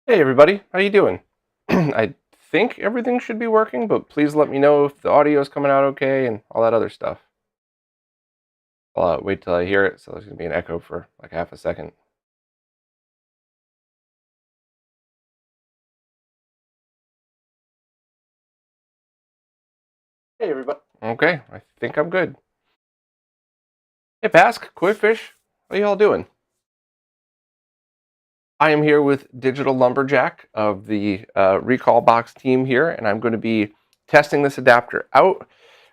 Hey everybody, how you doing? I think everything should be working, but please let me know if the audio is coming out okay and all that other stuff. I'll wait till I hear it, so there's going to be an echo for like half a second. Hey everybody. Okay, I think I'm good. Hey Pask, Koi Fish, how y'all doing? I am here with Digital Lumberjack of the Recalbox team here, and I'm going to be testing this adapter out.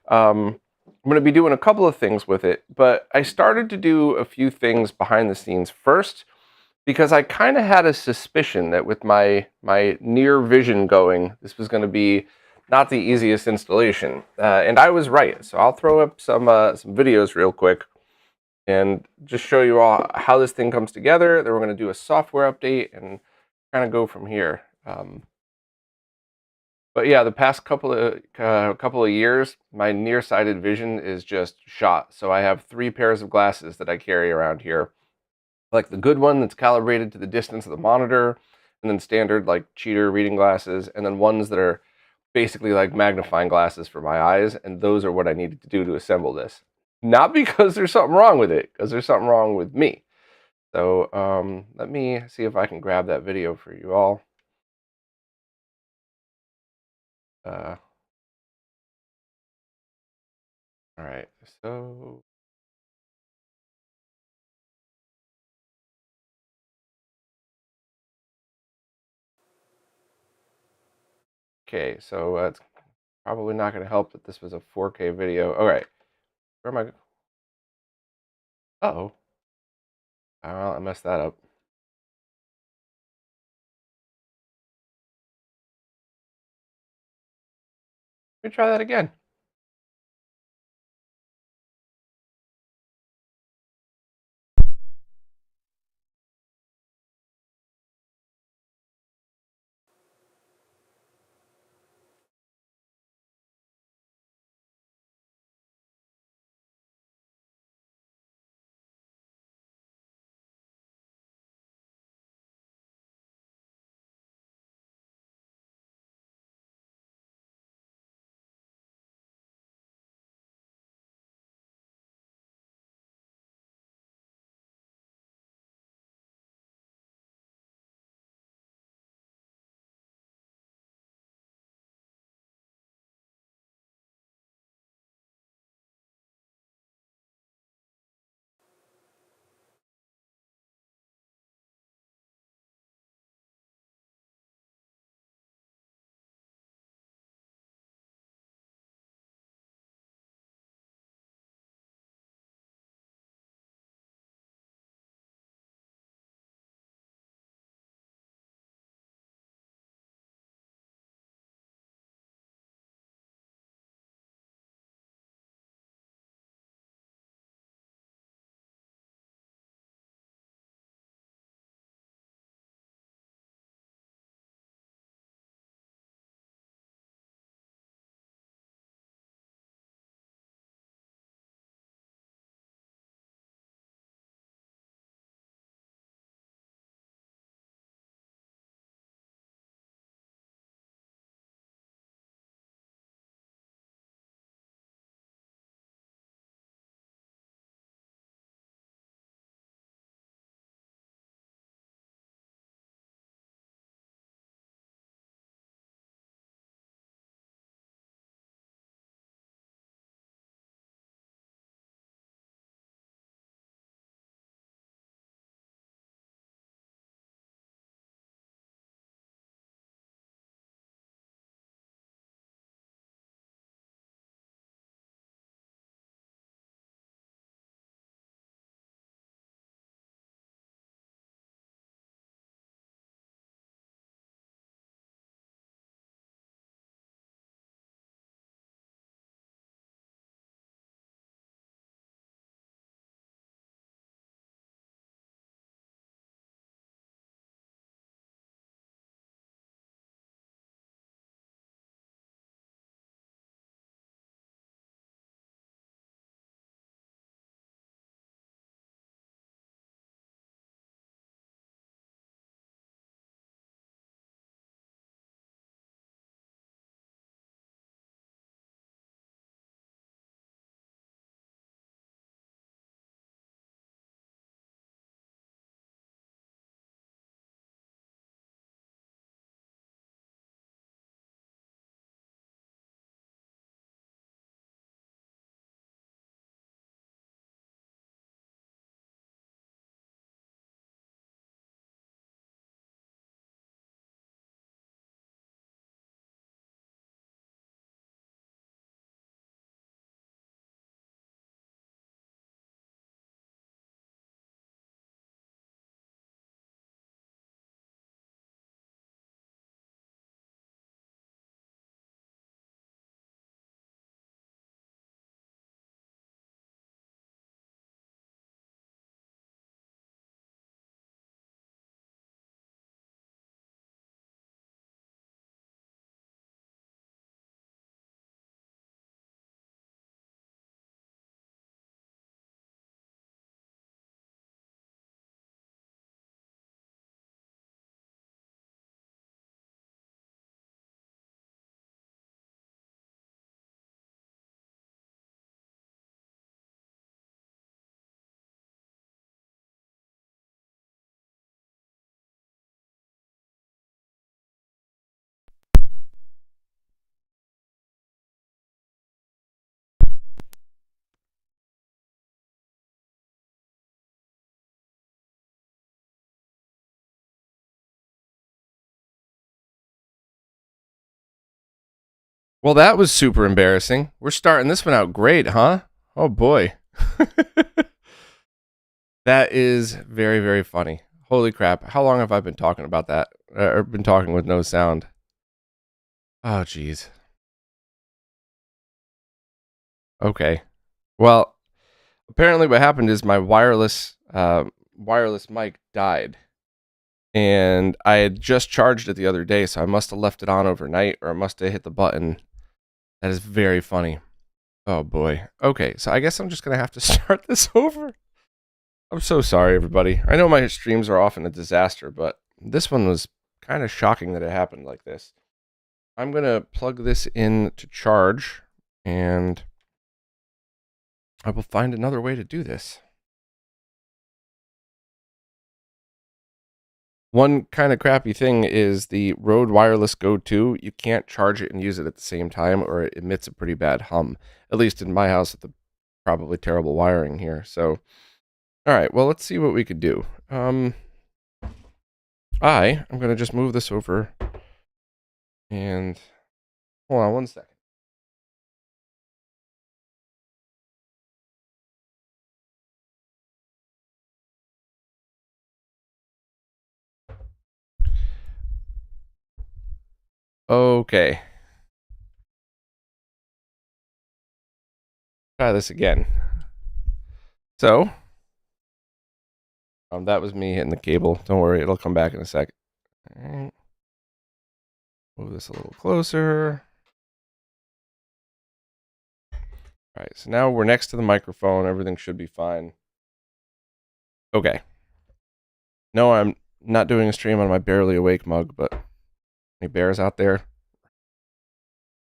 I'm going to be doing a couple of things with it, but I started to do a few things behind the scenes first because I kind of had a suspicion that with my near vision going, this was going to be not the easiest installation, and I was right. So I'll throw up some videos real quick and just show you all how this thing comes together. Then we're going to do a software update and kind of go from here. But yeah, the past couple of years, my nearsighted vision is just shot. So I have 3 pairs of glasses that I carry around here, like the good one that's calibrated to the distance of the monitor, and then standard like cheater reading glasses, and then ones that are basically like magnifying glasses for my eyes, and those are what I needed to do to assemble this. Not because there's something wrong with it, because there's something wrong with me. So let me see if I can grab that video for you all. Uh, all right, so okay, so it's probably not going to help that this was a 4K video. All right, where am I? Uh-oh, I messed that up. Let me try that again. Well, that was super embarrassing. We're starting this one out great, huh? Oh boy. That is very, very funny. Holy crap. How long have I been talking about that? Or been talking with no sound? Oh, geez. Okay. Well, apparently what happened is my wireless mic died. And I had just charged it the other day, so I must have left it on overnight, or I must have hit the button. That is very funny. Oh boy. Okay, so I guess I'm just gonna have to start this over. I'm so sorry, everybody. I know my streams are often a disaster, but this one was kind of shocking that it happened like this. I'm gonna plug this in to charge, and I will find another way to do this. One kind of crappy thing is the Rode Wireless Go 2. You can't charge it and use it at the same time, or it emits a pretty bad hum. At least in my house with the probably terrible wiring here. So, all right, well, let's see what we could do. I'm going to just move this over and hold on one second. Okay. Try this again. So, that was me hitting the cable. Don't worry, it'll come back in a sec. All right. Move this a little closer. All right, so now we're next to the microphone. Everything should be fine. Okay. No, I'm not doing a stream on my Barely Awake mug, but any bears out there?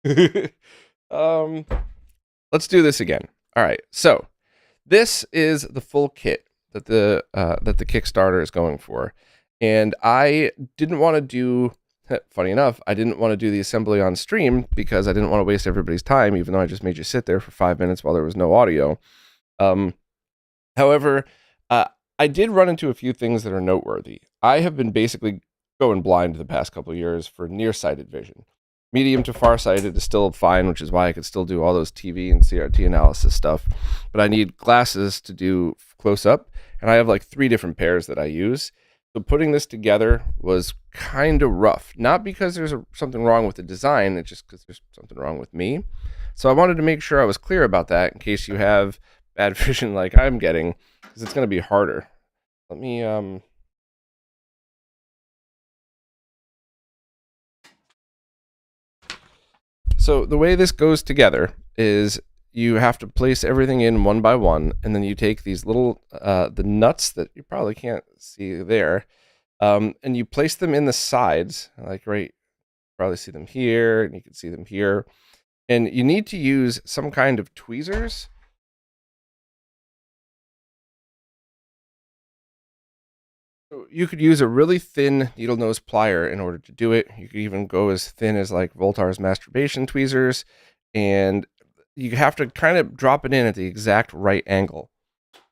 Let's do this again. All right, so this is the full kit that the Kickstarter is going for, and I didn't want to do. Funny enough, I didn't want to do the assembly on stream because I didn't want to waste everybody's time, even though I just made you sit there for 5 minutes while there was no audio. However, I did run into a few things that are noteworthy. I have been basically going blind the past couple of years for nearsighted vision. Medium to farsighted is still fine, which is why I could still do all those TV and CRT analysis stuff. But I need glasses to do close up, and I have like 3 different pairs that I use. So putting this together was kind of rough. Not because there's something wrong with the design, it's just because there's something wrong with me. So I wanted to make sure I was clear about that in case you have bad vision like I'm getting, because it's going to be harder. Let me So the way this goes together is you have to place everything in one by one, and then you take these little the nuts that you probably can't see there, and you place them in the sides, like right. Probably see them here, and you can see them here, and you need to use some kind of tweezers. So you could use a really thin needle nose plier in order to do it. You could even go as thin as like Voltar's masturbation tweezers, and you have to kind of drop it in at the exact right angle.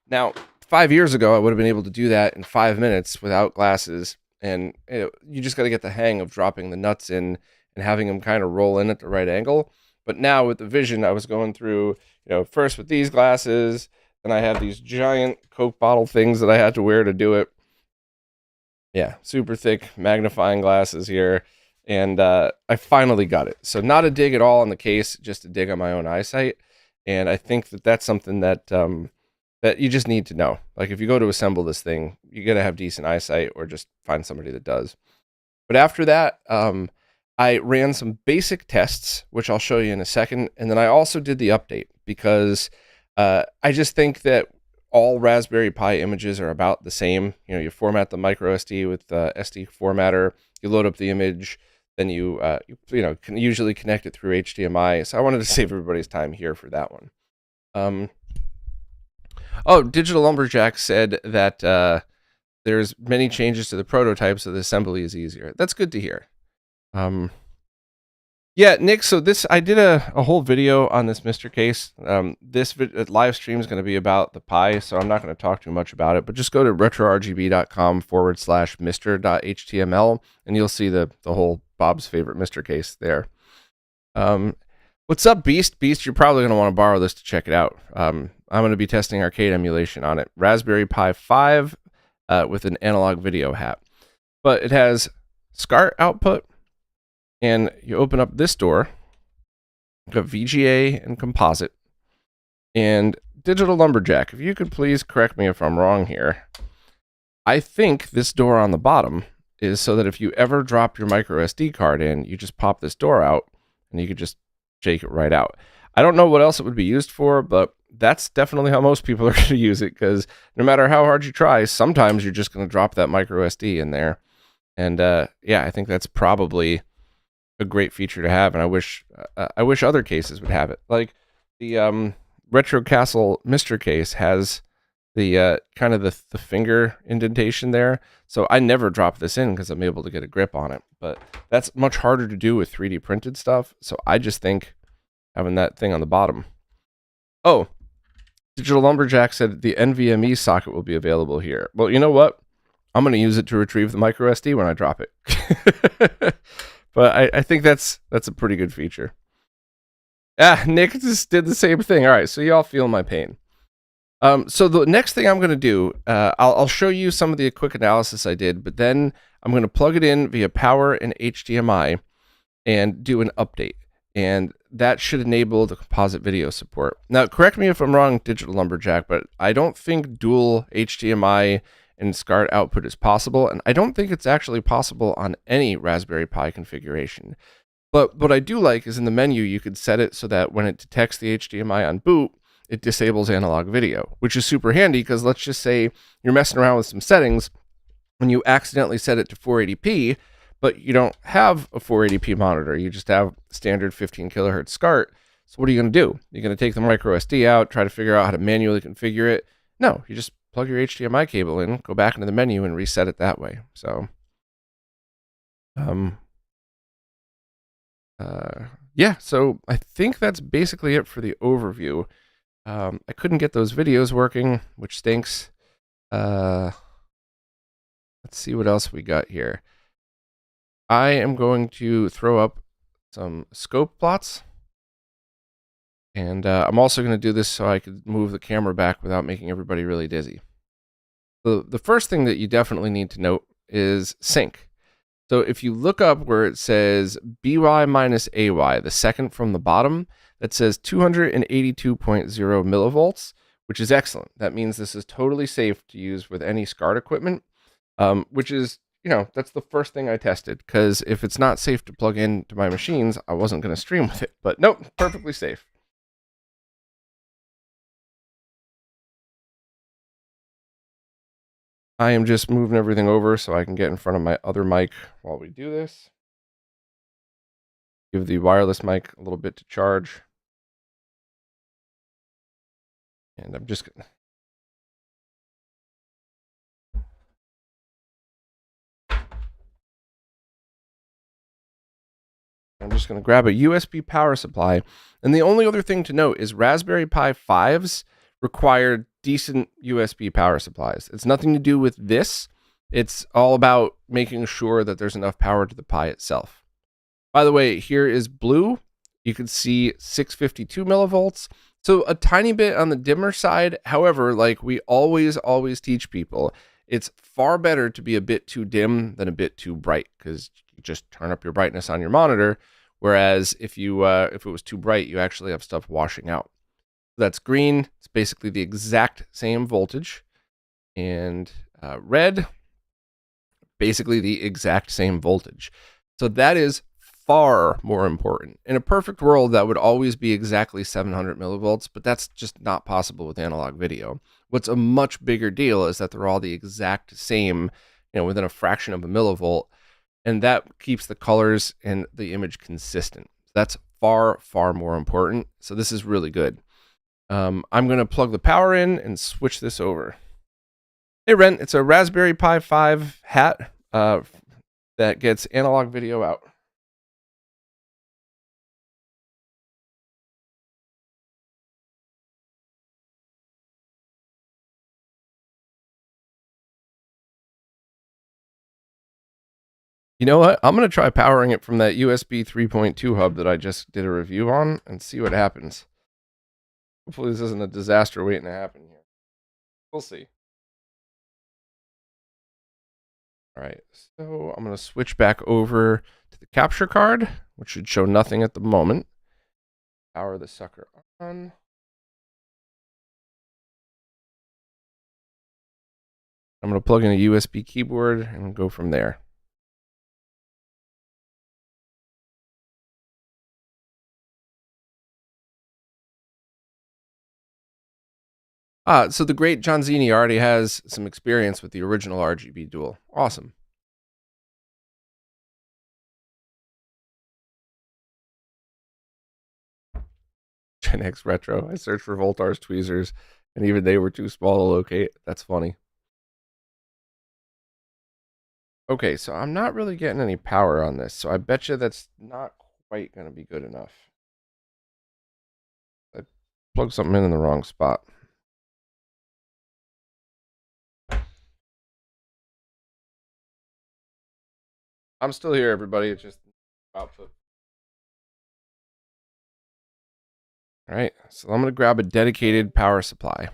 Now, 5 years ago, I would have been able to do that in 5 minutes without glasses, and you just got to get the hang of dropping the nuts in and having them kind of roll in at the right angle. But now with the vision, I was going through, first with these glasses, and I had these giant Coke bottle things that I had to wear to do it. Yeah, super thick magnifying glasses here, and I finally got it. So not a dig at all on the case, just a dig on my own eyesight, and I think that that's something that that you just need to know. Like if you go to assemble this thing, you got to have decent eyesight, or just find somebody that does. But after that, I ran some basic tests, which I'll show you in a second, and then I also did the update because I just think that all Raspberry Pi images are about the same. You format the micro SD with the SD formatter, you load up the image, then you can usually connect it through HDMI. So I wanted to save everybody's time here for that one. Oh, Digital Lumberjack said that there's many changes to the prototype, so the assembly is easier. That's good to hear. Yeah, Nick, so I did a whole video on this Mr. case. This live stream is going to be about the Pi, so I'm not going to talk too much about it, but just go to retrorgb.com/mr.html, and you'll see the whole Bob's favorite Mr. case there. What's up, Beast? Beast, you're probably going to want to borrow this to check it out. I'm going to be testing arcade emulation on it. Raspberry Pi 5 with an analog video hat. But it has SCART output, and you open up this door. You've got VGA and composite, and digital lumberjack. If you could please correct me if I'm wrong here. I think this door on the bottom is so that if you ever drop your micro SD card in, you just pop this door out, and you could just shake it right out. I don't know what else it would be used for, but that's definitely how most people are going to use it, because no matter how hard you try, sometimes you're just going to drop that micro SD in there. And yeah, I think that's probably a great feature to have, and I wish other cases would have it. Like the Retro Castle Mr. case has the kind of the finger indentation there, so I never drop this in because I'm able to get a grip on it. But that's much harder to do with 3D printed stuff, so I just think having that thing on the bottom. Oh, Digital Lumberjack said the NVMe socket will be available here. Well, you know what? I'm going to use it to retrieve the micro SD when I drop it. But I think that's a pretty good feature. Nick just did the same thing. All right, so y'all feel my pain. So the next thing I'm going to do, I'll show you some of the quick analysis I did, but then I'm going to plug it in via power and HDMI and do an update. And that should enable the composite video support. Now, correct me if I'm wrong, Digital Lumberjack, but I don't think dual HDMI and SCART output is possible, and I don't think it's actually possible on any Raspberry Pi configuration. But what I do like is in the menu, you could set it so that when it detects the HDMI on boot, it disables analog video, which is super handy because let's just say you're messing around with some settings when you accidentally set it to 480p, but you don't have a 480p monitor. You just have standard 15 kilohertz SCART. So what are you going to do? You're going to take the micro SD out, try to figure out how to manually configure it? No, you just plug your HDMI cable in, go back into the menu, and reset it that way. So, yeah, so I think that's basically it for the overview. I couldn't get those videos working, which stinks. Let's see what else we got here. I am going to throw up some scope plots. And I'm also going to do this so I could move the camera back without making everybody really dizzy. The first thing that you definitely need to note is sync. So if you look up where it says BY minus AY, the second from the bottom, that says 282.0 millivolts, which is excellent. That means this is totally safe to use with any SCART equipment, which is, you know, that's the first thing I tested, because if it's not safe to plug into my machines, I wasn't going to stream with it. But nope, perfectly safe. I am just moving everything over so I can get in front of my other mic while we do this. Give the wireless mic a little bit to charge. And I'm just going to grab a USB power supply. And the only other thing to note is Raspberry Pi 5s require decent USB power supplies. It's nothing to do with this. It's all about making sure that there's enough power to the Pi itself. By the way, here is blue. You can see 652 millivolts. So a tiny bit on the dimmer side. However, like we always teach people, it's far better to be a bit too dim than a bit too bright, because you just turn up your brightness on your monitor. Whereas if it was too bright, you actually have stuff washing out. That's green. It's basically the exact same voltage. And red, basically the exact same voltage. So that is far more important. In a perfect world, that would always be exactly 700 millivolts, but that's just not possible with analog video. What's a much bigger deal is that they're all the exact same, you know, within a fraction of a millivolt, and that keeps the colors and the image consistent. That's far more important. So this is really good. I'm going to plug the power in and switch this over. Hey, Ren, it's a Raspberry Pi 5 hat that gets analog video out. You know what? I'm going to try powering it from that USB 3.2 hub that I just did a review on and see what happens. Hopefully this isn't a disaster waiting to happen here. We'll see. All right, so I'm going to switch back over to the capture card, which should show nothing at the moment. Power the sucker on. I'm going to plug in a USB keyboard and go from there. So the great John Zini already has some experience with the original RGB dual. Awesome. Gen X Retro. I searched for Voltar's tweezers, and even they were too small to locate. That's funny. Okay, so I'm not really getting any power on this, so I bet you that's not quite going to be good enough. I plugged something in the wrong spot. I'm still here, everybody. It's just output. All right, so I'm going to grab a dedicated power supply.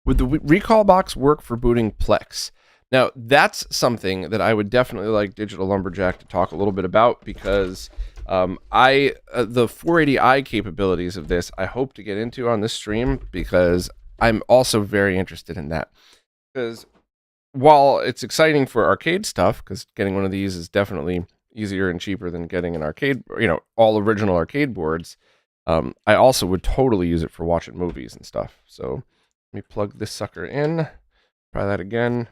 Would the Recalbox work for booting Plex? Now, that's something that I would definitely like Digital Lumberjack to talk a little bit about, because the 480i capabilities of this I hope to get into on this stream, because I'm also very interested in that. Because while it's exciting for arcade stuff, because getting one of these is definitely easier and cheaper than getting an arcade, all original arcade boards, I also would totally use it for watching movies and stuff. So let me plug this sucker in. Try that again.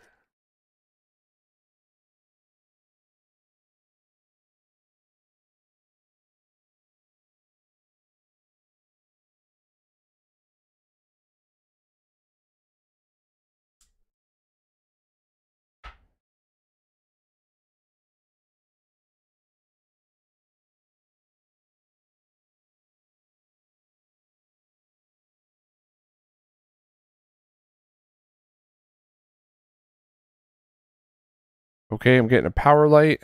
Okay, I'm getting a power light.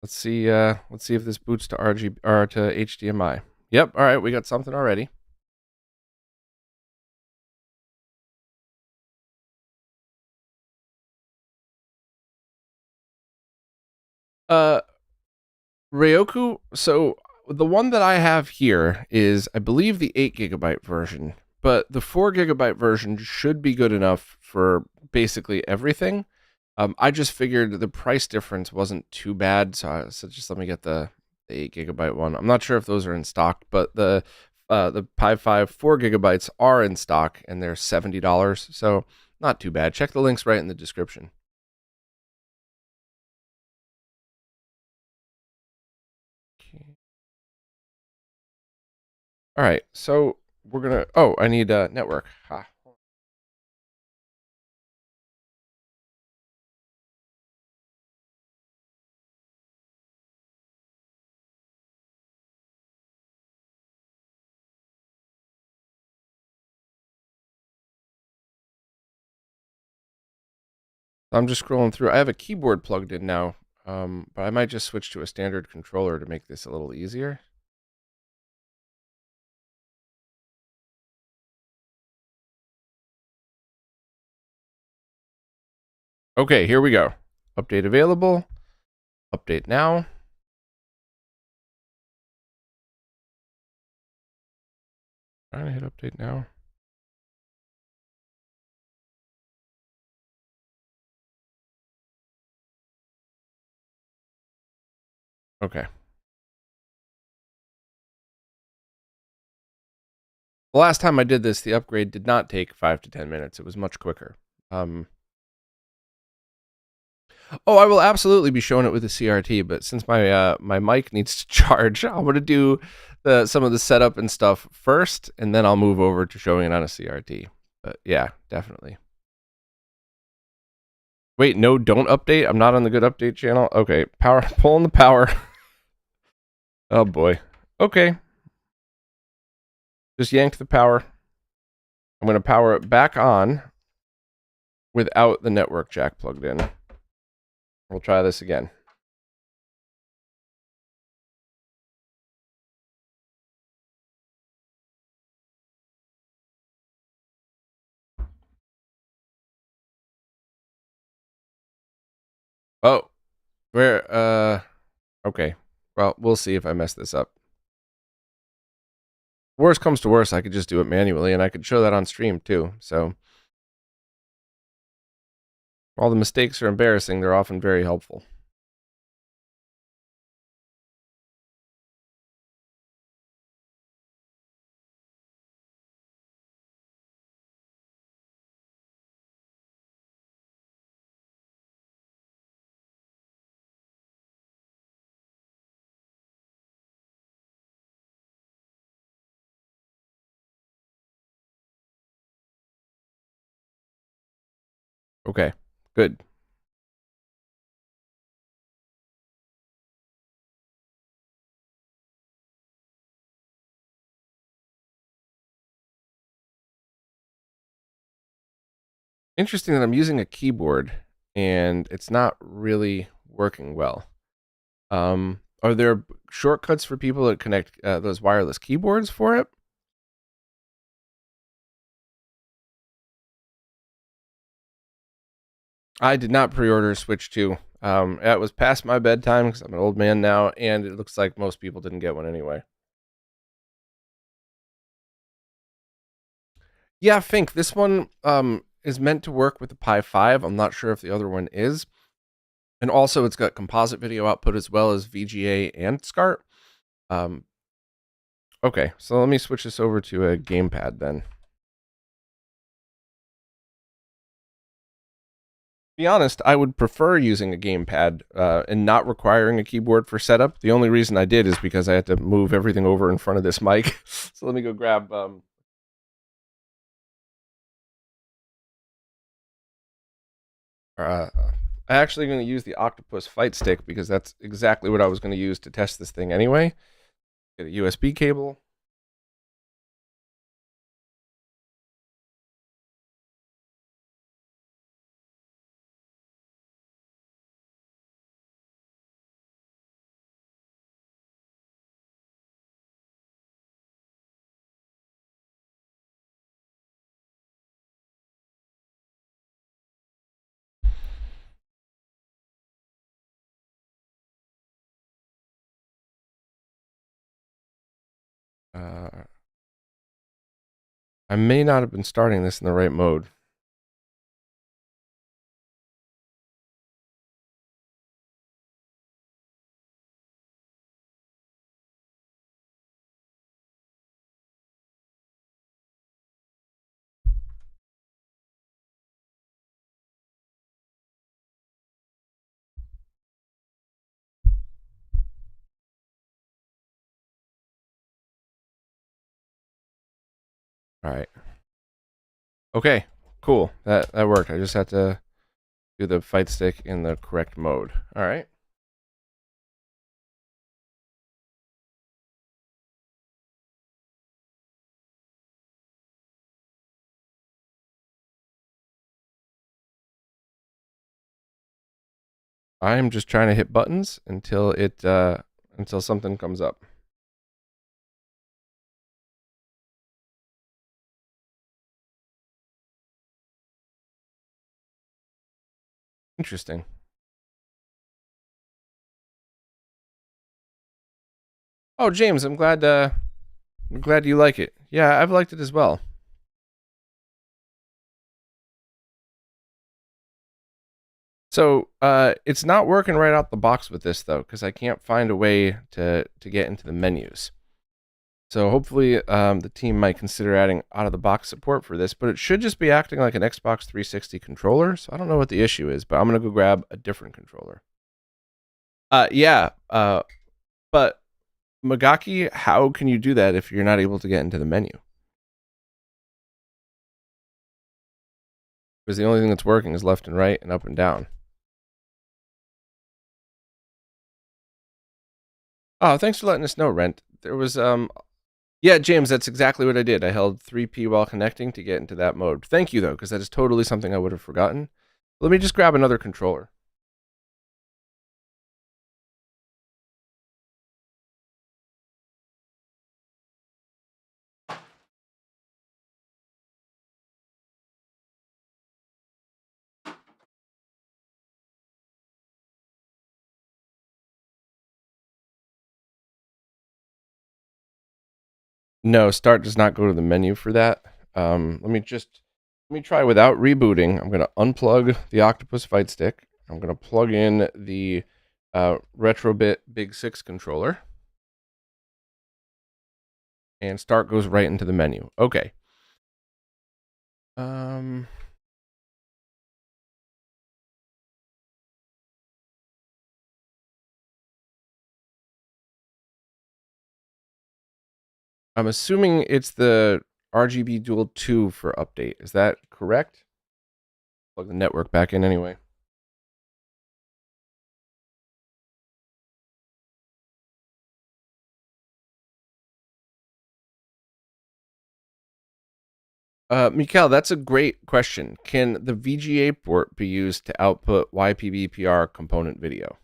Let's see if this boots to RGB or to HDMI. Yep, all right, we got something already. Ryoku, so the one that I have here is, I believe, the 8GB version, but the 4GB version should be good enough for basically everything. I just figured the price difference wasn't too bad, so just let me get the 8GB one. I'm not sure if those are in stock, but the Pi 5 4GB are in stock, and they're $70, so not too bad. Check the links right in the description. Okay. All right, so we're gonna. Oh, I need a network. Ha. I'm just scrolling through. I have a keyboard plugged in now, but I might just switch to a standard controller to make this a little easier. Okay, here we go. Update available. Update now. Trying to hit update now. Okay. The last time I did this, the upgrade did not take 5 to 10 minutes. It was much quicker. Oh, I will absolutely be showing it with a CRT, but since my my mic needs to charge, I'm going to do some of the setup and stuff first, and then I'll move over to showing it on a CRT. But yeah, definitely. Wait, no, don't update? I'm not on the good update channel? Okay, power, pulling the power. Oh boy. Okay. Just yanked the power. I'm going to power it back on without the network jack plugged in. We'll try this again. Oh, okay. Well, we'll see if I mess this up. Worst comes to worst, I could just do it manually, and I could show that on stream too. So, while the mistakes are embarrassing, they're often very helpful. Okay, good. Interesting that I'm using a keyboard and it's not really working well. Are there shortcuts for people that connect those wireless keyboards for it? I did not pre-order Switch 2. It was past my bedtime because I'm an old man now, and it looks like most people didn't get one anyway. Yeah, Fink, this one is meant to work with the Pi 5. I'm not sure if the other one is. And also, it's got composite video output as well as VGA and SCART. Okay, so let me switch this over to a gamepad then. To be honest, I would prefer using a gamepad and not requiring a keyboard for setup. The only reason I did is because I had to move everything over in front of this mic. So let me go grab... I'm actually going to use the Octopus Fight Stick because that's exactly what I was going to use to test this thing anyway. Get a USB cable. I may not have been starting this in the right mode. All right. Okay, cool. That worked. I just had to do the fight stick in the correct mode. All right. I'm just trying to hit buttons until until something comes up. Interesting. Oh, James, I'm glad you like it. Yeah, I've liked it as well. So it's not working right out the box with this though, because I can't find a way to get into the menus. So hopefully the team might consider adding out-of-the-box support for this, but it should just be acting like an Xbox 360 controller. So I don't know what the issue is, but I'm gonna go grab a different controller. Yeah, but Magaki, how can you do that if you're not able to get into the menu? Because the only thing that's working is left and right and up and down. Oh, thanks for letting us know, Rent. There was Yeah, James, that's exactly what I did. I held 3P while connecting to get into that mode. Thank you, though, because that is totally something I would have forgotten. Let me just grab another controller. No, start does not go to the menu for that. Let me try without rebooting. I'm going to unplug the Octopus Fight Stick. I'm going to plug in the RetroBit Big 6 controller. And start goes right into the menu. Okay. I'm assuming it's the RGB Dual 2 for update. Is that correct? Plug the network back in anyway. Mikhail, that's a great question. Can the VGA port be used to output YPBPR component video?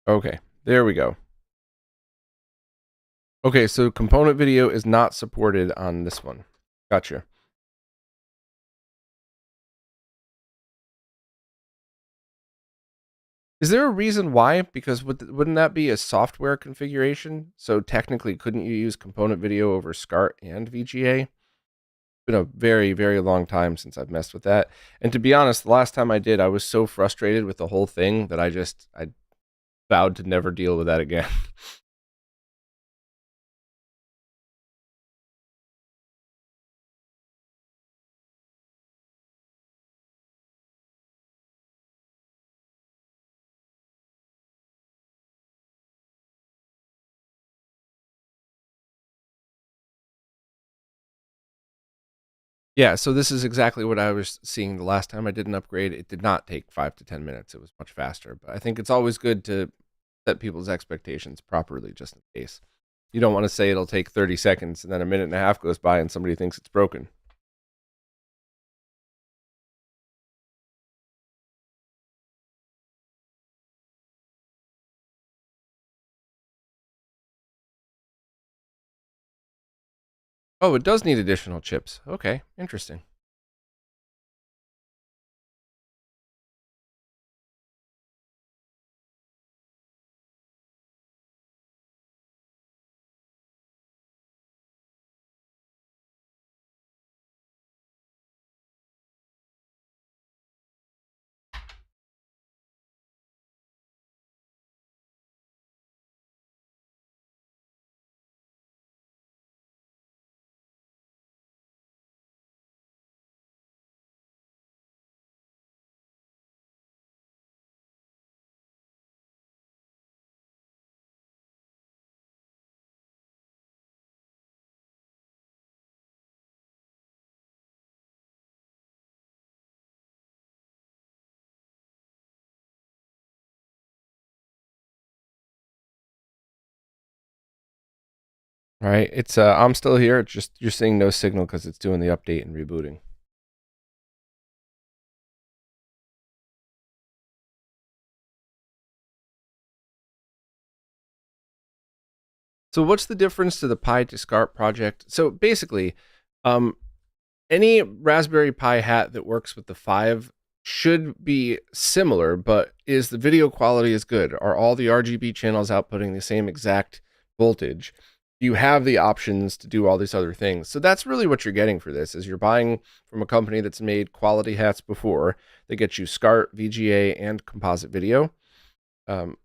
Okay, there we go. Okay, so component video is not supported on this one. Gotcha. Is there a reason why? Because wouldn't that be a software configuration? So technically, couldn't you use component video over SCART and VGA? Been a very, very long time since I've messed with that. And to be honest, the last time I did, I was so frustrated with the whole thing that I vowed to never deal with that again. Yeah, so this is exactly what I was seeing the last time I did an upgrade. It did not take 5 to 10 minutes. It was much faster. But I think it's always good to set people's expectations properly just in case. You don't want to say it'll take 30 seconds and then a minute and a half goes by and somebody thinks it's broken. Oh, it does need additional chips. Okay, interesting. All right, it's I'm still here. It's just you're seeing no signal because it's doing the update and rebooting. So what's the difference to the Pi to SCART project? So basically, um, any Raspberry Pi hat that works with the 5 should be similar, but is the video quality as good? Are all the RGB channels outputting the same exact voltage? You have the options to do all these other things. So that's really what you're getting for this is you're buying from a company that's made quality hats before. They get you SCART, VGA, and composite video. Um,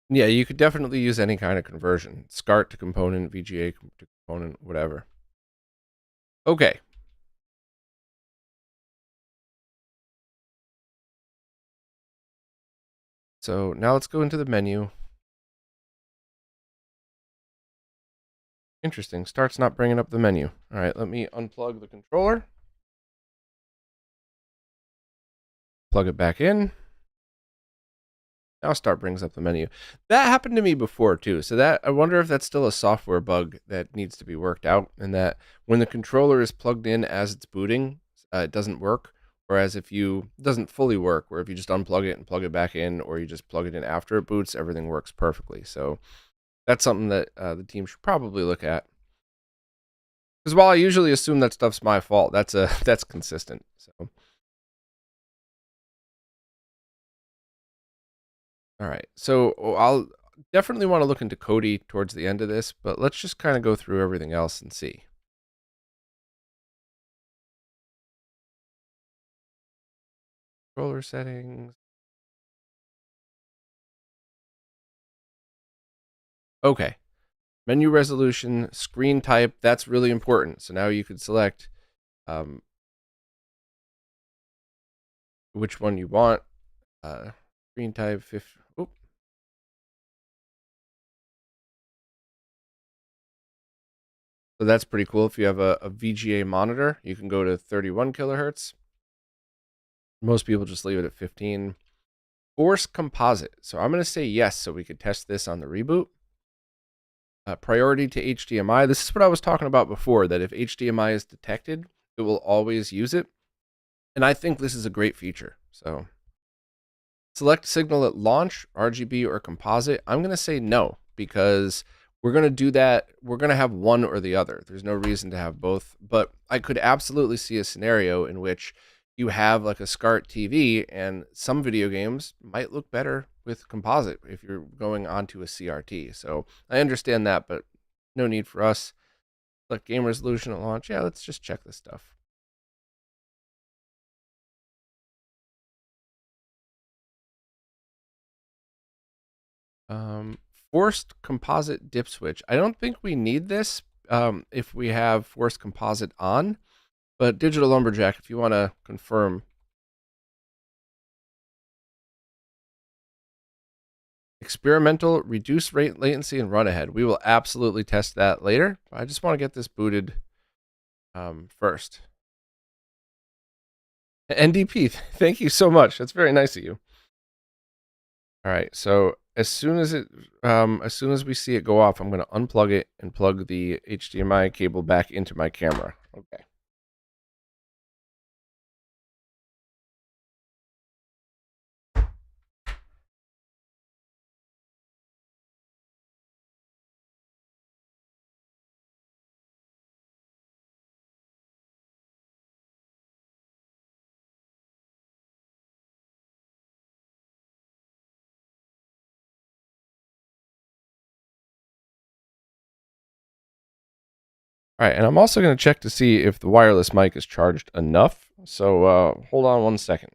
Yeah, you could definitely use any kind of conversion. SCART to component, VGA to component, whatever. Okay. So now let's go into the menu. Interesting. Start's not bringing up the menu. All right, let me unplug the controller. Plug it back in. Now Start brings up the menu. That happened to me before too. So that I wonder if that's still a software bug that needs to be worked out, and that when the controller is plugged in as it's booting, it doesn't work. Whereas if you it doesn't fully work, where if you just unplug it and plug it back in, or you just plug it in after it boots, everything works perfectly. So that's something that the team should probably look at. Because while I usually assume that stuff's my fault, that's consistent. So. All right, so I'll definitely want to look into Kodi towards the end of this, but let's just kind of go through everything else and see. Controller settings. Okay, menu resolution, screen type, that's really important. So now you could select which one you want. Screen type, oh. So that's pretty cool. If you have a VGA monitor, you can go to 31 kilohertz. Most people just leave it at 15. Force composite. So I'm going to say yes so we could test this on the reboot. Priority to HDMI. This is what I was talking about before, that if HDMI is detected, it will always use it. And I think this is a great feature. So select signal at launch, RGB or composite. I'm going to say no, because we're going to do that. We're going to have one or the other. There's no reason to have both. But I could absolutely see a scenario in which you have like a SCART TV, and some video games might look better with composite if you're going onto a CRT. So I understand that, but no need for us. Select game resolution at launch. Yeah, let's just check this stuff. Forced composite dip switch. I don't think we need this if we have forced composite on, but Digital Lumberjack, if you want to confirm. Experimental, reduce rate latency, and run ahead. We will absolutely test that later. I just want to get this booted first. NDP, thank you so much. That's very nice of you. All right, so as soon as we see it go off, I'm going to unplug it and plug the HDMI cable back into my camera. Okay. All right, and I'm also going to check to see if the wireless mic is charged enough. So hold on 1 second.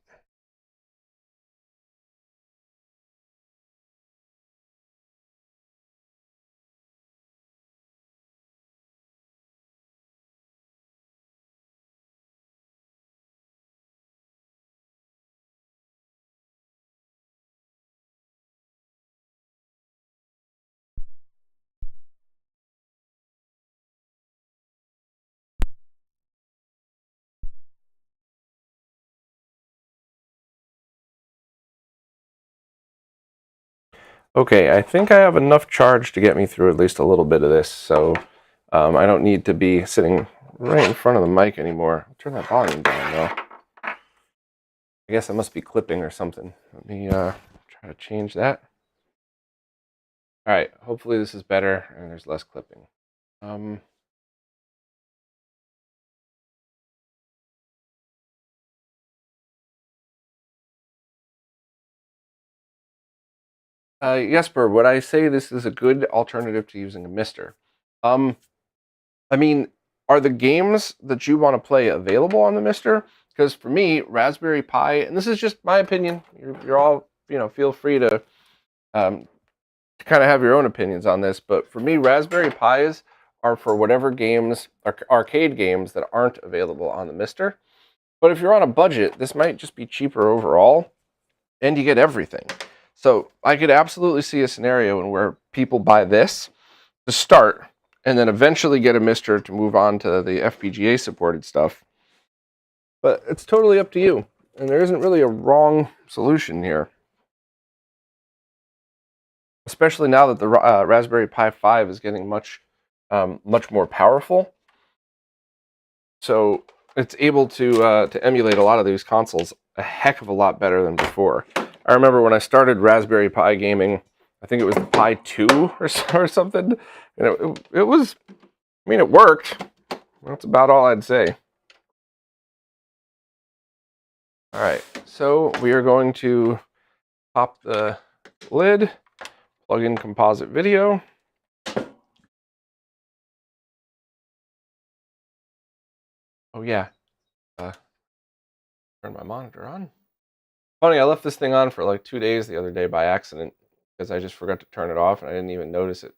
Okay, I think I have enough charge to get me through at least a little bit of this, so I don't need to be sitting right in front of the mic anymore. I'll turn that volume down, though. I guess I must be clipping or something. Let me try to change that. All right, hopefully this is better and there's less clipping. Jesper, would I say this is a good alternative to using a mister? I mean, are the games that you want to play available on the mister? Because for me, Raspberry Pi, and this is just my opinion, you're all, feel free to kind of have your own opinions on this, but for me, Raspberry Pis are for whatever games, arcade games that aren't available on the Mister. But if you're on a budget, this might just be cheaper overall, and you get everything. So I could absolutely see a scenario in where people buy this to start, and then eventually get a Mister to move on to the FPGA supported stuff. But it's totally up to you, and there isn't really a wrong solution here. Especially now that the Raspberry Pi 5 is getting much more powerful. So it's able to emulate a lot of these consoles a heck of a lot better than before. I remember when I started Raspberry Pi gaming, I think it was the Pi 2 or something. And it was, I mean, it worked. That's about all I'd say. All right, so we are going to pop the lid, plug in composite video. Oh yeah, turn my monitor on. Funny, I left this thing on for like 2 days the other day by accident because I just forgot to turn it off and I didn't even notice it.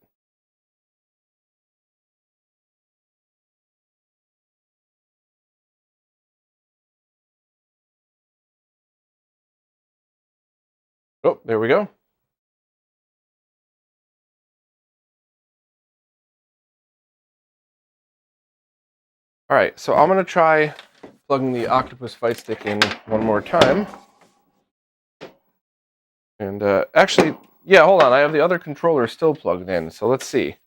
Oh, there we go. All right, so I'm going to try plugging the Octopus Fight Stick in one more time. And actually, yeah, hold on. I have the other controller still plugged in, so let's see.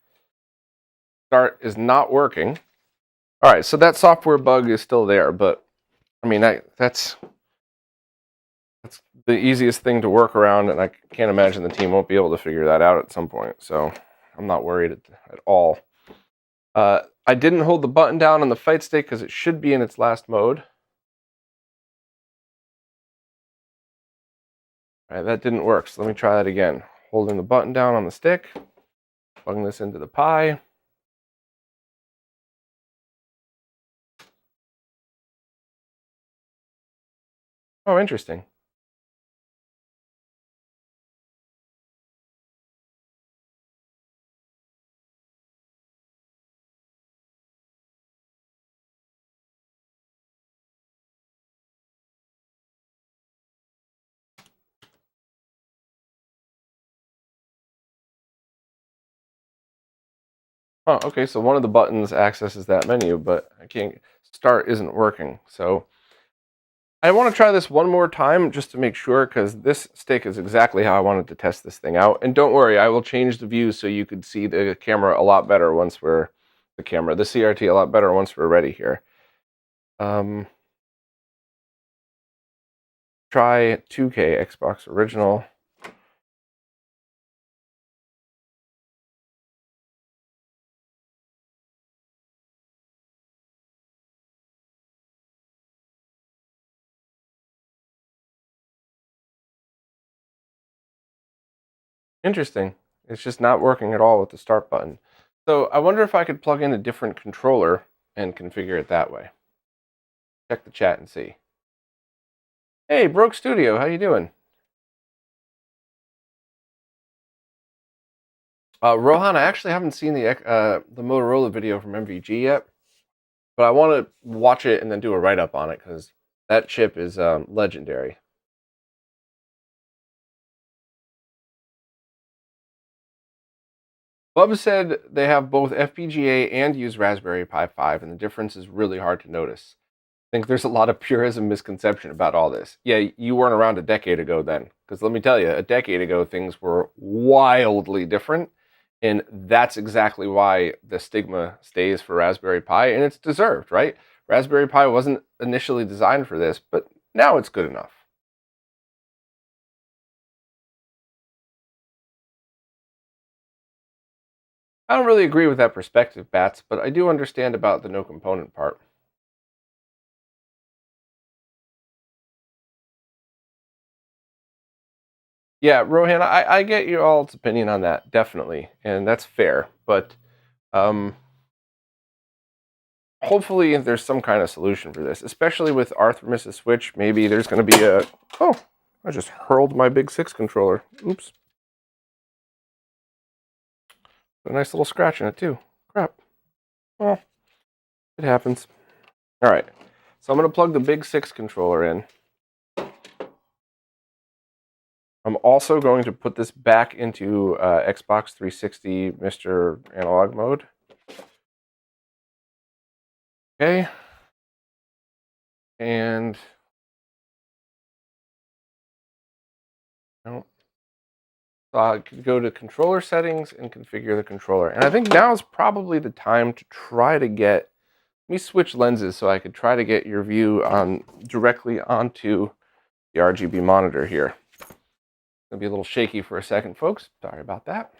Start is not working. All right, so that software bug is still there, but I mean, that's the easiest thing to work around, and I can't imagine the team won't be able to figure that out at some point, so I'm not worried at all. I didn't hold the button down on the fight stick because it should be in its last mode. All right, that didn't work, so let me try that again. Holding the button down on the stick, plugging this into the Pi. Oh, interesting. Oh, okay, so one of the buttons accesses that menu, but I can't, start isn't working. So I want to try this one more time just to make sure, because this stick is exactly how I wanted to test this thing out. And don't worry, I will change the view so you could see the camera a lot better once we're, the CRT a lot better once we're ready here. Try 2K Xbox Original. Interesting. It's just not working at all with the start button. So I wonder if I could plug in a different controller and configure it that way. Check the chat and see. Hey, Broke Studio, how you doing? Rohan, I actually haven't seen the Motorola video from MVG yet, but I want to watch it and then do a write-up on it because that chip is legendary. Bub said they have both FPGA and use Raspberry Pi 5, and the difference is really hard to notice. I think there's a lot of purism misconception about all this. Yeah, you weren't around a decade ago then, because let me tell you, a decade ago things were wildly different, and that's exactly why the stigma stays for Raspberry Pi, and it's deserved, right? Raspberry Pi wasn't initially designed for this, but now it's good enough. I don't really agree with that perspective, Bats, but I do understand about the no component part. Yeah, Rohan, I get your all's opinion on that, definitely, and that's fair. But hopefully there's some kind of solution for this, especially with Arthremis' switch. Maybe there's going to be a... Oh, I just hurled my Big 6 controller. Oops. A nice little scratch in it too. Crap. Well, it happens. All right. So I'm going to plug the Big 6 controller in. I'm also going to put this back into Xbox 360 Mr. Analog mode. Okay. And no. So I could go to controller settings and configure the controller. And I think now is probably the time to try to get, let me switch lenses so I could try to get your view on directly onto the RGB monitor here. It's gonna be a little shaky for a second, folks. Sorry about that.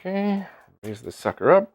Okay, raise this sucker up.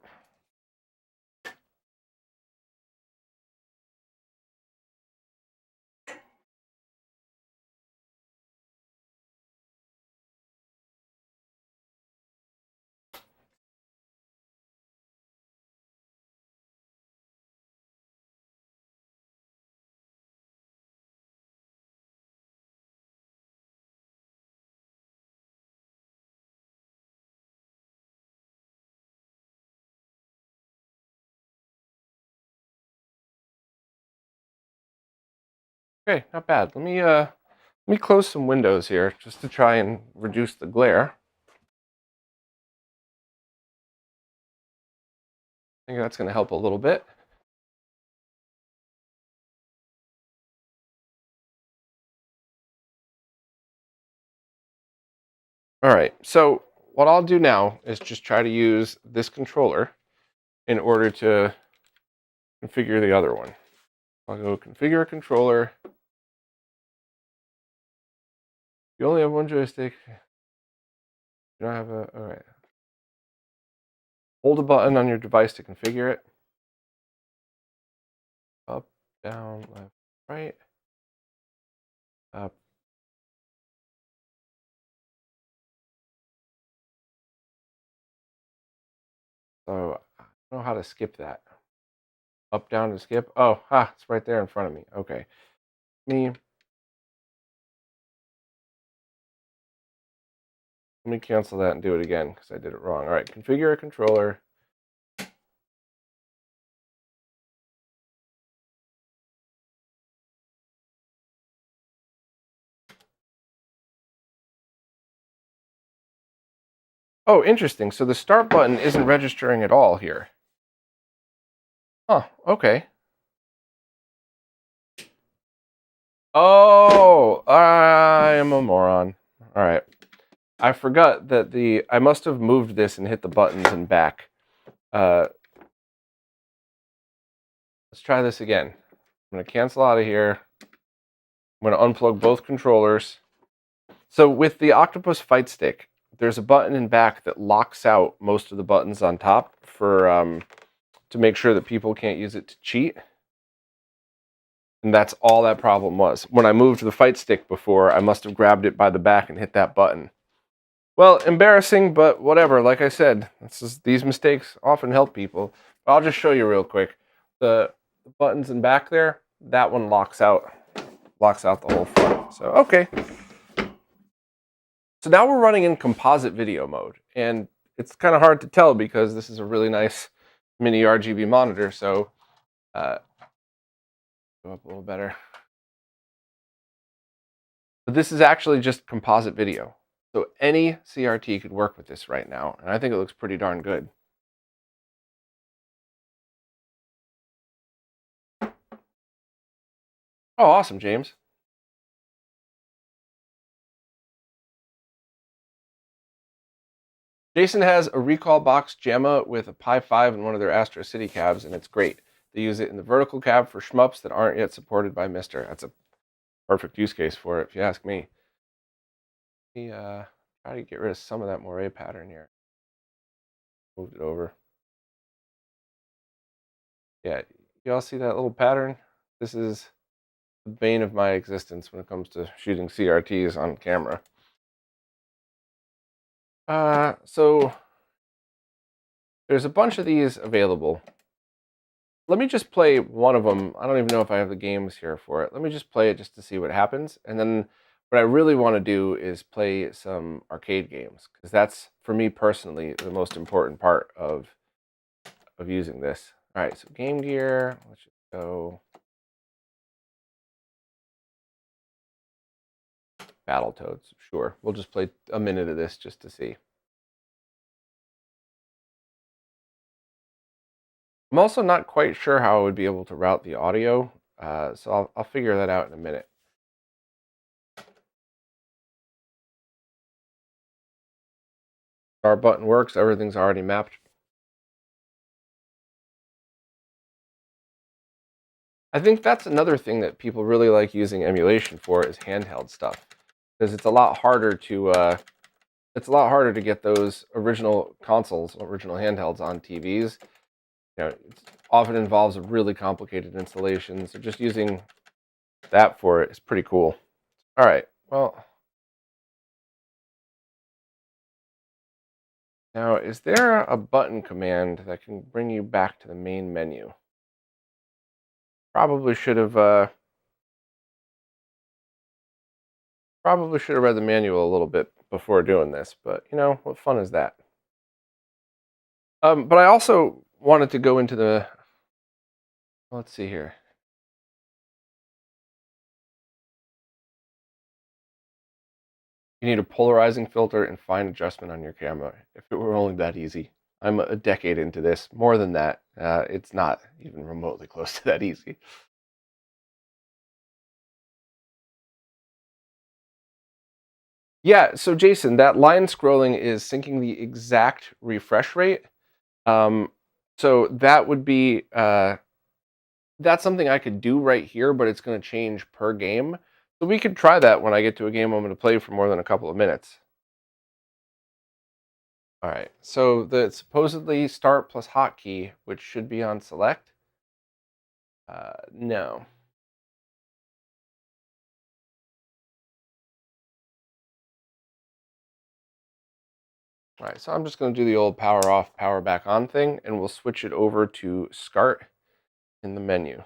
Okay, not bad. Let me close some windows here just to try and reduce the glare. I think that's going to help a little bit. All right, so what I'll do now is just try to use this controller in order to configure the other one. I'll go configure a controller. You only have one joystick. You don't have a, all right. Hold a button on your device to configure it. Up, down, left, right. Up. So I don't know how to skip that. Up, down to skip. Oh, it's right there in front of me. Okay. Let me cancel that and do it again because I did it wrong. All right, configure a controller. Oh, interesting. So the start button isn't registering at all here. Huh, okay. Oh, I am a moron. All right. I forgot that I must have moved this and hit the buttons and back. Let's try this again. I'm going to cancel out of here. I'm going to unplug both controllers. So with the Octopus Fight Stick, there's a button in back that locks out most of the buttons on top for to make sure that people can't use it to cheat. And that's all that problem was. When I moved the Fight Stick before, I must have grabbed it by the back and hit that button. Well, embarrassing, but whatever. Like I said, these mistakes often help people. But I'll just show you real quick. The buttons in back there, that one locks out the whole front. So, okay. So now we're running in composite video mode. And it's kind of hard to tell because this is a really nice mini RGB monitor. So, go up a little better. But this is actually just composite video. So any CRT could work with this right now. And I think it looks pretty darn good. Oh, awesome, James. Jason has a Recalbox JAMA with a Pi 5 in one of their Astro City cabs, and it's great. They use it in the vertical cab for shmups that aren't yet supported by Mister. That's a perfect use case for it, if you ask me. Let me try to get rid of some of that moire pattern here. Moved it over. Yeah, you all see that little pattern? This is the bane of my existence when it comes to shooting CRTs on camera. So there's a bunch of these available. Let me just play one of them. I don't even know if I have the games here for it. Let me just play it just to see what happens. And then what I really want to do is play some arcade games, because that's, for me personally, the most important part of using this. All right, so Game Gear. Let's just go Battletoads. Sure, we'll just play a minute of this just to see. I'm also not quite sure how I would be able to route the audio, so I'll figure that out in a minute. Start button works. Everything's already mapped. I think that's another thing that people really like using emulation for, is handheld stuff, because it's a lot harder to get those original consoles, original handhelds on TVs. You know, it often involves a really complicated installation, so just using that for it is pretty cool. All right, well, now is there a button command that can bring you back to the main menu? Probably should have read the manual a little bit before doing this, but you know, what fun is that? But I also wanted to go into the, let's see here. You need a polarizing filter and fine adjustment on your camera. If it were only that easy. I'm a decade into this. More than that, it's not even remotely close to that easy. Yeah, so Jason, that line scrolling is syncing the exact refresh rate. So that would be, that's something I could do right here, but it's going to change per game. So we could try that when I get to a game I'm going to play for more than a couple of minutes. All right, so the supposedly start plus hotkey, which should be on select. No. All right, so I'm just going to do the old power off, power back on thing, and we'll switch it over to SCART in the menu.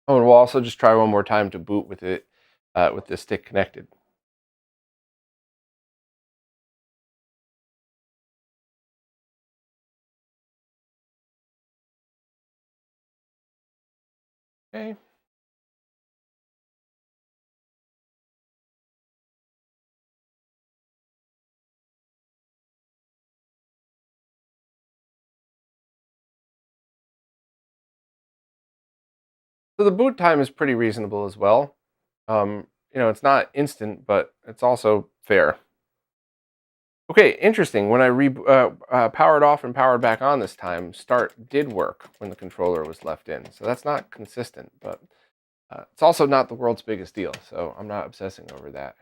Oh, and we'll also just try one more time to boot with it, with the stick connected. Okay. So the boot time is pretty reasonable as well. You know, it's not instant, but it's also fair. Okay, interesting. When I powered off and powered back on this time, start did work when the controller was left in. So that's not consistent, but it's also not the world's biggest deal. So I'm not obsessing over that.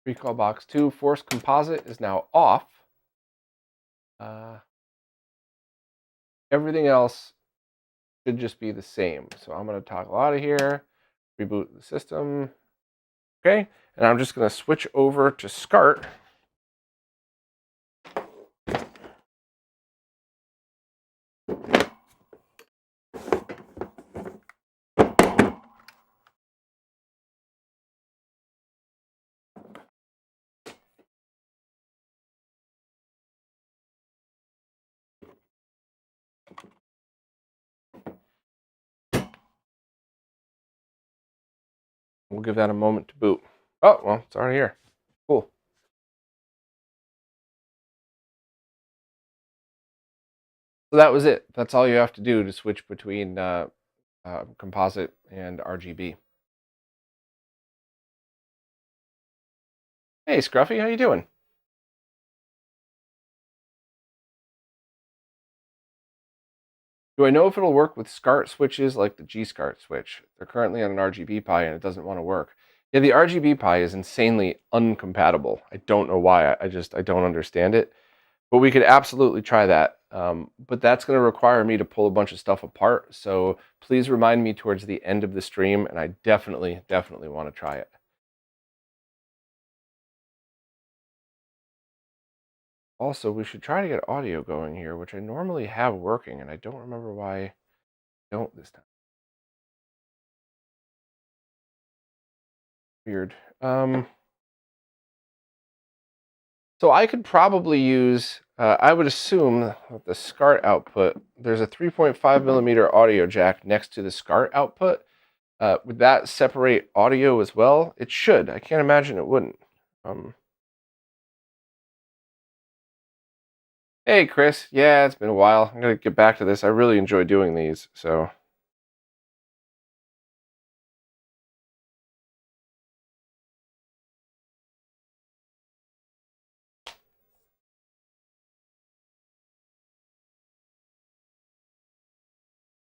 Recalbox 2 Force Composite is now off. Everything else should just be the same. So I'm going to toggle out of here, reboot the system. Okay, and I'm just going to switch over to SCART. We'll give that a moment to boot. Oh, well, it's already here. Cool. So that was it. That's all you have to do to switch between composite and RGB. Hey, Scruffy, how you doing? Do I know if it'll work with SCART switches like the G-SCART switch? They're currently on an RGB Pi and it doesn't want to work. Yeah, the RGB Pi is insanely uncompatible. I don't know why. I don't understand it. But we could absolutely try that. but that's going to require me to pull a bunch of stuff apart. So please remind me towards the end of the stream, and I definitely want to try it. Also, we should try to get audio going here, which I normally have working, and I don't remember why I don't this time. Weird. So I could probably use, I would assume that the SCART output, there's a 3.5 millimeter audio jack next to the SCART output. Would that separate audio as well? It should. I can't imagine it wouldn't. Hey, Chris. Yeah, it's been a while. I'm going to get back to this. I really enjoy doing these, so.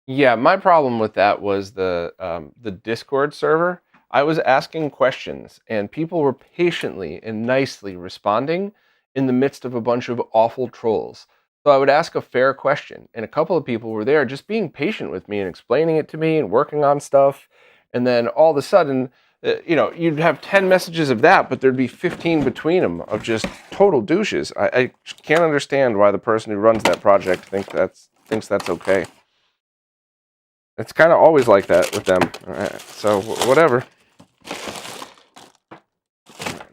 Yeah, my problem with that was the Discord server. I was asking questions, and people were patiently and nicely responding in the midst of a bunch of awful trolls. So I would ask a fair question, and a couple of people were there just being patient with me and explaining it to me and working on stuff. And then all of a sudden, you'd have 10 messages of that, but there'd be 15 between them of just total douches. I can't understand why the person who runs that project thinks that's okay. It's kind of always like that with them. So whatever.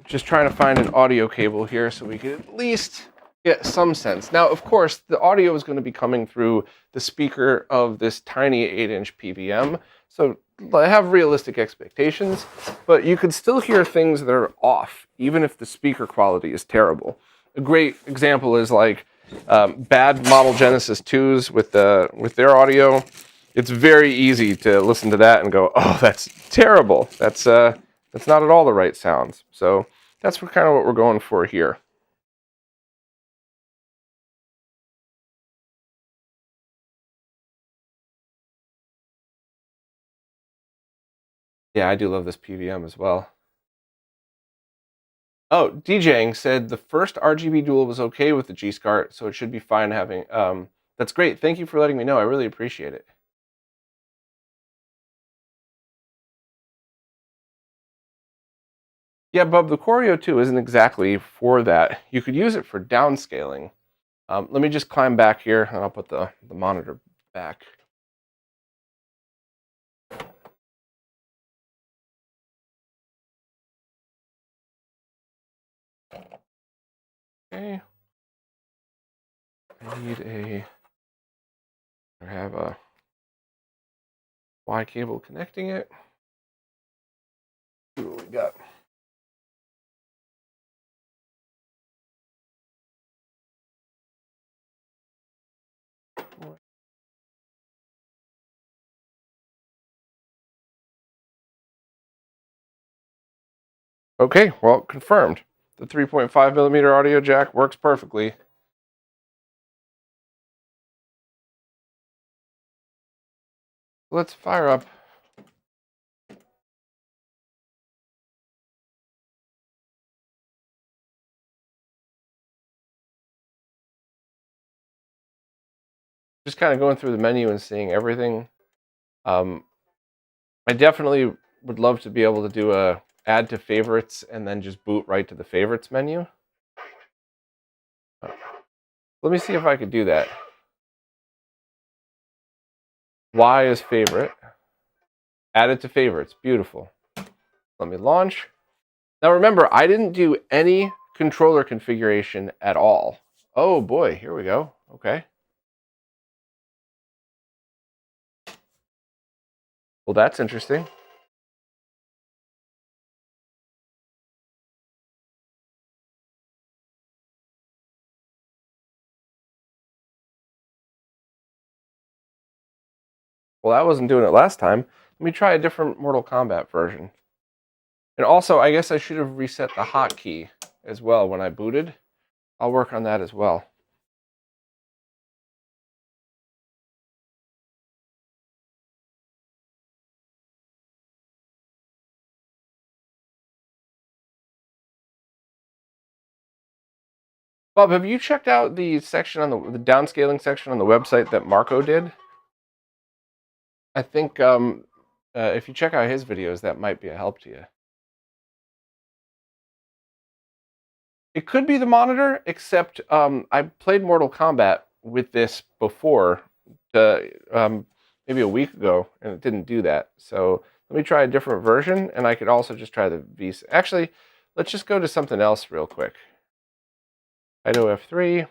Just trying to find an audio cable here so we can at least get some sense. Now, of course, the audio is going to be coming through the speaker of this tiny 8-inch PVM. So I have realistic expectations, but you could still hear things that are off, even if the speaker quality is terrible. A great example is like bad Model Genesis 2s with their audio. It's very easy to listen to that and go, "Oh, that's terrible. That's not at all the right sounds." So that's kind of what we're going for here. Yeah, I do love this PVM as well. Oh, DJing said the first RGB dual was okay with the G-SCART, so it should be fine having. That's great. Thank you for letting me know. I really appreciate it. Yeah, Bub, the Choreo 2 isn't exactly for that. You could use it for downscaling. Let me just climb back here, and I'll put the monitor back. Okay. I have a Y cable connecting it. See what we got. Okay, well, confirmed. The 3.5 millimeter audio jack works perfectly. Let's fire up. Just kind of going through the menu and seeing everything. I definitely would love to be able to do a add to favorites and then just boot right to the favorites menu. Let me see if I could do that. Y is favorite. Add it to favorites. Beautiful. Let me launch. Now remember, I didn't do any controller configuration at all. Oh boy, here we go. Okay. Well, that's interesting. Well, I wasn't doing it last time. Let me try a different Mortal Kombat version. And also, I guess I should have reset the hotkey as well when I booted. I'll work on that as well. Bob, have you checked out the section on the downscaling section on the website that Marco did? I think if you check out his videos, that might be a help to you. It could be the monitor, except I played Mortal Kombat with this before, maybe a week ago, and it didn't do that. So let me try a different version, and I could also just try the V. Actually, let's just go to something else real quick. Ido F3.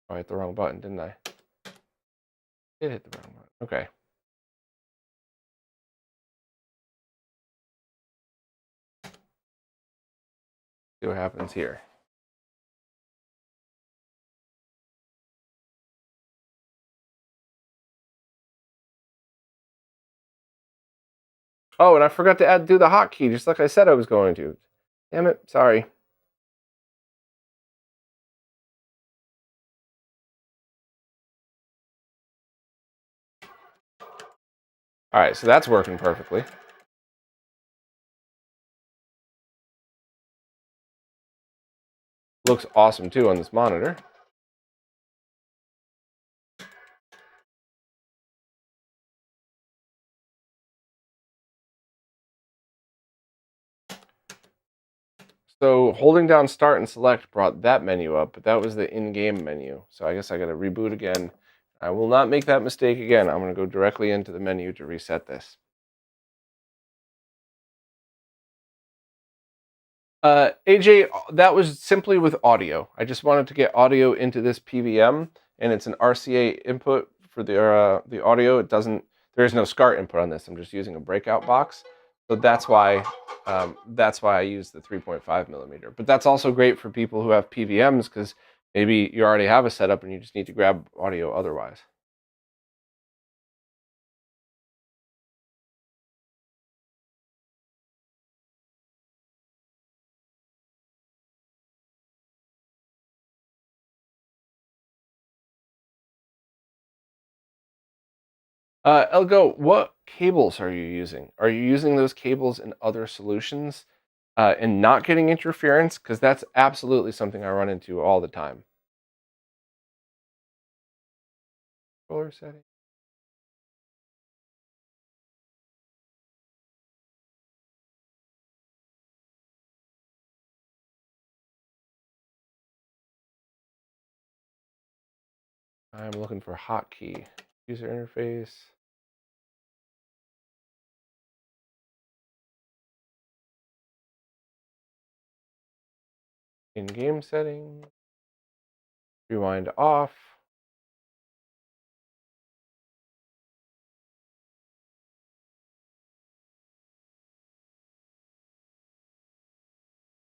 Oh, I hit the wrong button, didn't I? Did hit the wrong button. Okay. See what happens here. Oh, and I forgot to do the hotkey, just like I said I was going to. Damn it, sorry. All right, so that's working perfectly. Looks awesome too on this monitor. So holding down start and select brought that menu up, but that was the in-game menu. So I guess I got to reboot again. I will not make that mistake again. I'm going to go directly into the menu to reset this. AJ, that was simply with audio. I just wanted to get audio into this PVM, and it's an RCA input for the audio. It doesn't. There is no SCART input on this. I'm just using a breakout box, so that's why I use the 3.5 millimeter. But that's also great for people who have PVMs because maybe you already have a setup and you just need to grab audio otherwise. Elgo, what cables are you using? Are you using those cables in other solutions and not getting interference? Because that's absolutely something I run into all the time. Controller setting. I'm looking for hotkey. User interface. In-game setting. Rewind off.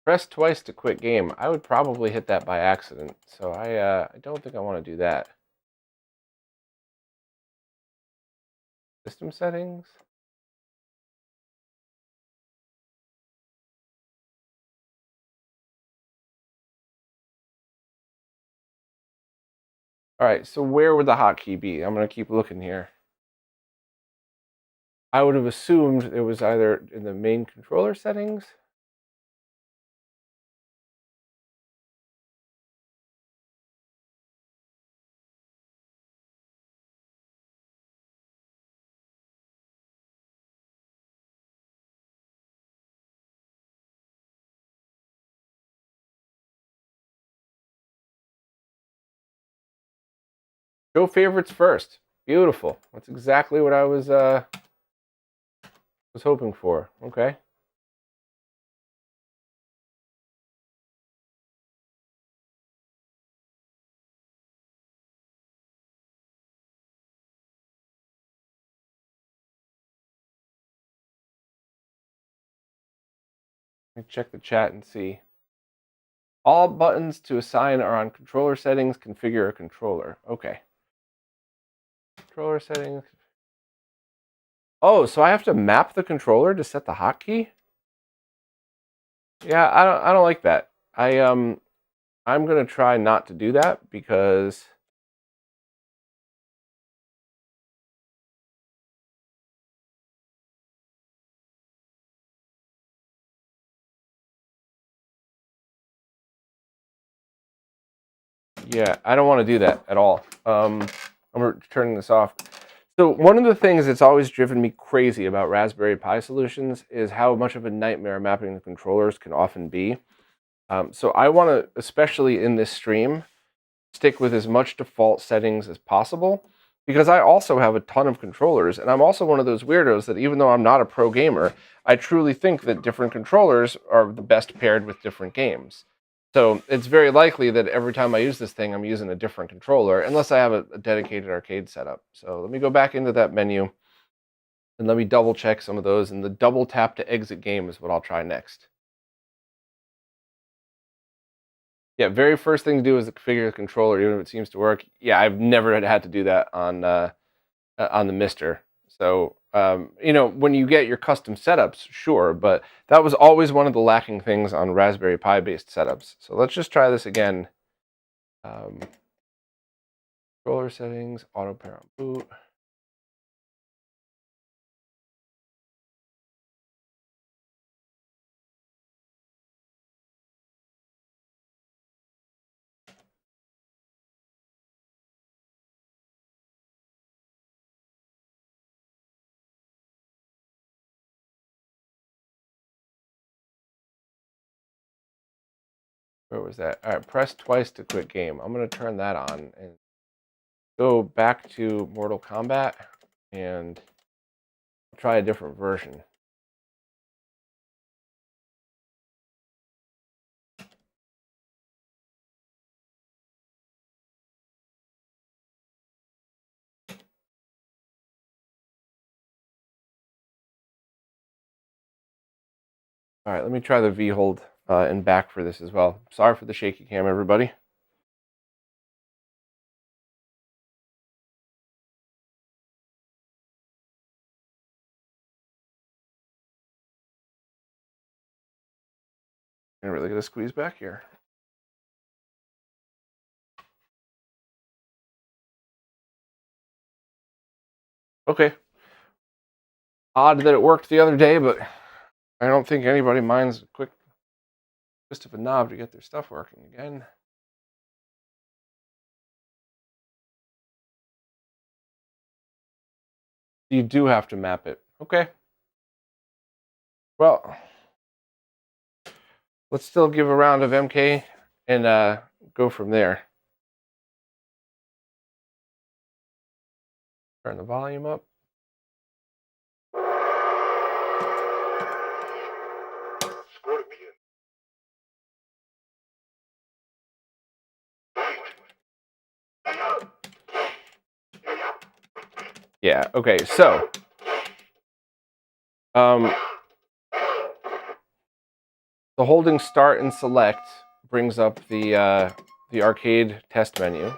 Press twice to quit game. I would probably hit that by accident, so I don't think I want to do that. System settings. All right, so where would the hotkey be? I'm going to keep looking here. I would have assumed it was either in the main controller settings. Show favorites first. Beautiful. That's exactly what I was hoping for. Okay. Let me check the chat and see. All buttons to assign are on controller settings. Configure a controller. Okay. Controller settings. Oh, so I have to map the controller to set the hotkey? Yeah, I don't like that. I'm gonna try not to do that because Yeah, I don't want to do that at all. I'm turning this off. So one of the things that's always driven me crazy about Raspberry Pi solutions is how much of a nightmare mapping the controllers can often be. So I want to, especially in this stream, stick with as much default settings as possible, because I also have a ton of controllers, and I'm also one of those weirdos that even though I'm not a pro gamer, I truly think that different controllers are the best paired with different games. So it's very likely that every time I use this thing, I'm using a different controller, unless I have a dedicated arcade setup. So let me go back into that menu, and let me double check some of those, and the double tap to exit game is what I'll try next. Yeah, very first thing to do is to configure the controller, even if it seems to work. Yeah, I've never had to do that on the Mister. So, you know, when you get your custom setups, sure, but that was always one of the lacking things on Raspberry Pi based setups. So let's just try this again. Controller settings, auto pair on boot. Where was that? All right, press twice to quit game. I'm going to turn that on and go back to Mortal Kombat and try a different version. All right, let me try the V-hold and back for this as well. Sorry for the shaky cam, everybody. I'm really gonna squeeze back here. Okay. Odd that it worked the other day, but I don't think anybody minds a quick twist of a knob to get their stuff working again. You do have to map it. Okay. Well, let's still give a round of MK and go from there. Turn the volume up. Yeah, okay, so the holding start and select brings up the arcade test menu.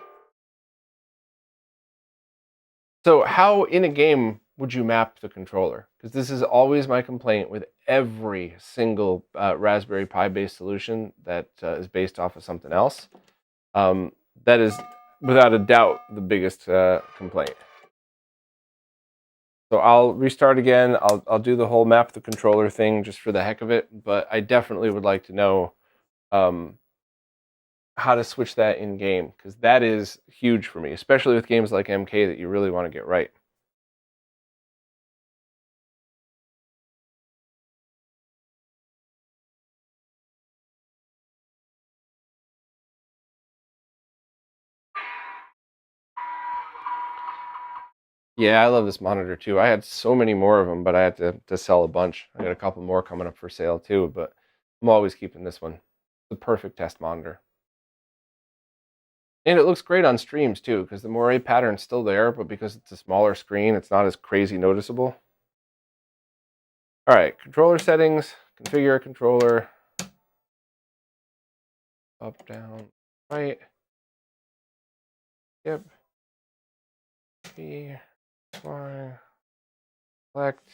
So how in a game would you map the controller? Because this is always my complaint with every single Raspberry Pi based solution that is based off of something else. That is without a doubt the biggest complaint. So I'll restart again. I'll do the whole map the controller thing just for the heck of it, but I definitely would like to know how to switch that in game, because that is huge for me, especially with games like MK that you really want to get right. Yeah, I love this monitor too. I had so many more of them, but I had to sell a bunch. I got a couple more coming up for sale too, but I'm always keeping this one. The perfect test monitor. And it looks great on streams too, because the moire pattern's still there, but because it's a smaller screen, it's not as crazy noticeable. All right, controller settings, configure a controller. Up, down, right. Yep. P, Y, select.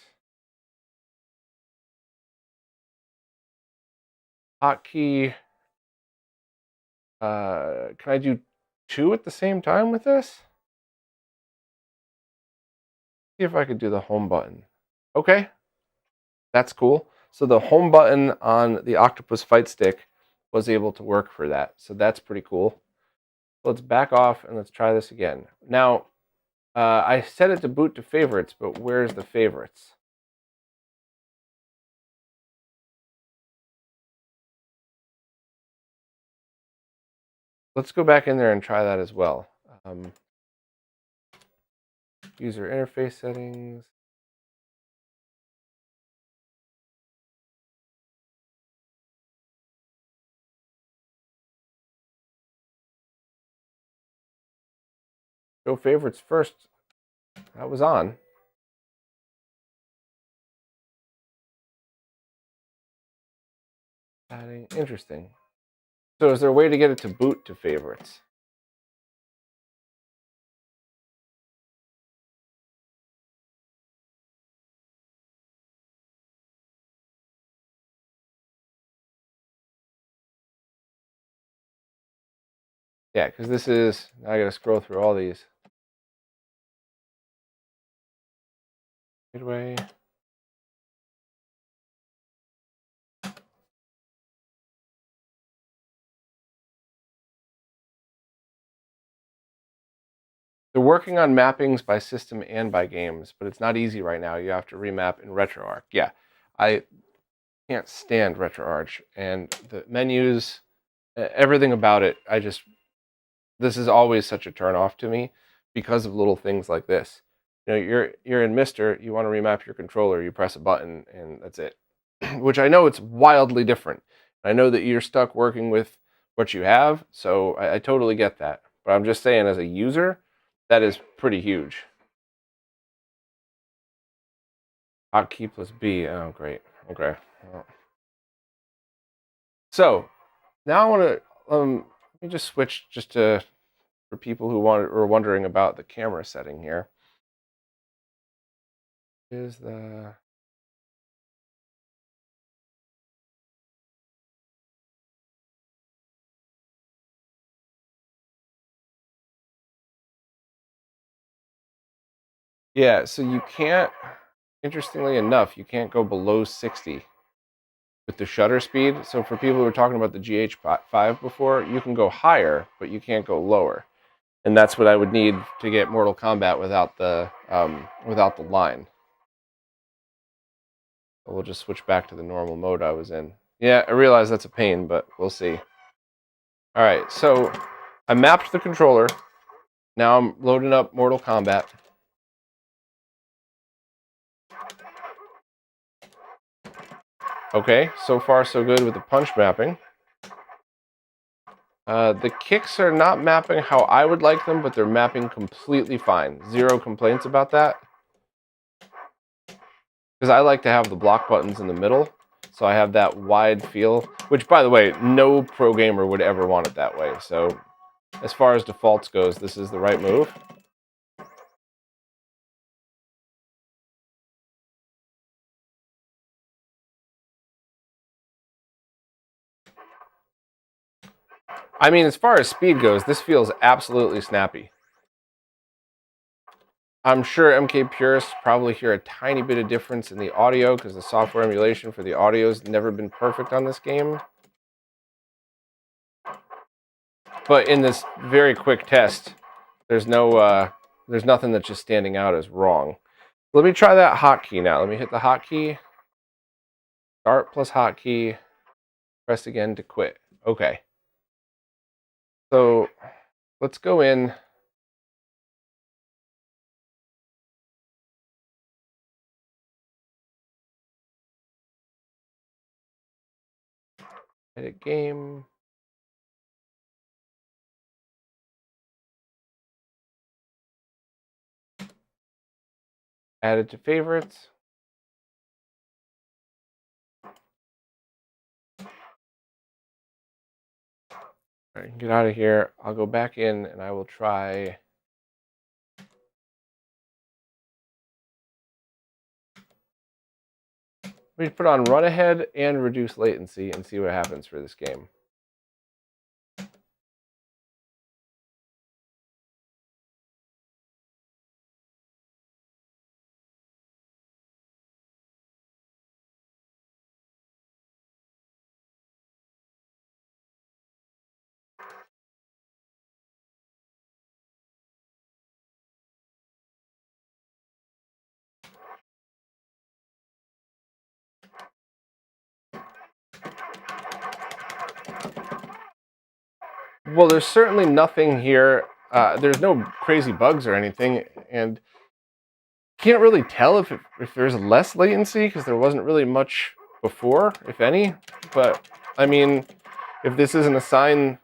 Hotkey. Can I do 2 at the same time with this? See if I could do the home button. Okay, that's cool. So the home button on the Octopus Fight Stick was able to work for that. So that's pretty cool. Let's back off and let's try this again. Now, I set it to boot to favorites, but where's the favorites? Let's go back in there and try that as well. User interface settings. Show favorites first. That was on. Adding, interesting. So is there a way to get it to boot to favorites? Yeah, because this is, now I gotta scroll through all these. Midway. They're working on mappings by system and by games, but it's not easy right now. You have to remap in RetroArch. Yeah, I can't stand RetroArch, and the menus, everything about it, this is always such a turnoff to me because of little things like this. You know, you're in Mister, you want to remap your controller, you press a button, and that's it. Which I know it's wildly different. I know that you're stuck working with what you have, so I totally get that. But I'm just saying, as a user, that is pretty huge. Hotkey plus B. Oh, great. Okay. Well. So now I want to let me just switch just to for people who are wondering about the camera setting here. Is the yeah, so you can't, interestingly enough, you can't go below 60 with the shutter speed. So for people who were talking about the GH5 before, you can go higher, but you can't go lower. And that's what I would need to get Mortal Kombat without the line. So we'll just switch back to the normal mode I was in. Yeah, I realize that's a pain, but we'll see. All right, so I mapped the controller. Now I'm loading up Mortal Kombat. Okay, so far so good with the punch mapping. The kicks are not mapping how I would like them, but they're mapping completely fine. Zero complaints about that. Because I like to have the block buttons in the middle, so I have that wide feel, which, by the way, no pro gamer would ever want it that way. So as far as defaults goes, this is the right move. I mean, as far as speed goes, this feels absolutely snappy. I'm sure MK purists probably hear a tiny bit of difference in the audio because the software emulation for the audio has never been perfect on this game. But in this very quick test, there's nothing that's just standing out as wrong. Let me try that hotkey now. Let me hit the hotkey. Start plus hotkey. Press again to quit. Okay. So let's go in. Edit game. Add it to favorites. All right, get out of here. I'll go back in and I will try. We put on run ahead and reduce latency and see what happens for this game. Well, there's certainly nothing here. There's no crazy bugs or anything, and can't really tell if there's less latency because there wasn't really much before, if any. But I mean, if this isn't a sign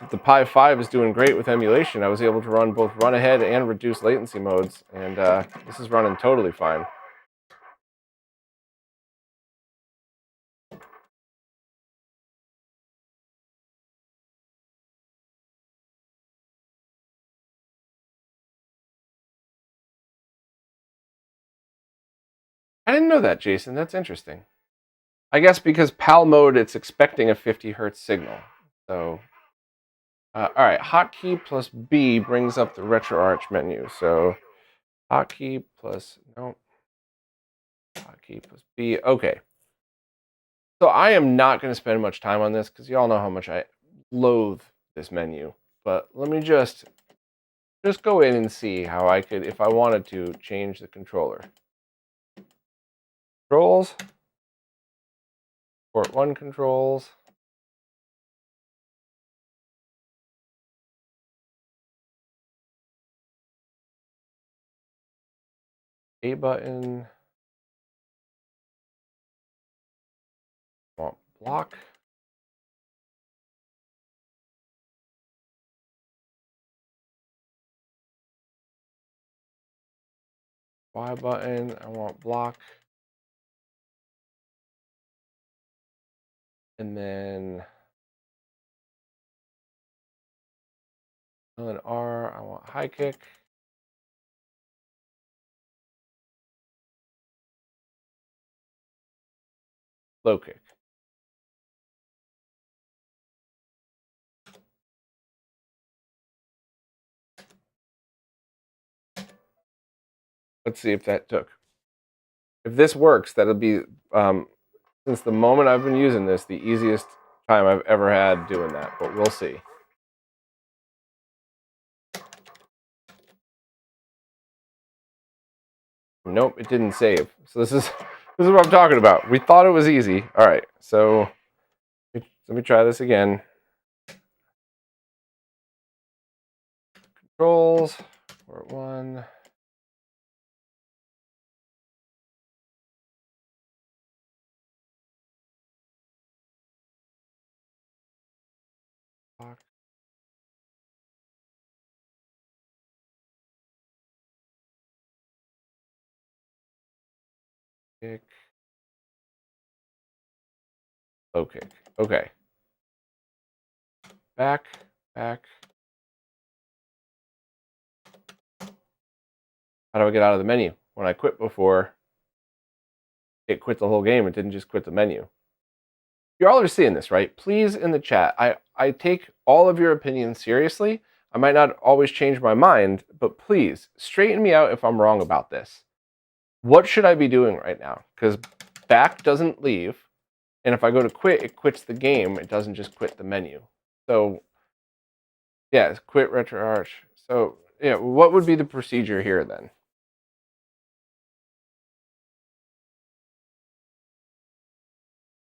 that the Pi 5 is doing great with emulation, I was able to run both run ahead and reduce latency modes, and this is running totally fine. I didn't know that, Jason. That's interesting. I guess because PAL mode, it's expecting a 50 hertz signal. So, all right, hotkey plus B brings up the RetroArch menu. So, hotkey plus, no, hotkey plus B. Okay. So I am not going to spend much time on this because you all know how much I loathe this menu. But let me just go in and see how I could, if I wanted to, change the controller. Controls. Port 1 controls. A button. Want block. Y button. I want block. And then L and R, I want high kick. Low kick. Let's see if that took. If this works, that'll be, since the moment I've been using this, the easiest time I've ever had doing that, but we'll see. Nope, it didn't save. So this is what I'm talking about. We thought it was easy. All right, so let me try this again. Controls, port 1. Kick. Low kick. Okay. Back. How do I get out of the menu? When I quit before, it quit the whole game. It didn't just quit the menu. You all are seeing this, right? Please, in the chat, I take all of your opinions seriously. I might not always change my mind, but please, straighten me out if I'm wrong about this. What should I be doing right now? Because back doesn't leave, and if I go to quit, it quits the game. It doesn't just quit the menu. So, yeah, it's quit RetroArch. So, yeah, what would be the procedure here then?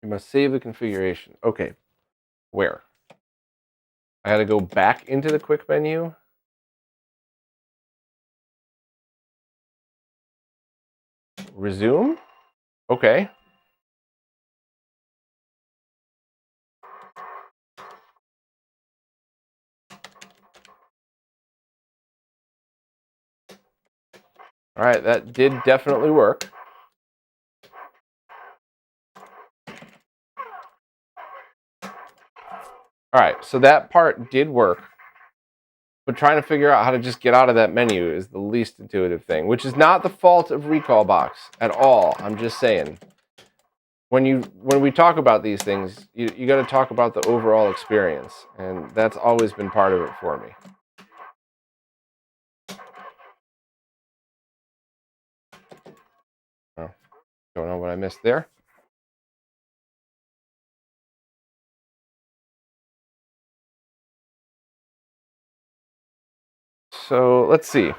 You must save the configuration. Okay, where? I got to go back into the quick menu. Resume? Okay. All right, that did definitely work. All right, so that part did work. But trying to figure out how to just get out of that menu is the least intuitive thing, which is not the fault of Recalbox at all. I'm just saying. When we talk about these things, you got to talk about the overall experience, and that's always been part of it for me. Oh, don't know what I missed there. So let's see.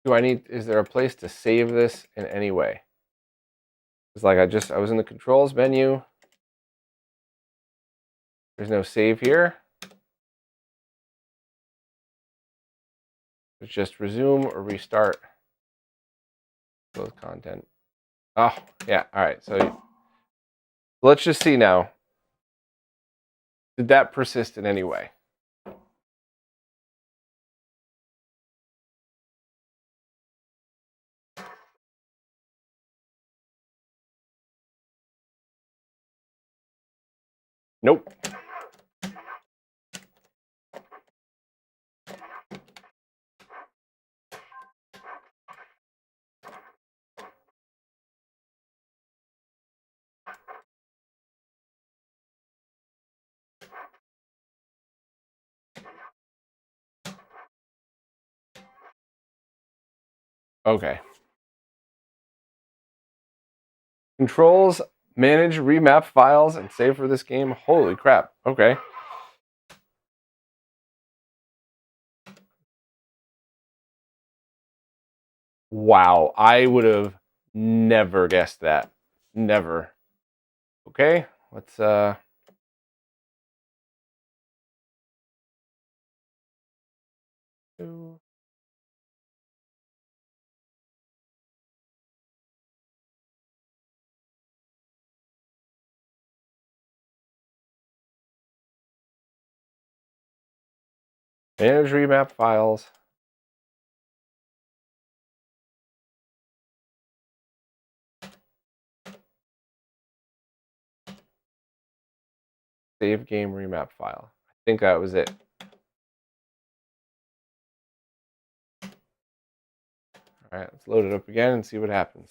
Is there a place to save this in any way? It's like I was in the controls menu. There's no save here. Let's just resume or restart. Close content. Oh, yeah. All right. So let's just see now. Did that persist in any way? Nope. Okay. Controls, manage, remap files, and save for this game. Holy crap. Okay. Wow. I would have never guessed that. Never. Okay. Let's manage remap files. Save game remap file. I think that was it. All right, let's load it up again and see what happens.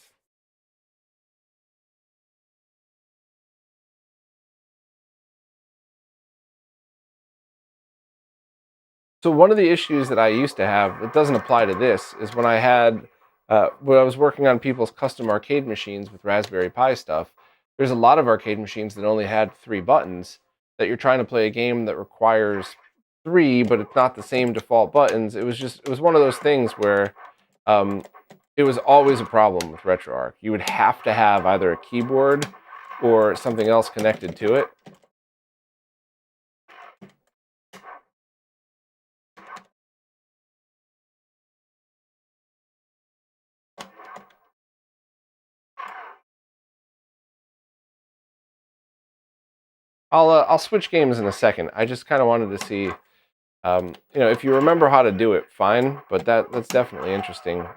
So one of the issues that I used to have that doesn't apply to this is when when I was working on people's custom arcade machines with Raspberry Pi stuff. There's a lot of arcade machines that only had 3 buttons that you're trying to play a game that requires 3, but it's not the same default buttons. It was one of those things where um, it was always a problem with RetroArch. You would have to have either a keyboard or something else connected to it. I'll switch games in a second. I just kind of wanted to see, if you remember how to do it, fine. But that's definitely interesting.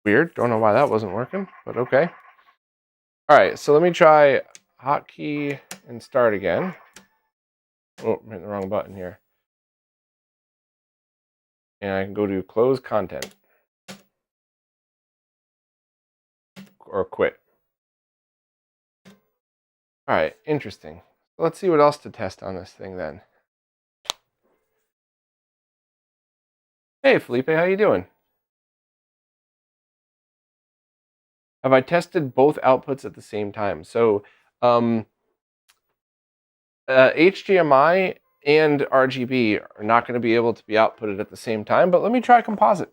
Weird. Don't know why that wasn't working, but okay. All right, so let me try hotkey and start again. Oh, I'm hitting the wrong button here. And I can go to close content or quit. All right, interesting. Let's see what else to test on this thing then. Hey, Felipe, how you doing? Have I tested both outputs at the same time? So HDMI and RGB are not going to be able to be outputted at the same time, but let me try composite.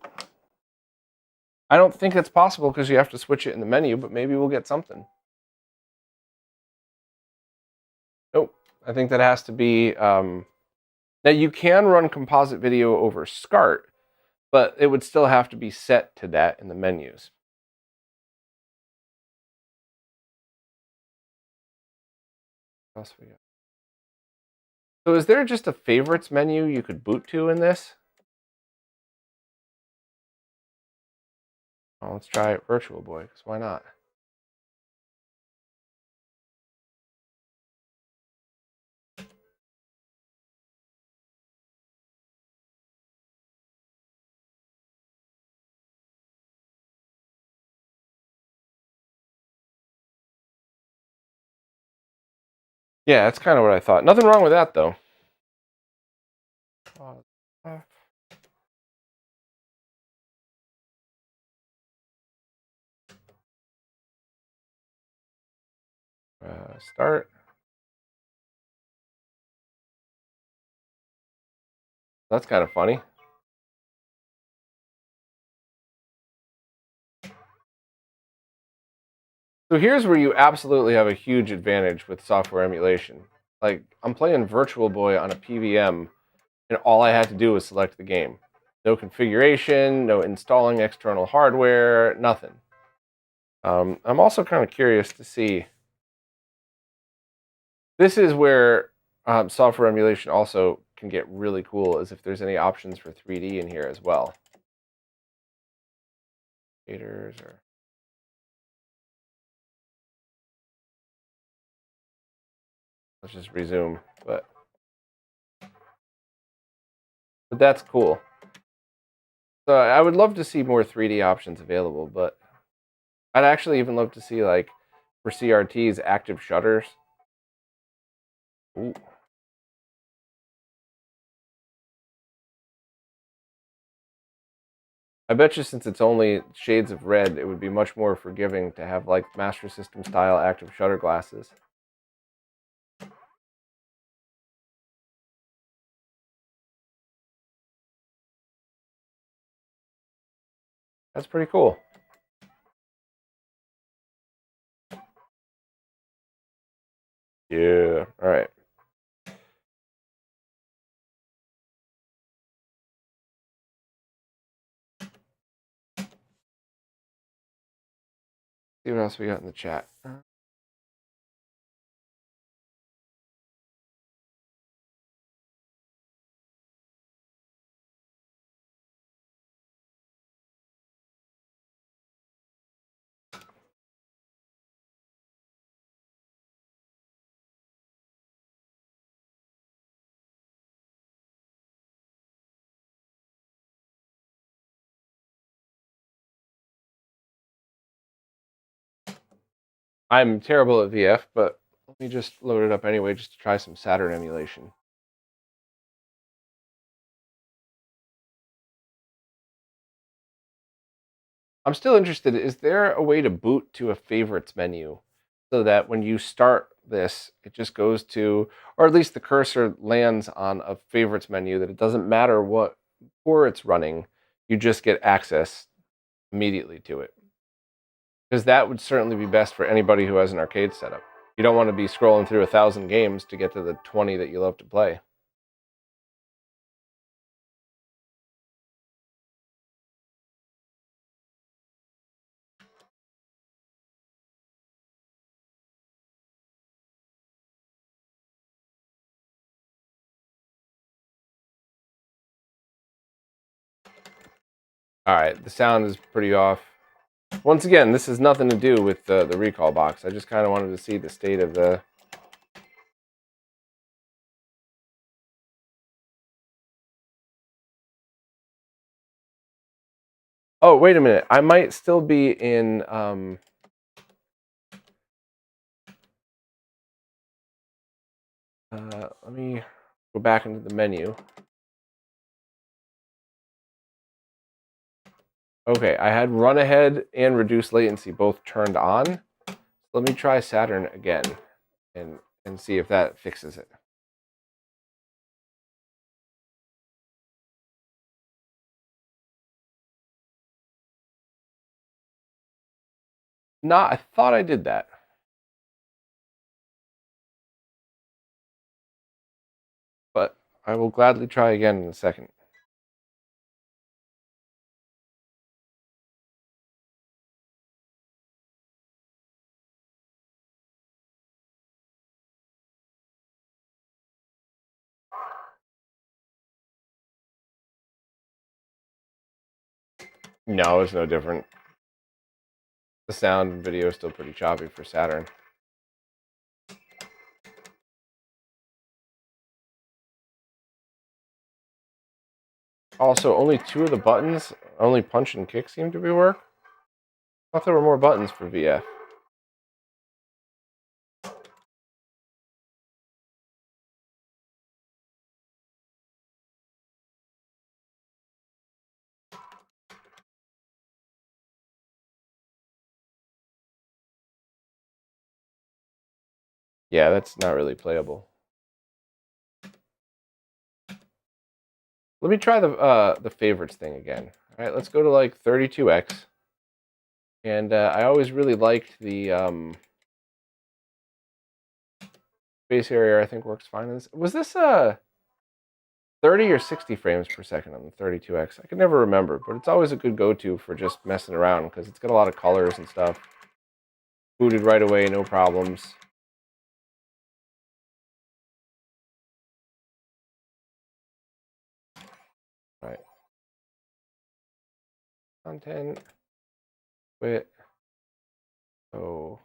I don't think it's possible because you have to switch it in the menu, but maybe we'll get something. Nope, I think that has to be... now you can run composite video over SCART, but it would still have to be set to that in the menus. What else we got? So is there just a favorites menu you could boot to in this? Oh, let's try Virtual Boy, because why not? Yeah, that's kind of what I thought. Nothing wrong with that, though. Start. That's kind of funny. So here's where you absolutely have a huge advantage with software emulation. Like, I'm playing Virtual Boy on a PVM, and all I had to do was select the game. No configuration, no installing external hardware, nothing. I'm also kind of curious to see. This is where software emulation also can get really cool, is if there's any options for 3D in here as well. Shaders or... Let's just resume, but that's cool. So I would love to see more 3D options available, but I'd actually even love to see, like, for CRTs, active shutters. Ooh. I bet you since it's only shades of red, it would be much more forgiving to have, like, Master System style active shutter glasses. That's pretty cool. Yeah, all right. See what else we got in the chat. I'm terrible at VF, but let me just load it up anyway just to try some Saturn emulation. I'm still interested. Is there a way to boot to a favorites menu so that when you start this, it just goes to, or at least the cursor lands on a favorites menu, that it doesn't matter what core it's running, you just get access immediately to it? Because that would certainly be best for anybody who has an arcade setup. You don't want to be scrolling through 1,000 games to get to the 20 that you love to play. All right, the sound is pretty off. Once again, this has nothing to do with the Recalbox. I just kind of wanted to see the state of the... Oh, wait a minute. I might still be in... let me go back into the menu. Okay, I had run ahead and reduce latency both turned on. Let me try Saturn again and see if that fixes it. Nah, I thought I did that. But I will gladly try again in a second. No, it's no different. The sound and video is still pretty choppy for Saturn. Also, only 2 of the buttons, only punch and kick, seem to be work. I thought there were more buttons for VF. Yeah, that's not really playable. Let me try the favorites thing again. All right, let's go to like 32x. And I always really liked the base area. I think works fine. Was this 30 or 60 frames per second on the 32x? I can never remember, but it's always a good go-to for just messing around because it's got a lot of colors and stuff. Booted right away, no problems. Right. Content. Quit. So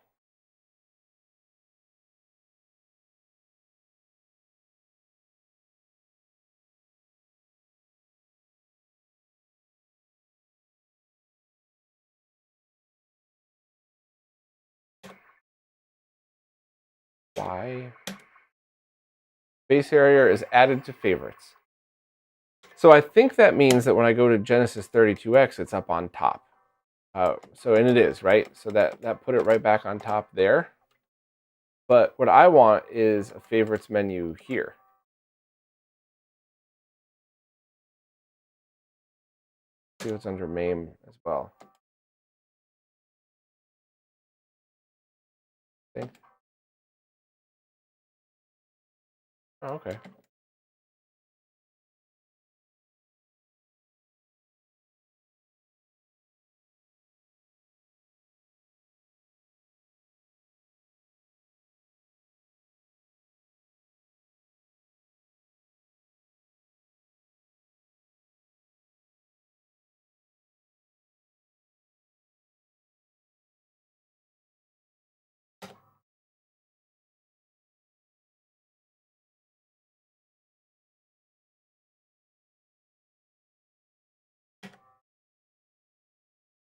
why? Base area is added to favorites. So I think that means that when I go to Genesis 32x, it's up on top. And it is, right? So that put it right back on top there. But what I want is a favorites menu here. See what's under MAME as well. Okay. Oh, okay.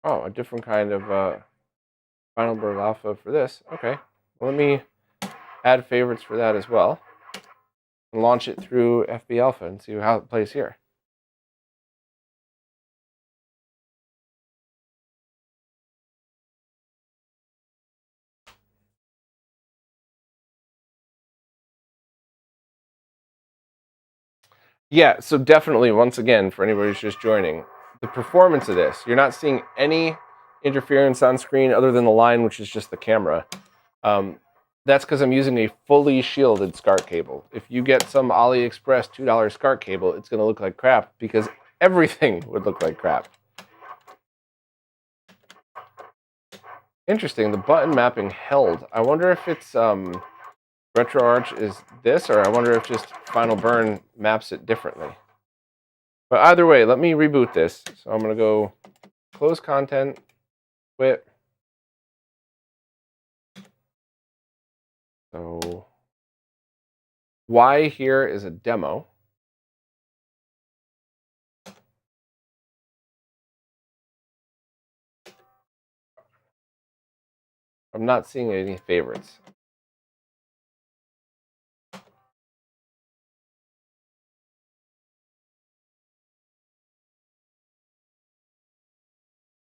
Oh, a different kind of Feinberg alpha for this. Okay. Well, let me add favorites for that as well. And launch it through FB alpha and see how it plays here. Yeah, so definitely, once again, for anybody who's just joining, the performance of this, you're not seeing any interference on screen other than the line, which is just the camera. That's because I'm using a fully shielded SCART cable. If you get some AliExpress $2 SCART cable, it's going to look like crap because everything would look like crap. Interesting, the button mapping held. I wonder if it's RetroArch is this, or I wonder if just Final Burn maps it differently. But either way, let me reboot this. So I'm going to go close content, quit. So Y here is a demo. I'm not seeing any favorites.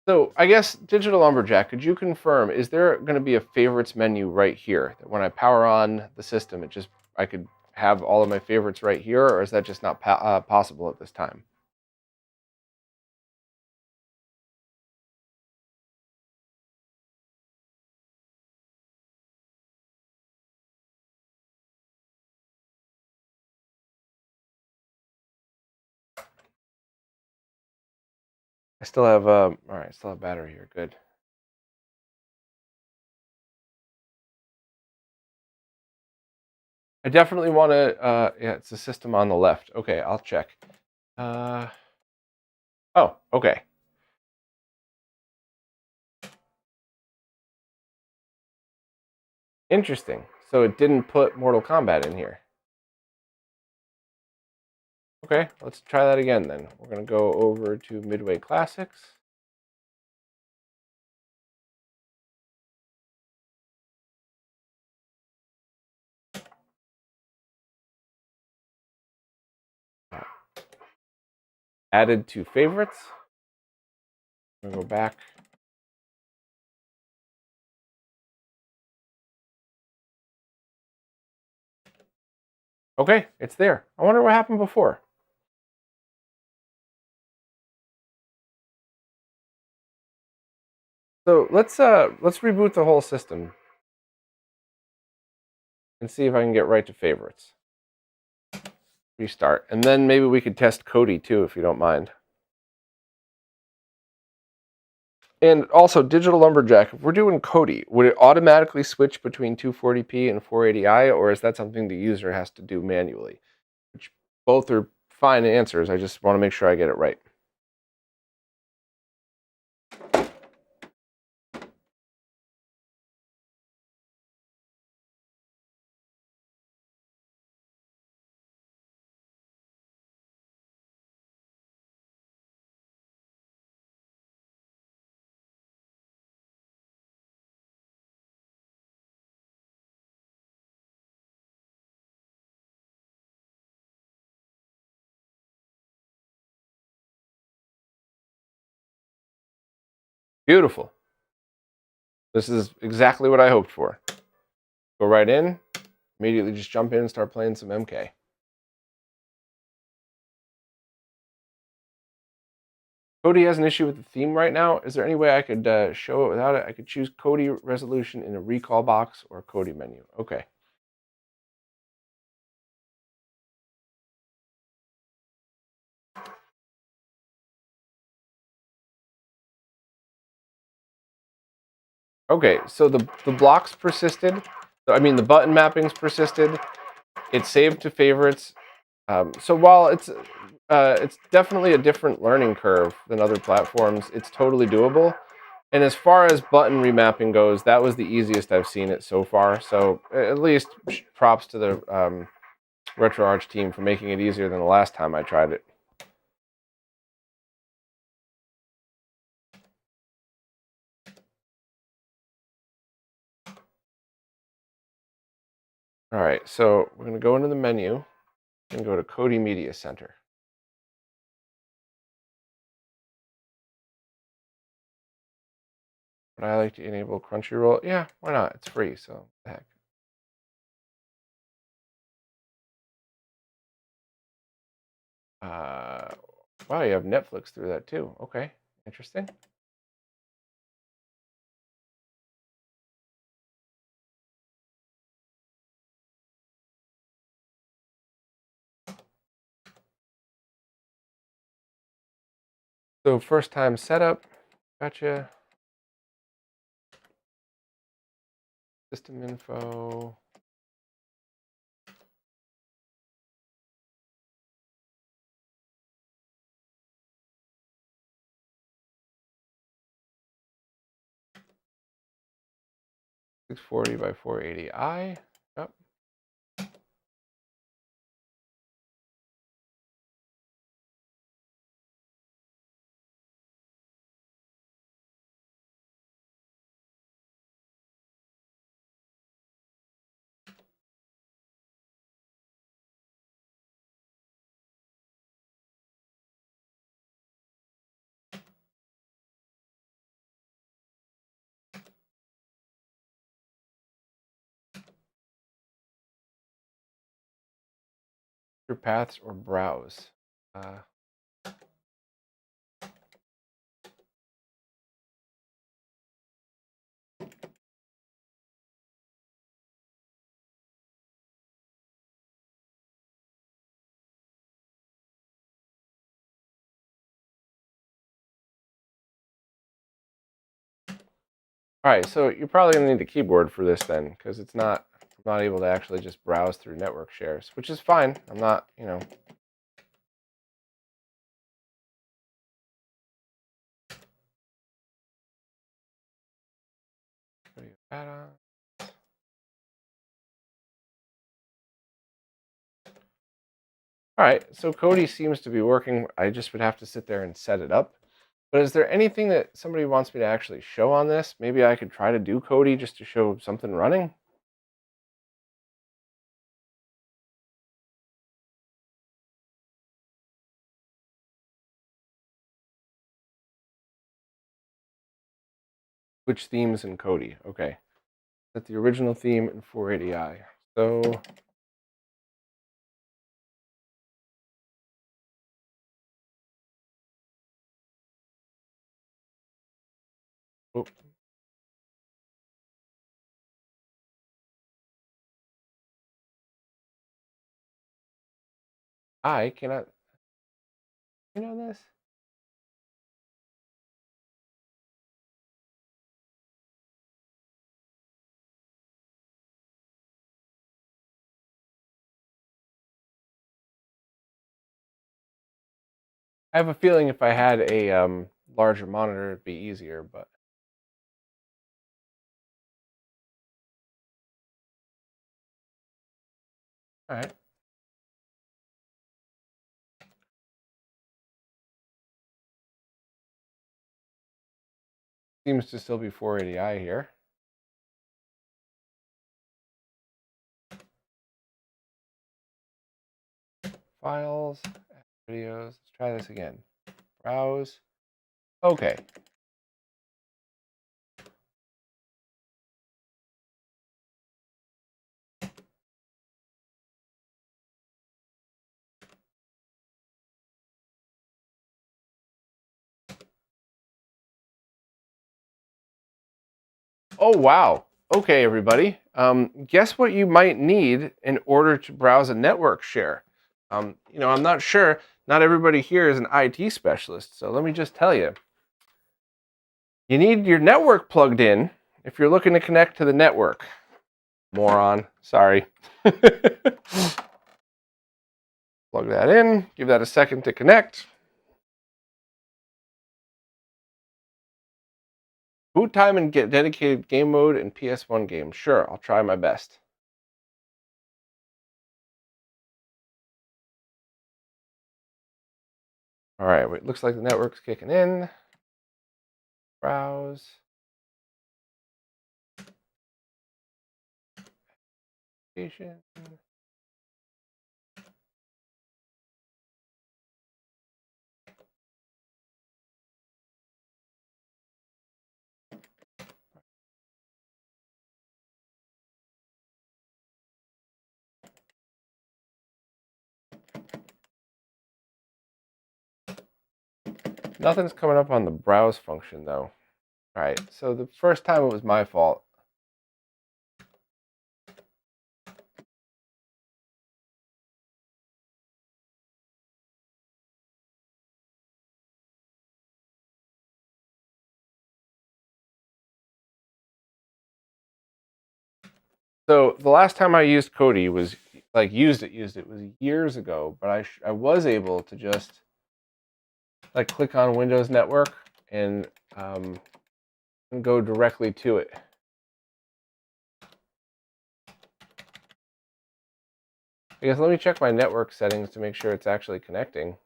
So I guess Digital Lumberjack, could you confirm, is there going to be a favorites menu right here? That when I power on the system, I could have all of my favorites right here, or is that just not possible at this time? I still have, all right, still have battery here, good. I definitely want to, yeah, it's the system on the left. Okay, I'll check. Oh, okay. Interesting. So it didn't put Mortal Kombat in here. Okay, let's try that again then. We're going to go over to Midway Classics. Added to favorites. I'm going to go back. Okay, it's there. I wonder what happened before. So let's reboot the whole system and see if I can get right to favorites. Restart, and then maybe we could test Kodi too, if you don't mind. And also, Digital Lumberjack, if we're doing Kodi, would it automatically switch between 240p and 480i, or is that something the user has to do manually? Which both are fine answers. I just want to make sure I get it right. Beautiful. This is exactly what I hoped for. Go right in, immediately just jump in and start playing some MK. Kodi has an issue with the theme right now. Is there any way I could show it without it? I could choose Kodi resolution in a Recalbox or Kodi menu. Okay. Okay, so the blocks persisted. I mean, the button mappings persisted. It's saved to favorites. So while it's definitely a different learning curve than other platforms, it's totally doable. And as far as button remapping goes, that was the easiest I've seen it so far. So at least props to the RetroArch team for making it easier than the last time I tried it. All right, so we're going to go into the menu and go to Kodi Media Center. Would I like to enable Crunchyroll? Yeah, why not? It's free, so heck. Wow, you have Netflix through that too. Okay, interesting. So first time setup, gotcha. System info. .640 by 480i. Yep. Your paths or browse. All right, so you're probably gonna need the keyboard for this then, because I'm not able to actually just browse through network shares, which is fine. I'm not, add-on. All right, so Kodi seems to be working. I just would have to sit there and set it up. But is there anything that somebody wants me to actually show on this? Maybe I could try to do Kodi just to show something running. Which themes in Kodi? Okay. Set the original theme in 480i. So I cannot. You know this? I have a feeling if I had a larger monitor, it'd be easier, but. All right. Seems to still be 480i here. Files, videos. Let's try this again. Browse. Okay. Oh, wow. Okay, everybody. Guess what you might need in order to browse a network share? I'm not sure. Not everybody here is an IT specialist, so let me just tell you. You need your network plugged in if you're looking to connect to the network. Moron. Sorry. Plug that in. Give that a second to connect. Boot time and get dedicated game mode and PS1 games. Sure, I'll try my best. All right, wait, looks like the network's kicking in. Browse. Application. Nothing's coming up on the browse function though. All right, so the first time it was my fault. So the last time I used Kodi was like used it was years ago, but I was able to just like click on Windows Network and go directly to it. I guess let me check my network settings to make sure it's actually connecting.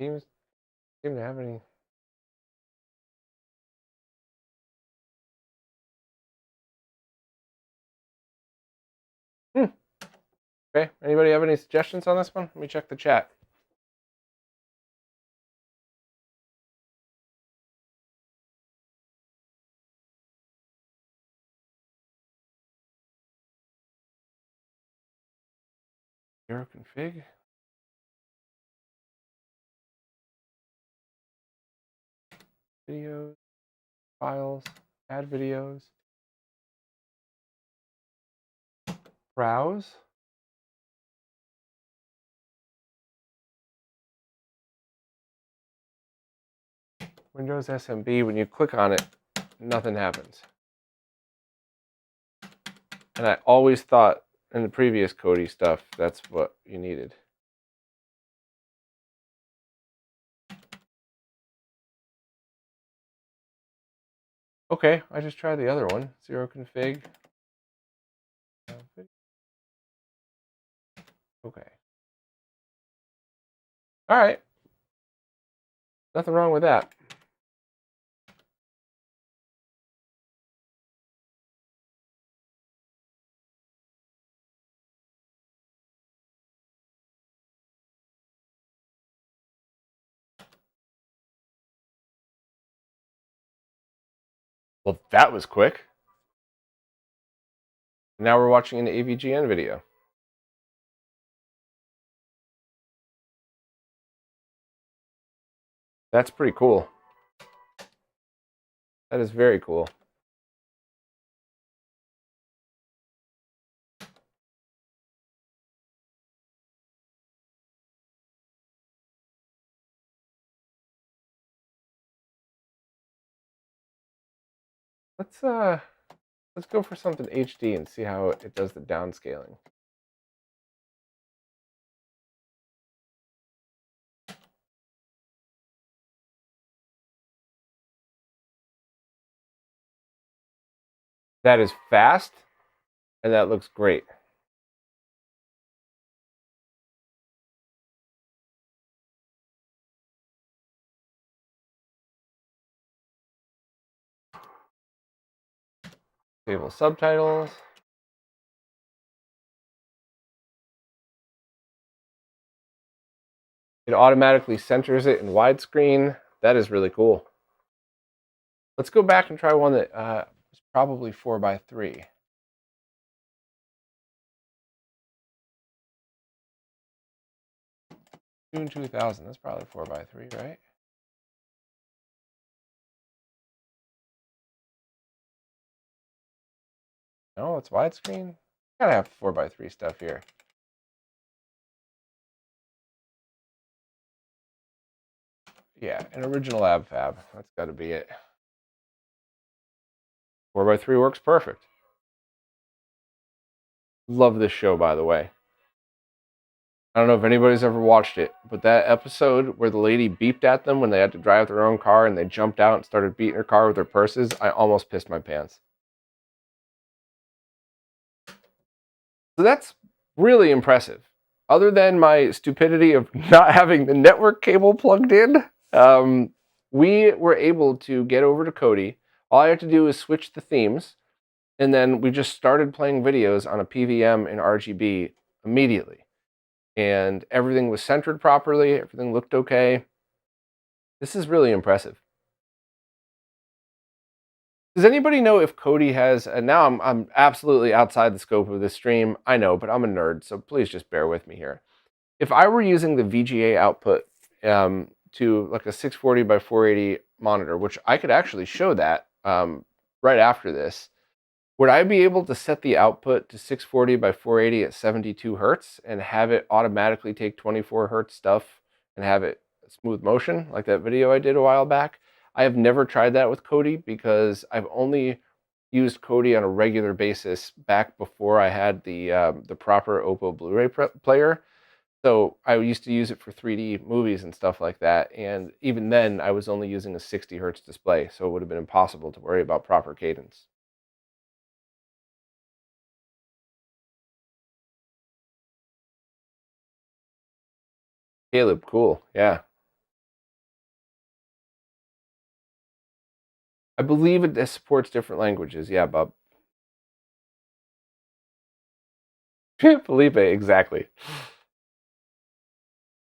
Seem to have any. Okay, anybody have any suggestions on this one? Let me check the chat. Zero config. Videos, files, add videos. Browse. Windows SMB, when you click on it, nothing happens. And I always thought in the previous Kodi stuff, that's what you needed. Okay, I just tried the other one. Zero config. Okay. All right. Nothing wrong with that. Well, that was quick. Now we're watching an AVGN video. That's pretty cool. That is very cool. Let's go for something HD and see how it does the downscaling. That is fast, and that looks great. Disable subtitles. It automatically centers it in widescreen. That is really cool. Let's go back and try one that was probably 4:3. June 2000, that's probably 4:3, right? No, it's widescreen. Gotta have 4:3 stuff here. Yeah, an original ab fab. That's gotta be it. 4:3 works perfect. Love this show, by the way. I don't know if anybody's ever watched it, but that episode where the lady beeped at them when they had to drive their own car and they jumped out and started beating her car with their purses, I almost pissed my pants. So that's really impressive. Other than my stupidity of not having the network cable plugged in, we were able to get over to Kodi. All I had to do is switch the themes, and then we just started playing videos on a PVM in RGB immediately. And everything was centered properly, everything looked okay. This is really impressive. Does anybody know if Kodi has, and now I'm absolutely outside the scope of this stream, I know, but I'm a nerd, so please just bear with me here. If I were using the VGA output to like a 640 by 480 monitor, which I could actually show that right after this, would I be able to set the output to 640 by 480 at 72 hertz and have it automatically take 24 hertz stuff and have it smooth motion like that video I did a while back? I have never tried that with Kodi because I've only used Kodi on a regular basis back before I had the proper Oppo Blu-ray player. So I used to use it for 3D movies and stuff like that. And even then, I was only using a 60 hertz display, so it would have been impossible to worry about proper cadence. Caleb, cool. Yeah. I believe it supports different languages. Yeah, Bob. Felipe, exactly.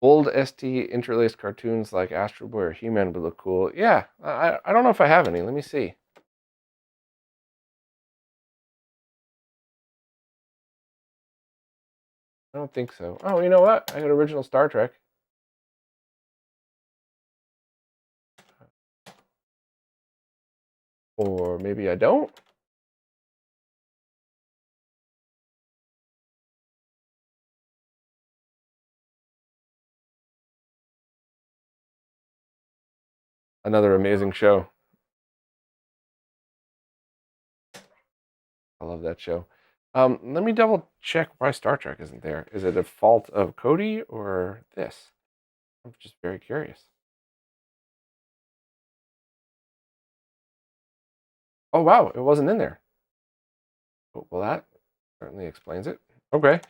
Old ST interlaced cartoons like Astro Boy or He-Man would look cool. Yeah, I don't know if I have any. Let me see. I don't think so. Oh, you know what? I got original Star Trek. Or maybe I don't. Another amazing show. I love that show. Let me double check why Star Trek isn't there. Is it a fault of Kodi or this? I'm just very curious. Oh, wow, it wasn't in there. Oh, well, that certainly explains it. Okay.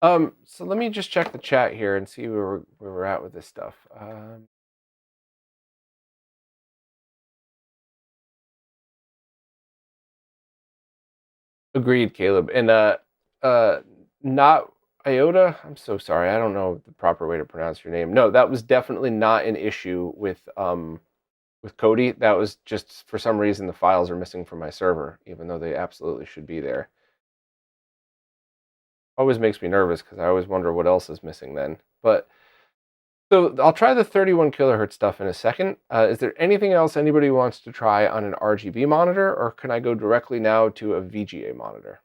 So let me just check the chat here and see where we're at with this stuff. Agreed, Caleb. And not Iota. I'm so sorry. I don't know the proper way to pronounce your name. No, that was definitely not an issue with Kodi. That was just for some reason the files are missing from my server, even though they absolutely should be there. always makes me nervous because I always wonder what else is missing then. But so I'll try the 31 kilohertz stuff in a second. Is there anything else anybody wants to try on an RGB monitor, or can I go directly now to a VGA monitor?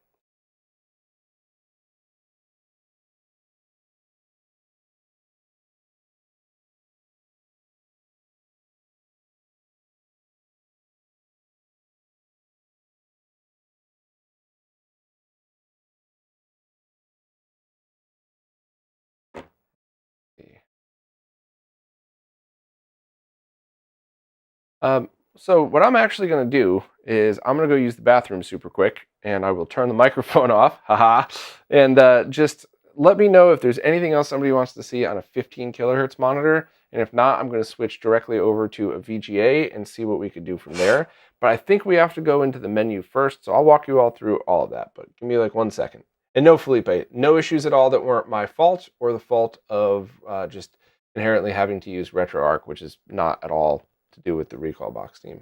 So what I'm actually going to do is I'm going to go use the bathroom super quick, and I will turn the microphone off, haha, and just let me know if there's anything else somebody wants to see on a 15 kilohertz monitor, and if not, I'm going to switch directly over to a VGA and see what we could do from there. But I think we have to go into the menu first, so I'll walk you all through all of that, but give me like 1 second. And no, Felipe, no issues at all that weren't my fault or the fault of just inherently having to use RetroArch, which is not at all to do with the Recalbox team.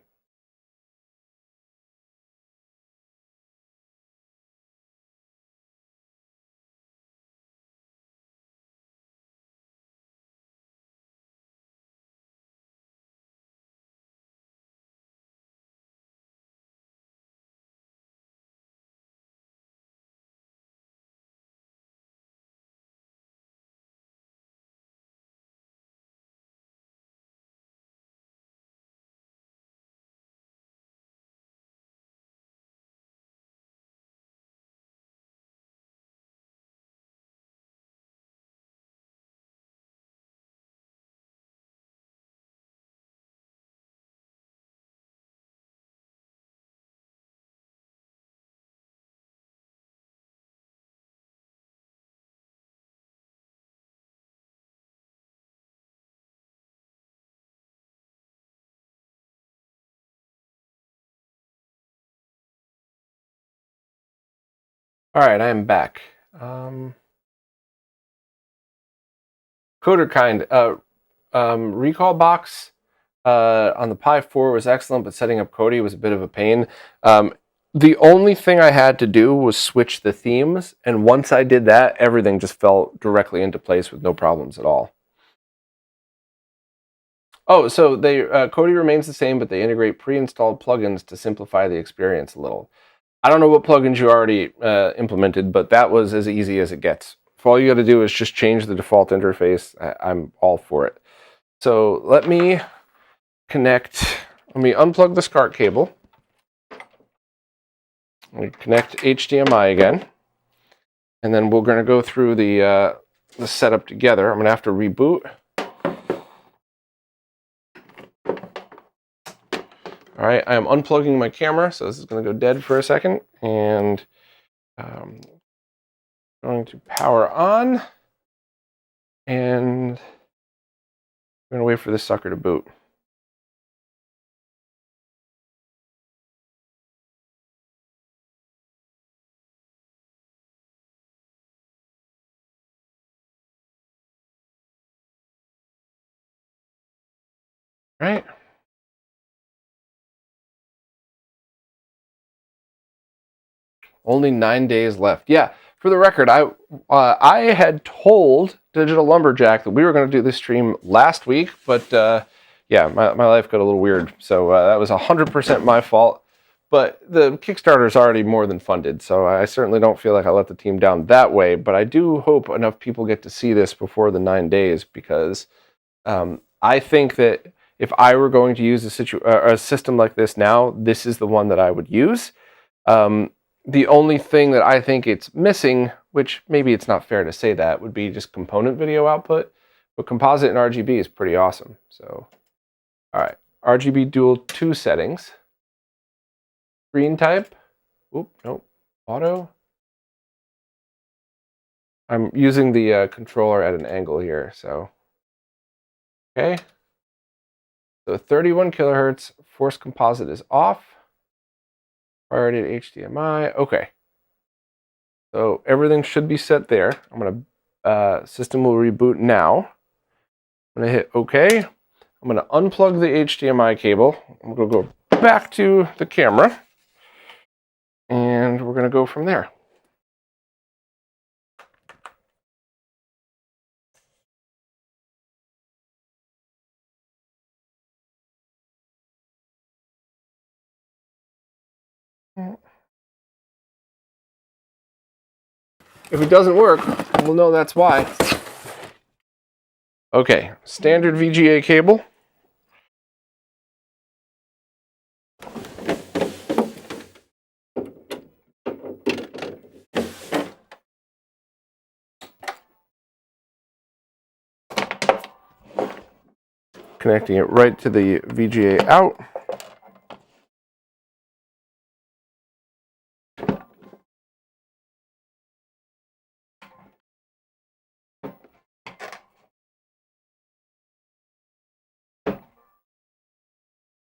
All right, I am back. Coder kind. Recalbox on the Pi 4 was excellent, but setting up Kodi was a bit of a pain. The only thing I had to do was switch the themes, and once I did that, everything just fell directly into place with no problems at all. Oh, so Kodi remains the same, but they integrate pre-installed plugins to simplify the experience a little. I don't know what plugins you already implemented, but that was as easy as it gets. If all you got to do is just change the default interface, I'm all for it. So let me unplug the SCART cable. We connect HDMI again, and then we're going to go through the setup together. I'm going to have to reboot. All right, I am unplugging my camera, so this is going to go dead for a second, and going to power on, and I'm going to wait for this sucker to boot. All right. Only 9 days left. Yeah, for the record, I had told Digital Lumberjack that we were going to do this stream last week, but yeah, my life got a little weird, so that was 100% my fault. But the Kickstarter is already more than funded, so I certainly don't feel like I let the team down that way. But I do hope enough people get to see this before the 9 days, because I think that if I were going to use a system like this now, this is the one that I would use. The only thing that I think it's missing, which maybe it's not fair to say that, would be just component video output. But composite and RGB is pretty awesome. So, all right, RGB dual 2 settings. Screen type. Oop, nope. Auto. I'm using the controller at an angle here, so. Okay. So 31 kilohertz, force composite is off. Priority to HDMI. Okay. So everything should be set there. I'm going to, system will reboot now. I'm going to hit OK. I'm going to unplug the HDMI cable. I'm going to go back to the camera. And we're going to go from there. If it doesn't work, we'll know that's why. Okay, standard VGA cable. Connecting it right to the VGA out.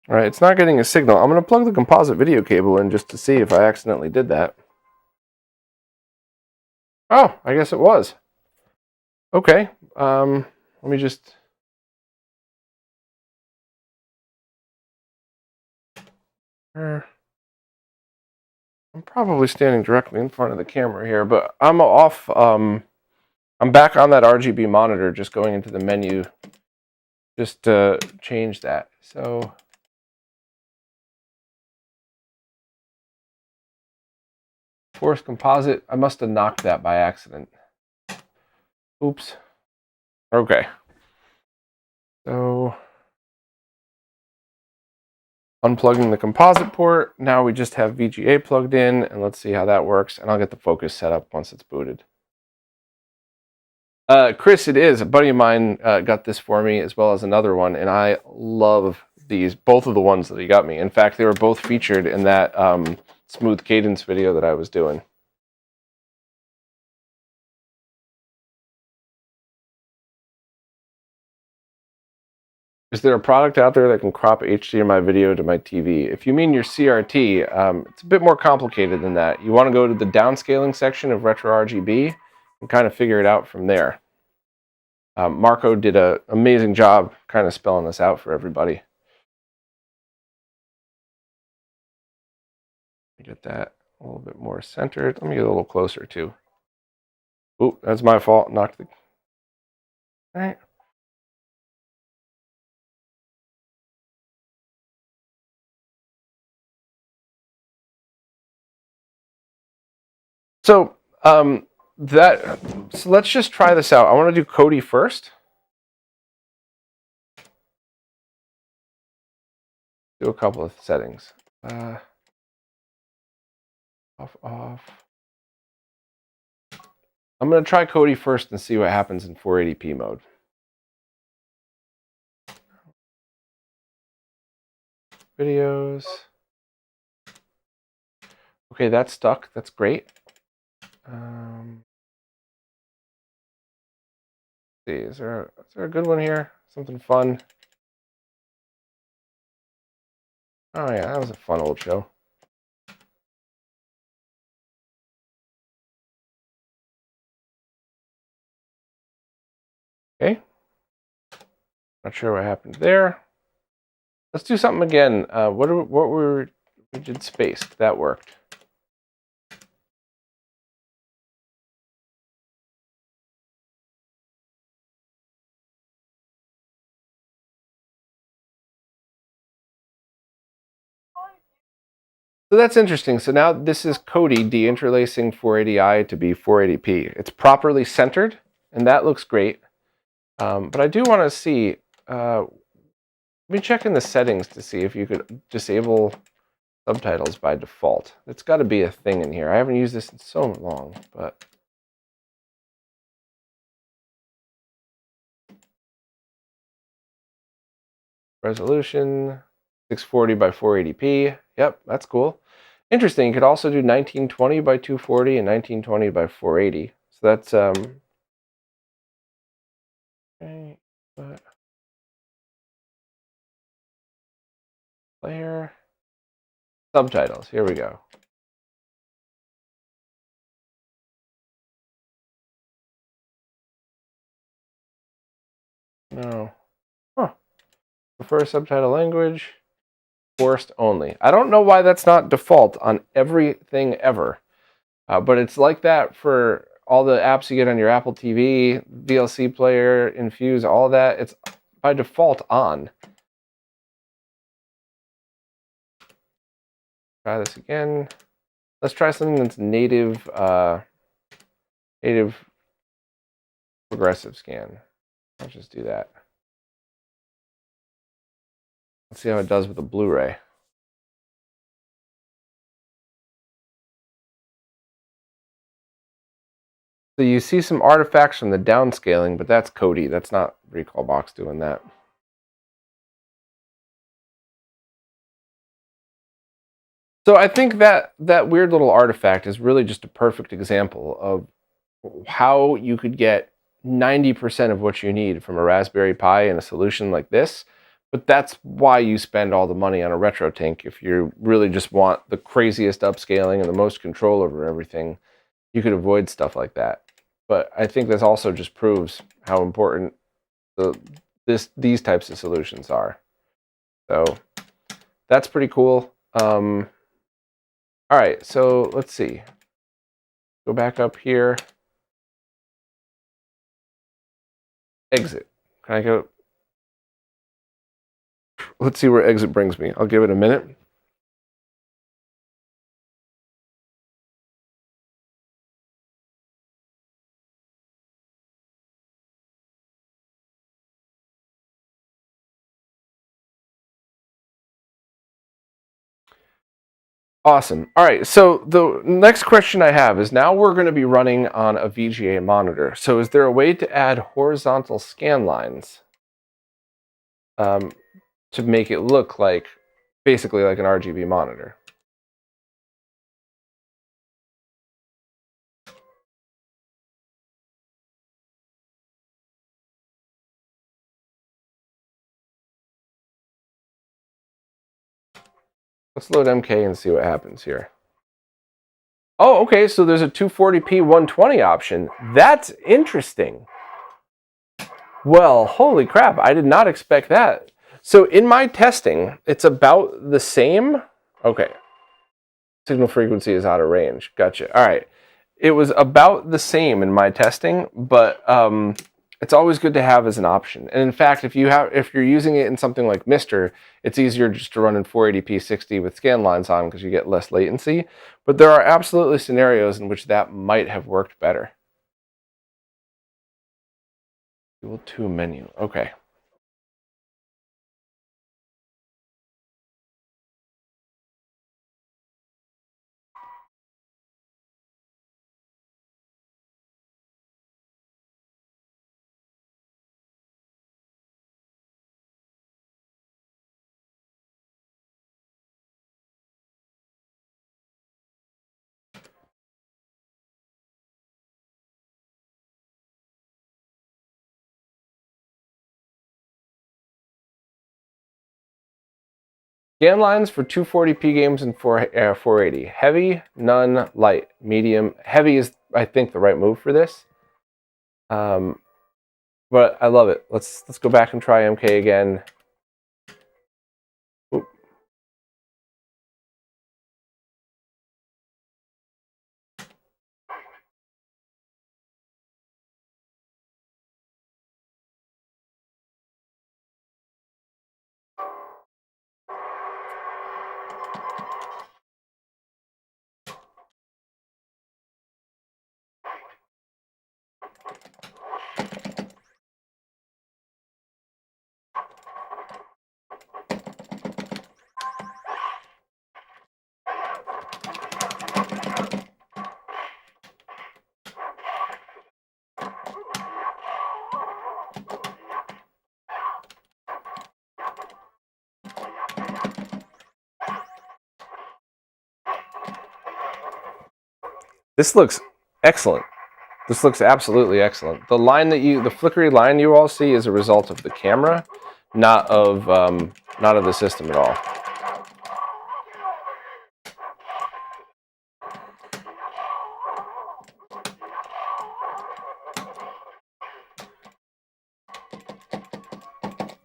All right, it's not getting a signal. I'm going to plug the composite video cable in just to see if I accidentally did that. Oh, I guess it was. Okay, let me just... I'm probably standing directly in front of the camera here, but I'm off. I'm back on that RGB monitor, just going into the menu just to change that. So force composite, I must have knocked that by accident. Oops. Okay. So unplugging the composite port, now we just have VGA plugged in, and let's see how that works, and I'll get the focus set up once it's booted. Chris, it is. A buddy of mine got this for me, as well as another one, and I love these, both of the ones that he got me. In fact, they were both featured in that smooth cadence video that I was doing. Is there a product out there that can crop HDMI video to my TV? If you mean your CRT, it's a bit more complicated than that. You want to go to the downscaling section of RetroRGB and kind of figure it out from there. Marco did an amazing job kind of spelling this out for everybody. Get that a little bit more centered. Let me get a little closer too. Oop, that's my fault. Knocked the... All right. So let's just try this out. I want to do Kodi first. Do a couple of settings. Off. I'm going to try Kodi first and see what happens in 480p mode. Videos. Okay, that's stuck. That's great. See, is there a good one here? Something fun? Oh yeah, that was a fun old show. Okay. Not sure what happened there. Let's do something again. We did spaced. That worked. So that's interesting. So now this is Kodi deinterlacing 480i to be 480p. It's properly centered, and that looks great. But I do want to see, let me check in the settings to see if you could disable subtitles by default. It's got to be a thing in here. I haven't used this in so long, but... Resolution, 640 by 480p. Yep, that's cool. Interesting, you could also do 1920 by 240 and 1920 by 480. So that's okay, but player subtitles. Here we go. No. Huh. Prefer subtitle language. Forced only. I don't know why that's not default on everything ever. But it's like that for all the apps you get on your Apple TV, VLC player, Infuse, all that. It's by default on. Try this again. Let's try something that's native native progressive scan. Let's just do that. Let's see how it does with the Blu-ray. So you see some artifacts from the downscaling, but that's Kodi. That's not Recalbox doing that. So I think that weird little artifact is really just a perfect example of how you could get 90% of what you need from a Raspberry Pi in a solution like this. But that's why you spend all the money on a RetroTink. If you really just want the craziest upscaling and the most control over everything, you could avoid stuff like that. But I think this also just proves how important these types of solutions are. So that's pretty cool. All right, so let's see. Go back up here. Exit. Can I go? Let's see where exit brings me. I'll give it a minute. Awesome. All right, so the next question I have is, now we're going to be running on a VGA monitor. So is there a way to add horizontal scan lines to make it look like, basically like an RGB monitor? Let's load MK and see what happens here. Oh, okay, so there's a 240p 120 option. That's interesting. Well, holy crap, I did not expect that. So in my testing, it's about the same. Okay. Signal frequency is out of range. Gotcha. All right. It was about the same in my testing, but it's always good to have as an option. And in fact, if you're using it in something like Mister, it's easier just to run in 480p 60 with scan lines on because you get less latency. But there are absolutely scenarios in which that might have worked better. Dual 2 menu. Okay. Scan lines for 240p games and 480. Heavy, none, light, medium. Heavy is, I think, the right move for this. But I love it. Let's go back and try MK again. Oop. This looks excellent. This looks absolutely excellent. The flickery line you all see is a result of the camera, not of the system at all.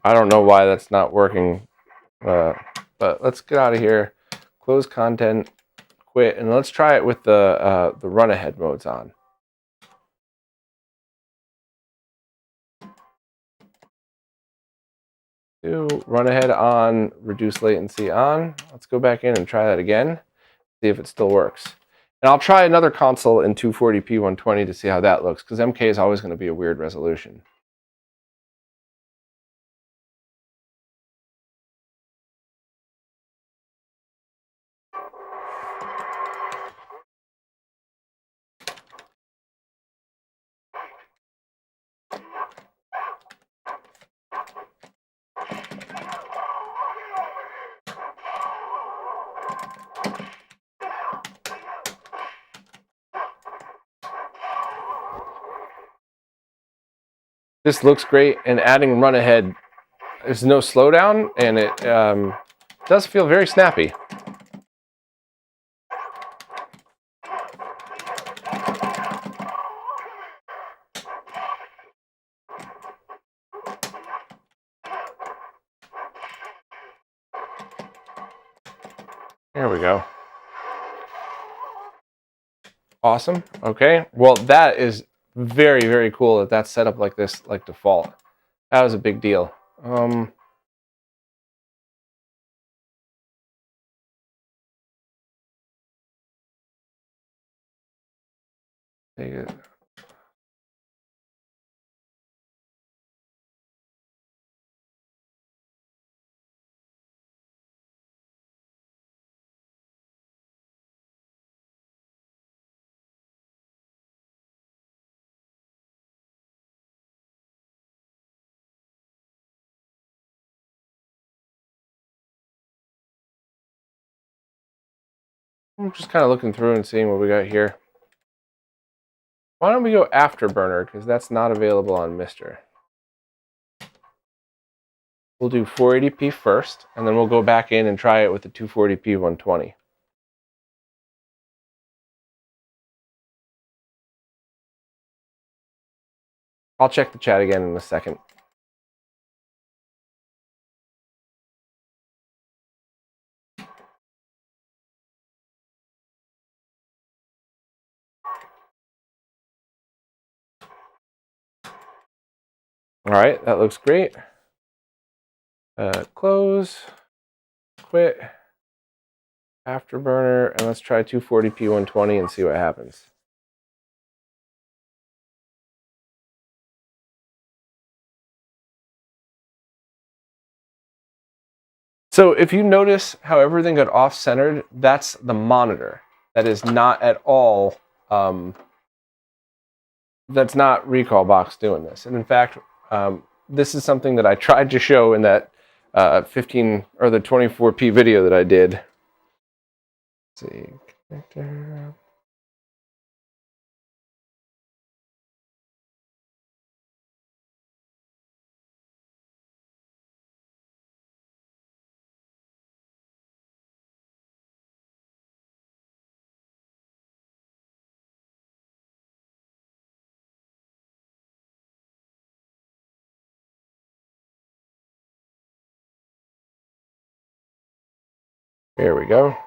I don't know why that's not working, but let's get out of here. Close content, quit, and let's try it with the run ahead modes on. Run ahead on, reduce latency on. Let's go back in and try that again, see if it still works. And I'll try another console in 240p 120 to see how that looks, because MK is always going to be a weird resolution. This looks great, and adding run ahead, there's no slowdown, and it does feel very snappy. There we go. Awesome. Okay. Well, that is very, very cool that that's set up like this, like default. That was a big deal. Take it. I'm just kind of looking through and seeing what we got here. Why don't we go Afterburner, because that's not available on Mister. We'll do 480p first, and then we'll go back in and try it with the 240p 120. I'll check the chat again in a second. All right, that looks great. Close, quit, Afterburner, and let's try 240p 120 and see what happens. So if you notice how everything got off-centered, that's the monitor. That is not at all, that's not Recalbox doing this. And in fact, this is something that I tried to show in that 15 or the 24p video that I did. Let's see, connector. Here we go.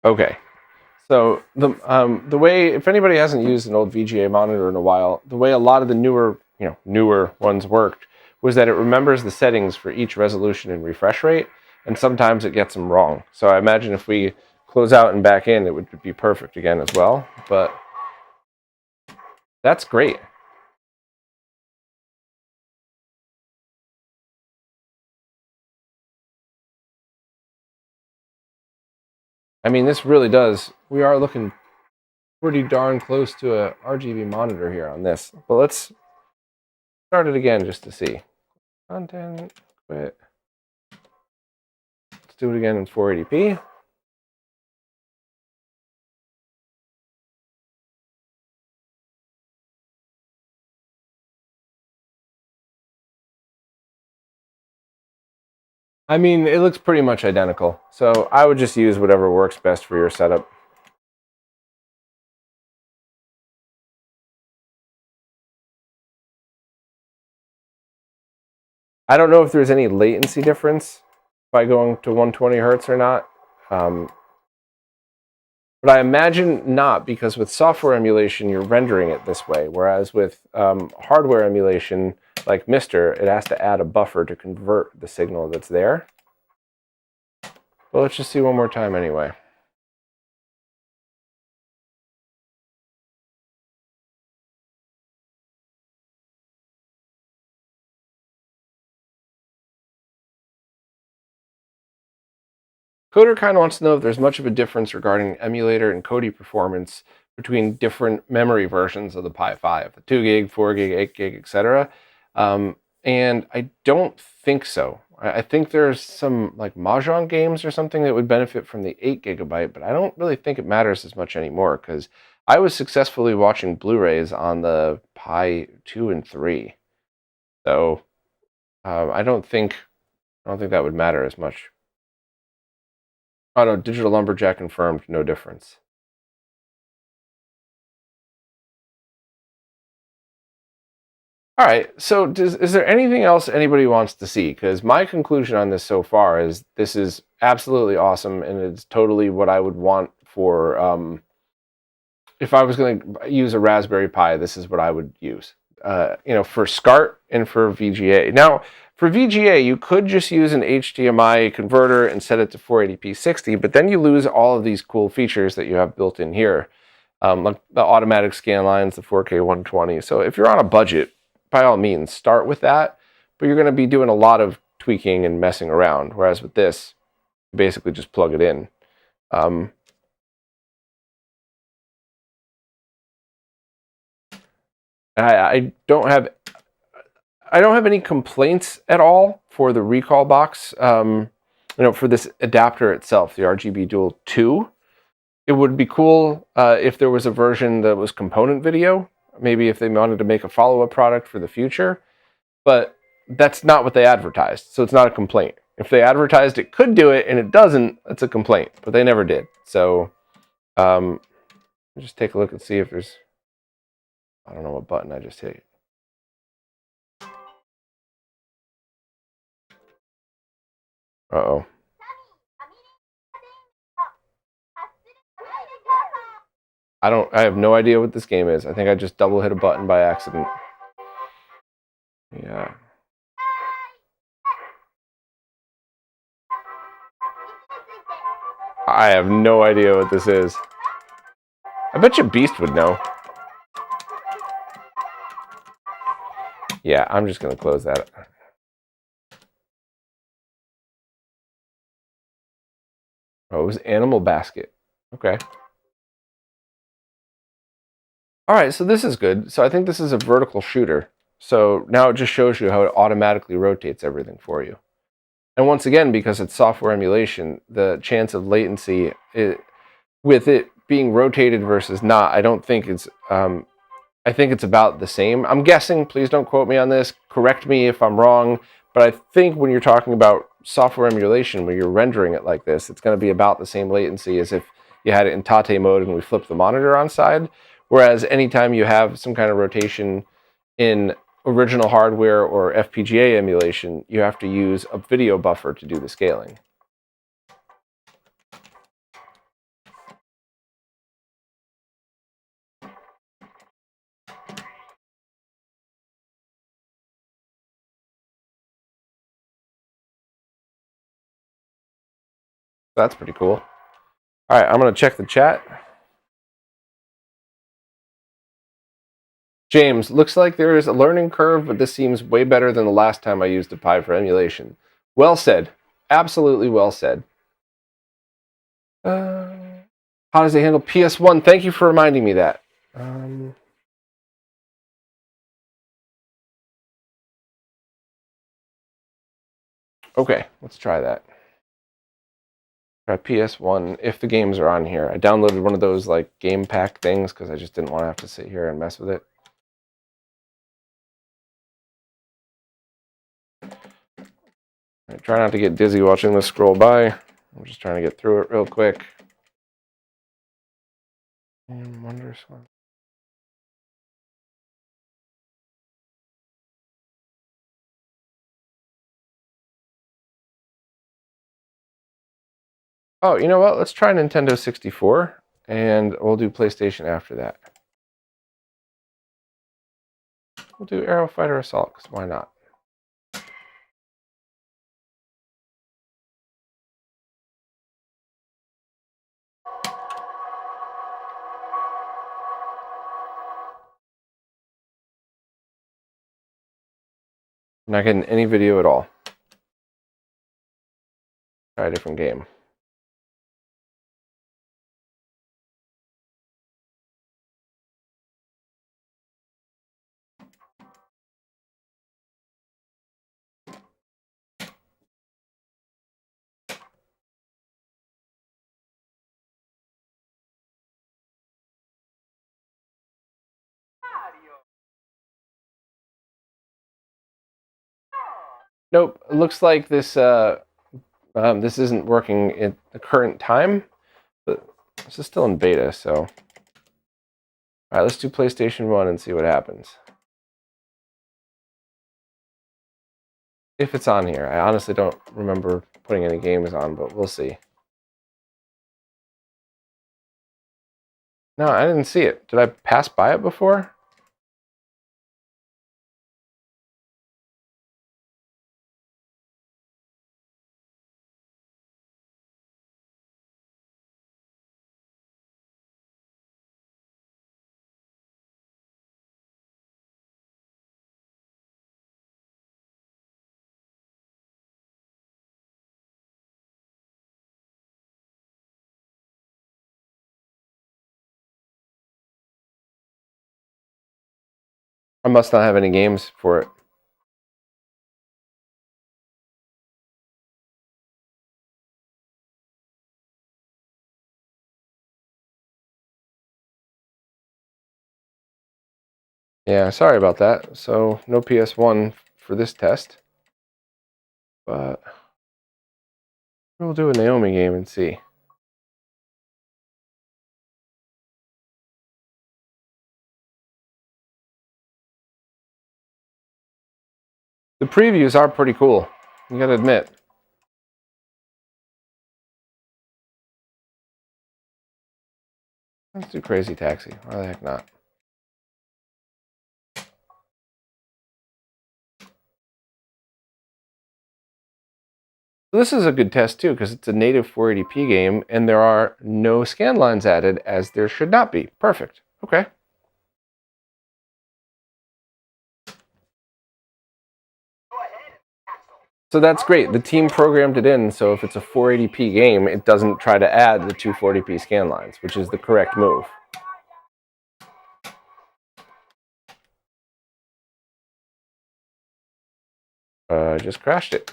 Okay, so the way, if anybody hasn't used an old VGA monitor in a while, the way a lot of the newer ones worked was that it remembers the settings for each resolution and refresh rate, and sometimes it gets them wrong. So I imagine if we close out and back in, it would be perfect again as well. But that's great. I mean, this really does. We are looking pretty darn close to a RGB monitor here on this. But let's start it again just to see. Content, quit. Let's do it again in 480p. I mean, it looks pretty much identical. So I would just use whatever works best for your setup. I don't know if there's any latency difference by going to 120 hertz or not. But I imagine not, because with software emulation, you're rendering it this way. Whereas with hardware emulation, like Mister, it has to add a buffer to convert the signal that's there. But let's just see one more time anyway. Coder kind of wants to know if there's much of a difference regarding emulator and Kodi performance between different memory versions of the Pi 5, the 2 gig, 4 gig, 8 gig, etc. And I don't think so. I think there's some like Mahjong games or something that would benefit from the 8 gigabyte, but I don't really think it matters as much anymore because I was successfully watching Blu-rays on the Pi 2 and 3. So I don't think that would matter as much. Oh no, digital lumberjack confirmed, no difference. All right, so is there anything else anybody wants to see? Because my conclusion on this so far is this is absolutely awesome, and it's totally what I would want for if I was going to use a Raspberry Pi. This is what I would use, for SCART and for VGA. Now, for VGA, you could just use an HDMI converter and set it to 480p 60, but then you lose all of these cool features that you have built in here, like the automatic scan lines, the 4K 120. So if you're on a budget, by all means, start with that, but you're going to be doing a lot of tweaking and messing around, whereas with this, you basically just plug it in. I don't have any complaints at all for the Recalbox. For this adapter itself, the RGB Dual 2. It would be cool if there was a version that was component video, maybe if they wanted to make a follow-up product for the future, but that's not what they advertised, so it's not a complaint. If they advertised it could do it and it doesn't, it's a complaint, but they never did. So just take a look and see if there's, I don't know what button I just hit. Uh-oh. I have no idea what this game is. I think I just double hit a button by accident. Yeah. I have no idea what this is. I bet you Beast would know. Yeah, I'm just going to close that. Oh, it was Animal Basket. Okay. All right, so this is good. So I think this is a vertical shooter. So now it just shows you how it automatically rotates everything for you. And once again, because it's software emulation, the chance of latency, with it being rotated versus not, I don't think it's, I think it's about the same. I'm guessing, please don't quote me on this, correct me if I'm wrong, but I think when you're talking about software emulation, when you're rendering it like this, it's going to be about the same latency as if you had it in Tate mode and we flipped the monitor on side. Whereas anytime you have some kind of rotation in original hardware or FPGA emulation, you have to use a video buffer to do the scaling. That's pretty cool. All right, I'm going to check the chat. James, looks like there is a learning curve, but this seems way better than the last time I used a Pi for emulation. Well said. Absolutely well said. How does it handle PS1? Thank you for reminding me that. Okay, let's try that. Try PS1 if the games are on here. I downloaded one of those like game pack things because I just didn't want to have to sit here and mess with it. I try not to get dizzy watching this scroll by. I'm just trying to get through it real quick. Wonders one. Oh, you know what? Let's try Nintendo 64, and we'll do PlayStation after that. We'll do Aero Fighter Assault, because why not? Not getting any video at all. Try a different game. Nope, it looks like this this isn't working at the current time, but this is still in beta, so. All right, let's do PlayStation 1 and see what happens. If it's on here. I honestly don't remember putting any games on, but we'll see. No, I didn't see it. Did I pass by it before? I must not have any games for it. Yeah, sorry about that. So no PS1 for this test. But we'll do a Naomi game and see. The previews are pretty cool, you gotta admit. Let's do Crazy Taxi. Why the heck not? This is a good test too, because it's a native 480p game, and there are no scan lines added, as there should not be. Perfect. Okay. So that's great. The team programmed it in, so if it's a 480p game, it doesn't try to add the 240p scan lines, which is the correct move. I just crashed it.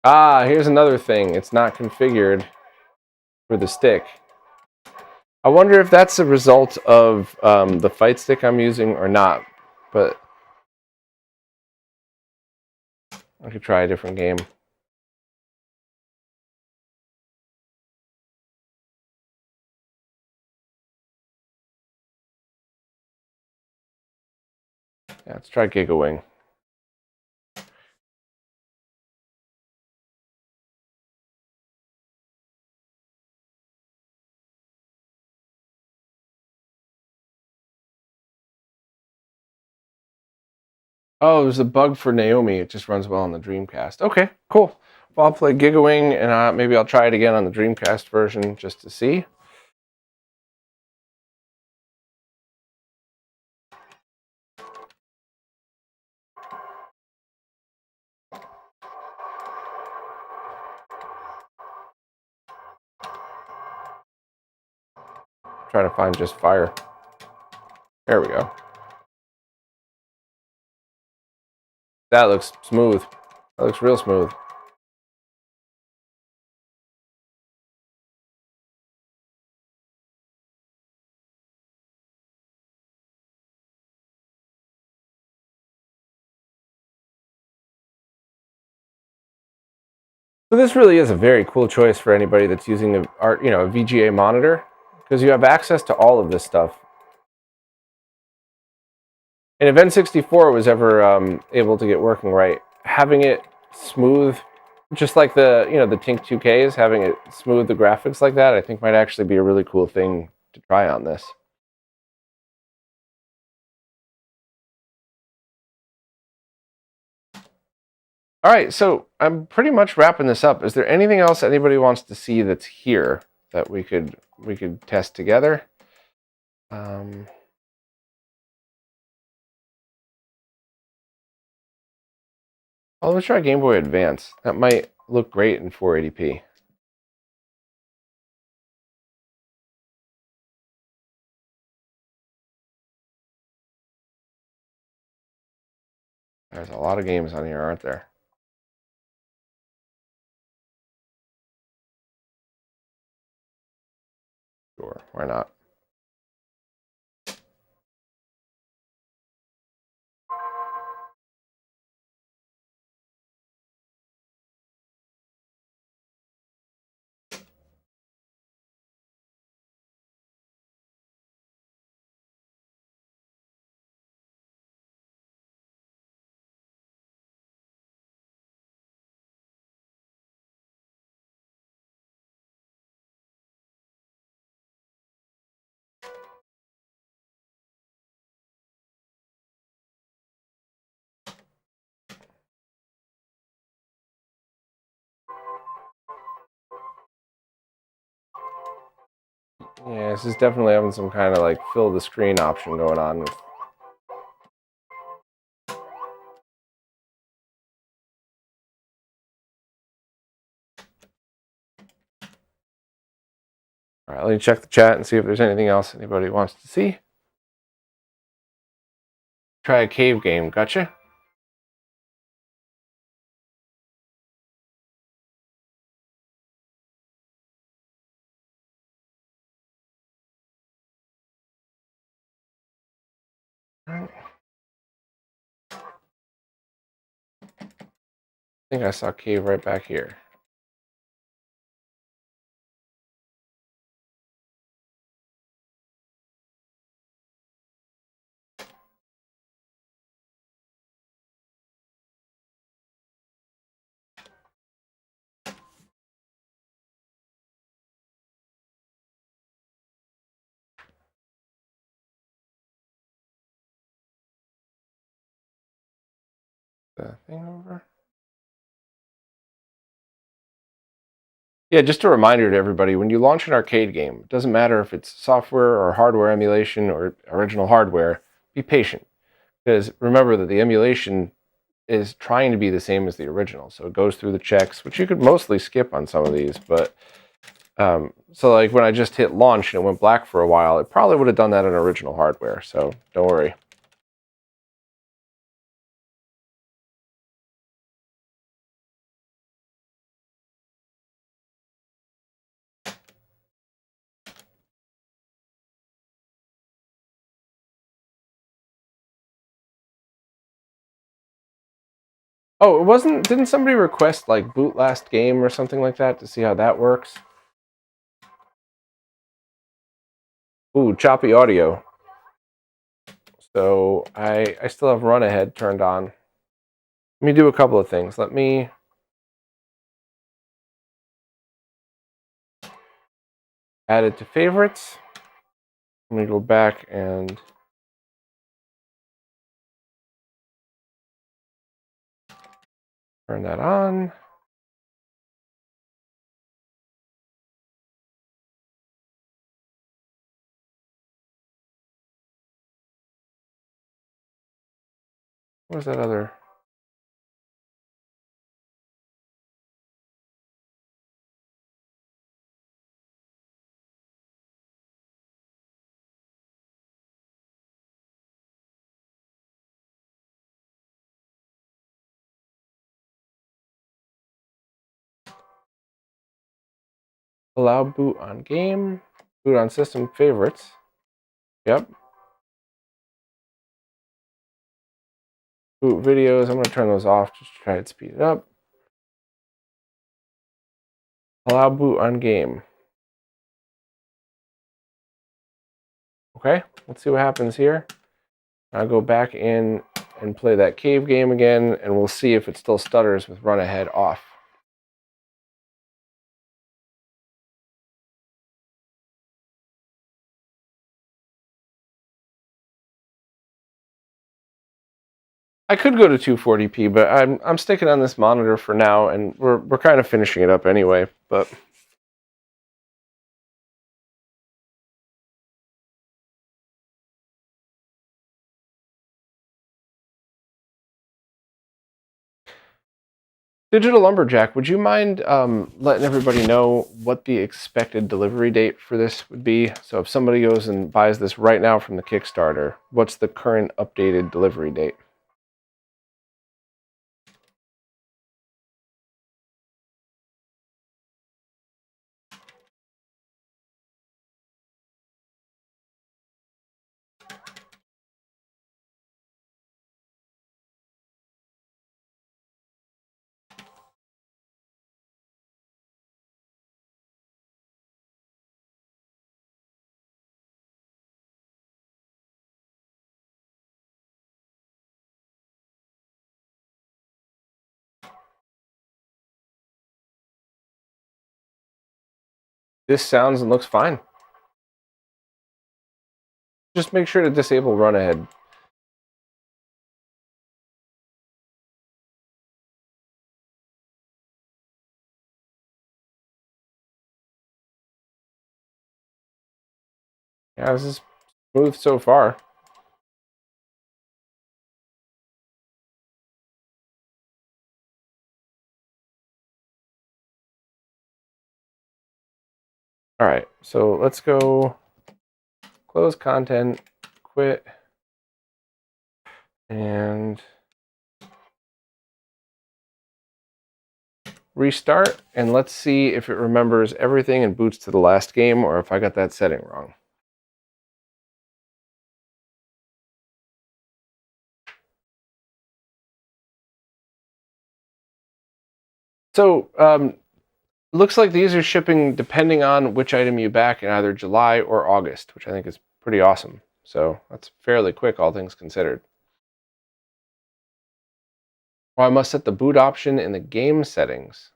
Ah, here's another thing. It's not configured for the stick. I wonder if that's a result of the fight stick I'm using or not, but I could try a different game. Yeah, let's try GigaWing. Oh, there's a bug for Naomi. It just runs well on the Dreamcast. Okay, cool. Well, I'll play GigaWing, and maybe I'll try it again on the Dreamcast version just to see. Try to find just fire. There we go. That looks smooth. That looks real smooth. So this really is a very cool choice for anybody that's using a VGA monitor, because you have access to all of this stuff. And if N64 was ever able to get working right, having it smooth Just like the, you know, the Tink 2Ks, having it smooth the graphics like that, I think might actually be a really cool thing to try on this. All right, so I'm pretty much wrapping this up. Is there anything else anybody wants to see that's here that we could test together? Oh, let's try Game Boy Advance. That might look great in 480p. There's a lot of games on here, aren't there? Sure, why not? Yeah, this is definitely having some kind of like fill the screen option going on. All right, let me check the chat and see if there's anything else anybody wants to see. Try a cave game, gotcha. All right. I think I saw cave right back here. The thing over. Yeah, just a reminder to everybody, when you launch an arcade game, it doesn't matter if it's software or hardware emulation or original hardware, be patient. Because remember that the emulation is trying to be the same as the original. So it goes through the checks, which you could mostly skip on some of these. But so like when I just hit launch and it went black for a while, it probably would have done that on original hardware. So don't worry. Oh, it wasn't. Didn't somebody request like boot last game or something like that to see how that works? Ooh, choppy audio. So I still have run ahead turned on. Let me do a couple of things. Let me add it to favorites. Let me go back and turn that on. What was that other? Allow boot on game, boot on system favorites. Yep. Boot videos. I'm going to turn those off just to try and speed it up. Allow boot on game. Okay, let's see what happens here. I'll go back in and play that cave game again, and we'll see if it still stutters with run ahead off. I could go to 240p, but I'm sticking on this monitor for now, and we're kind of finishing it up anyway. But Digital Lumberjack, would you mind letting everybody know what the expected delivery date for this would be? So if somebody goes and buys this right now from the Kickstarter, what's the current updated delivery date? This sounds and looks fine. Just make sure to disable run ahead. Yeah, this is smooth so far. All right, so let's go close content, quit, and restart. And let's see if it remembers everything and boots to the last game, or if I got that setting wrong. So looks like these are shipping depending on which item you back in either July or August, which I think is pretty awesome. So that's fairly quick, all things considered. Well, I must set the boot option in the game settings.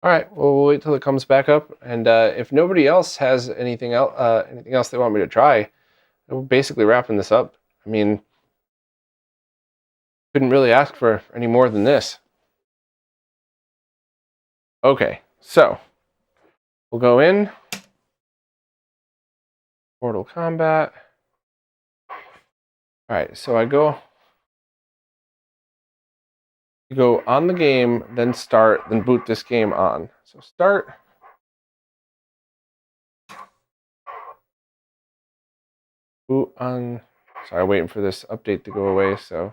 All right, well, we'll wait till it comes back up. And if nobody else has anything else they want me to try, we're basically wrapping this up. I mean, couldn't really ask for any more than this. Okay, so we'll go in, Mortal Kombat. All right, so you go on the game, then start, then boot this game on. So start. Boot on. Sorry, waiting for this update to go away, so.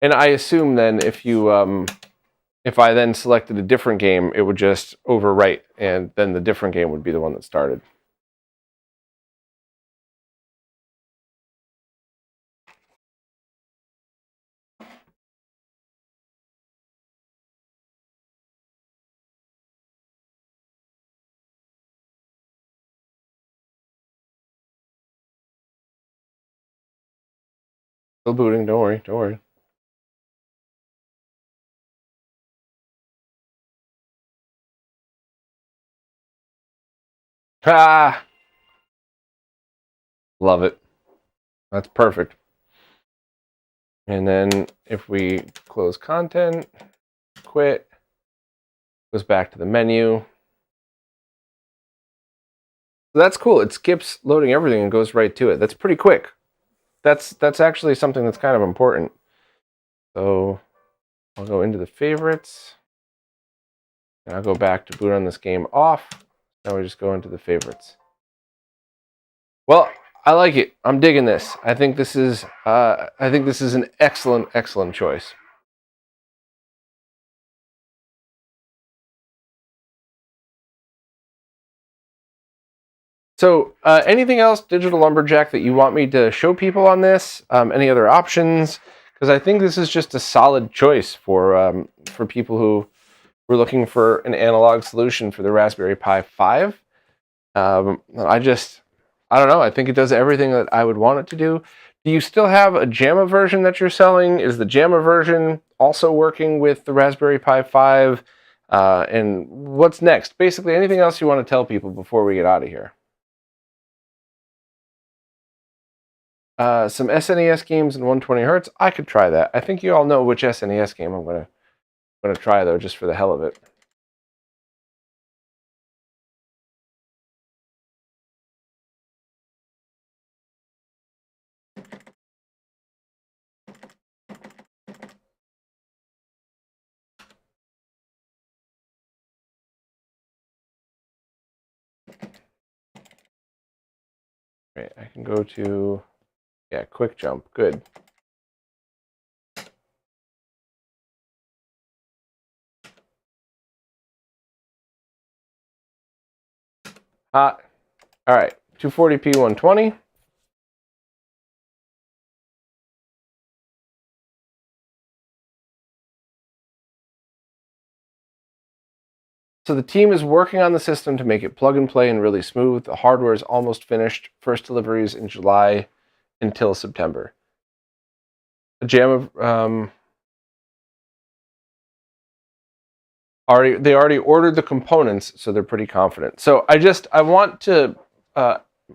And I assume then if I then selected a different game, it would just overwrite, and then the different game would be the one that started. Still booting, don't worry, don't worry. Ah! Love it. That's perfect. And then if we close content, quit, goes back to the menu. So that's cool. It skips loading everything and goes right to it. That's pretty quick. That's actually something that's kind of important. So I'll go into the favorites. And I'll go back to boot on this game off. Now we just go into the favorites. Well, I like it. I'm digging this. I think this is an excellent choice. So anything else, Digital Lumberjack, that you want me to show people on this? Any other options? Because I think this is just a solid choice for people who were looking for an analog solution for the Raspberry Pi 5. I don't know. I think it does everything that I would want it to do. Do you still have a JAMA version that you're selling? Is the JAMA version also working with the Raspberry Pi 5? And what's next? Basically, anything else you want to tell people before we get out of here? Some SNES games in 120 hertz. I could try that. I think you all know which SNES game I'm gonna try though, just for the hell of it. Right, I can go to, yeah, quick jump. Good. Hot. All right, 240p 120. So the team is working on the system to make it plug and play and really smooth. The hardware is almost finished. First deliveries in July until September. The JAMA they already ordered the components, so they're pretty confident. So I want to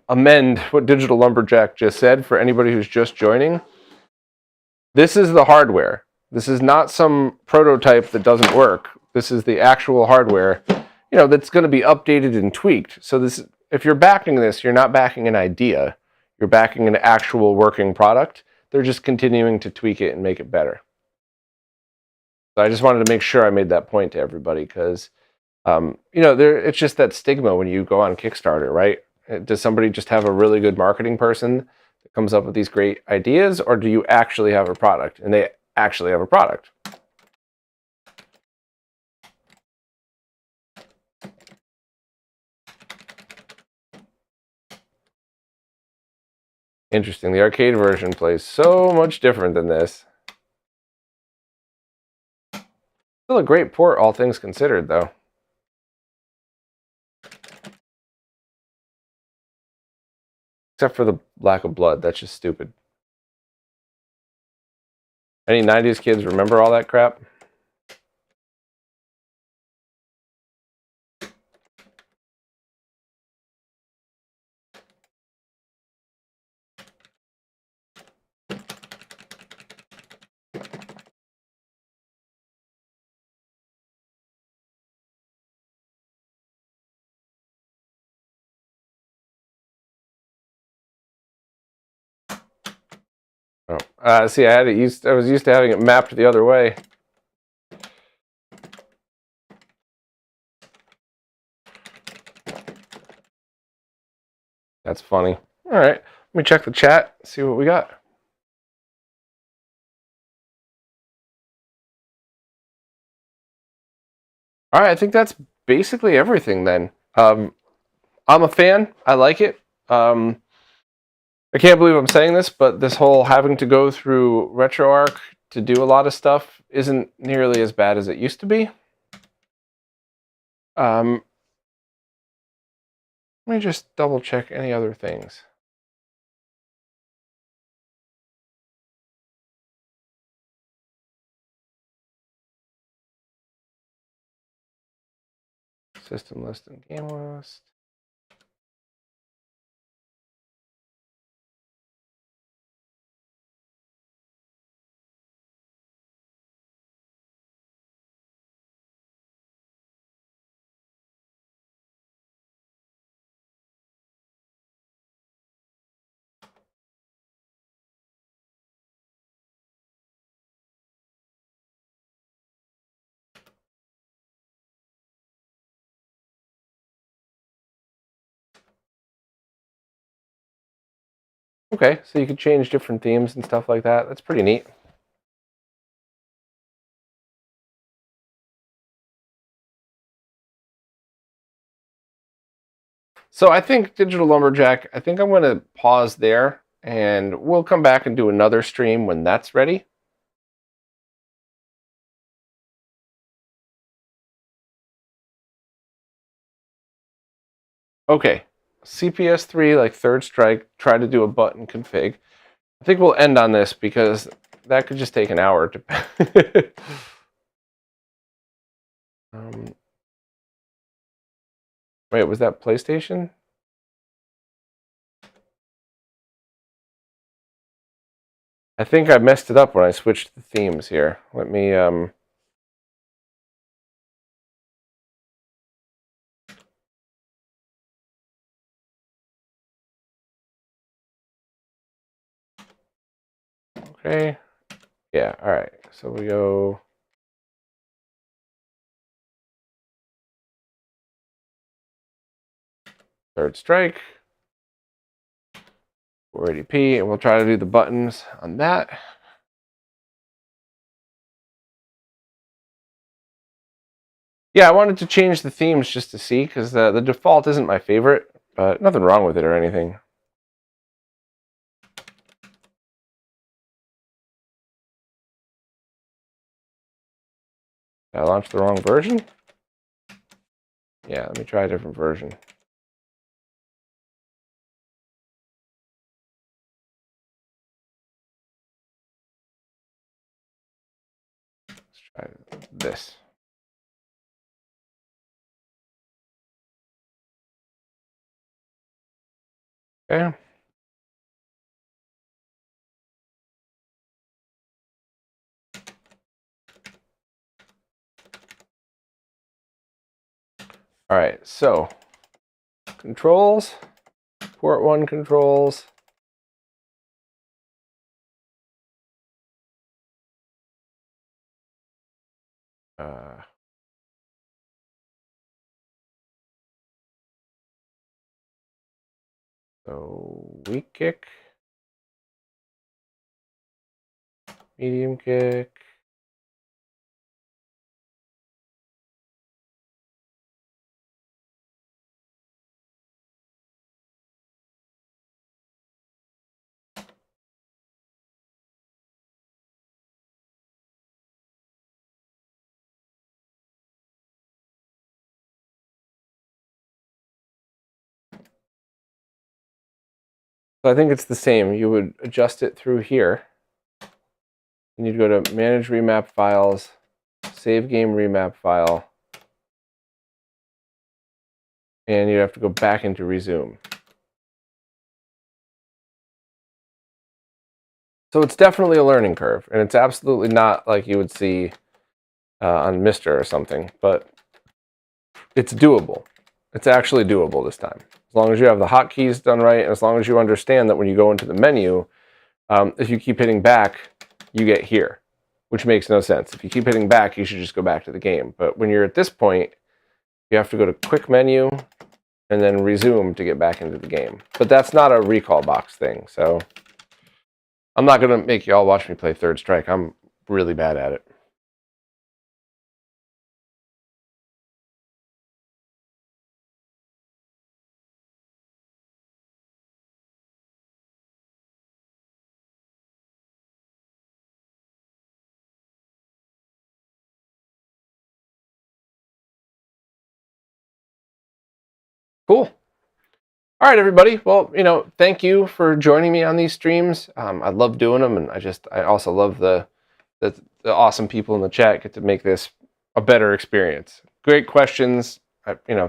amend what Digital Lumberjack just said for anybody who's just joining. This is the hardware. This is not some prototype that doesn't work. This is the actual hardware, that's going to be updated and tweaked. So if you're backing this, you're not backing an idea. You're backing an actual working product. They're just continuing to tweak it and make it better. So I just wanted to make sure I made that point to everybody because, it's just that stigma when you go on Kickstarter, right? Does somebody just have a really good marketing person that comes up with these great ideas, or do you actually have a product? And they actually have a product. Interesting. The arcade version plays so much different than this. Still a great port, all things considered, though. Except for the lack of blood. That's just stupid. Any 90s kids remember all that crap? Oh, see, I was used to having it mapped the other way. That's funny. All right, let me check the chat, see what we got. All right, I think that's basically everything then. I'm a fan. I like it. I can't believe I'm saying this, but this whole having to go through RetroArch to do a lot of stuff isn't nearly as bad as it used to be. Let me just double check any other things. System list and game list. Okay, so you could change different themes and stuff like that. That's pretty neat. So I think Digital Lumberjack, I think I'm going to pause there and we'll come back and do another stream when that's ready. Okay, CPS3, like Third Strike, try to do a button config. I think we'll end on this because that could just take an hour to... Wait, was that PlayStation? I think I messed it up when I switched the themes here. Let me... Okay. Yeah, all right. So we go... Third strike. 480p, and we'll try to do the buttons on that. Yeah, I wanted to change the themes just to see, because the default isn't my favorite, but nothing wrong with it or anything. Did I launch the wrong version? Yeah, let me try a different version. Let's try this. Okay. All right, so controls, port 1 controls. So weak kick, medium kick. So I think it's the same. You would adjust it through here. And you'd go to Manage Remap Files, Save Game Remap File, and you'd have to go back into Resume. So it's definitely a learning curve, and it's absolutely not like you would see on Mister or something, but it's doable. It's actually doable this time. As long as you have the hotkeys done right, and as long as you understand that when you go into the menu, if you keep hitting back, you get here, which makes no sense. If you keep hitting back, you should just go back to the game. But when you're at this point, you have to go to Quick Menu and then Resume to get back into the game. But that's not a Recalbox thing, so I'm not going to make you all watch me play Third Strike. I'm really bad at it. Cool. All right, everybody. Well, thank you for joining me on these streams. I love doing them, and I also love the awesome people in the chat get to make this a better experience. Great questions,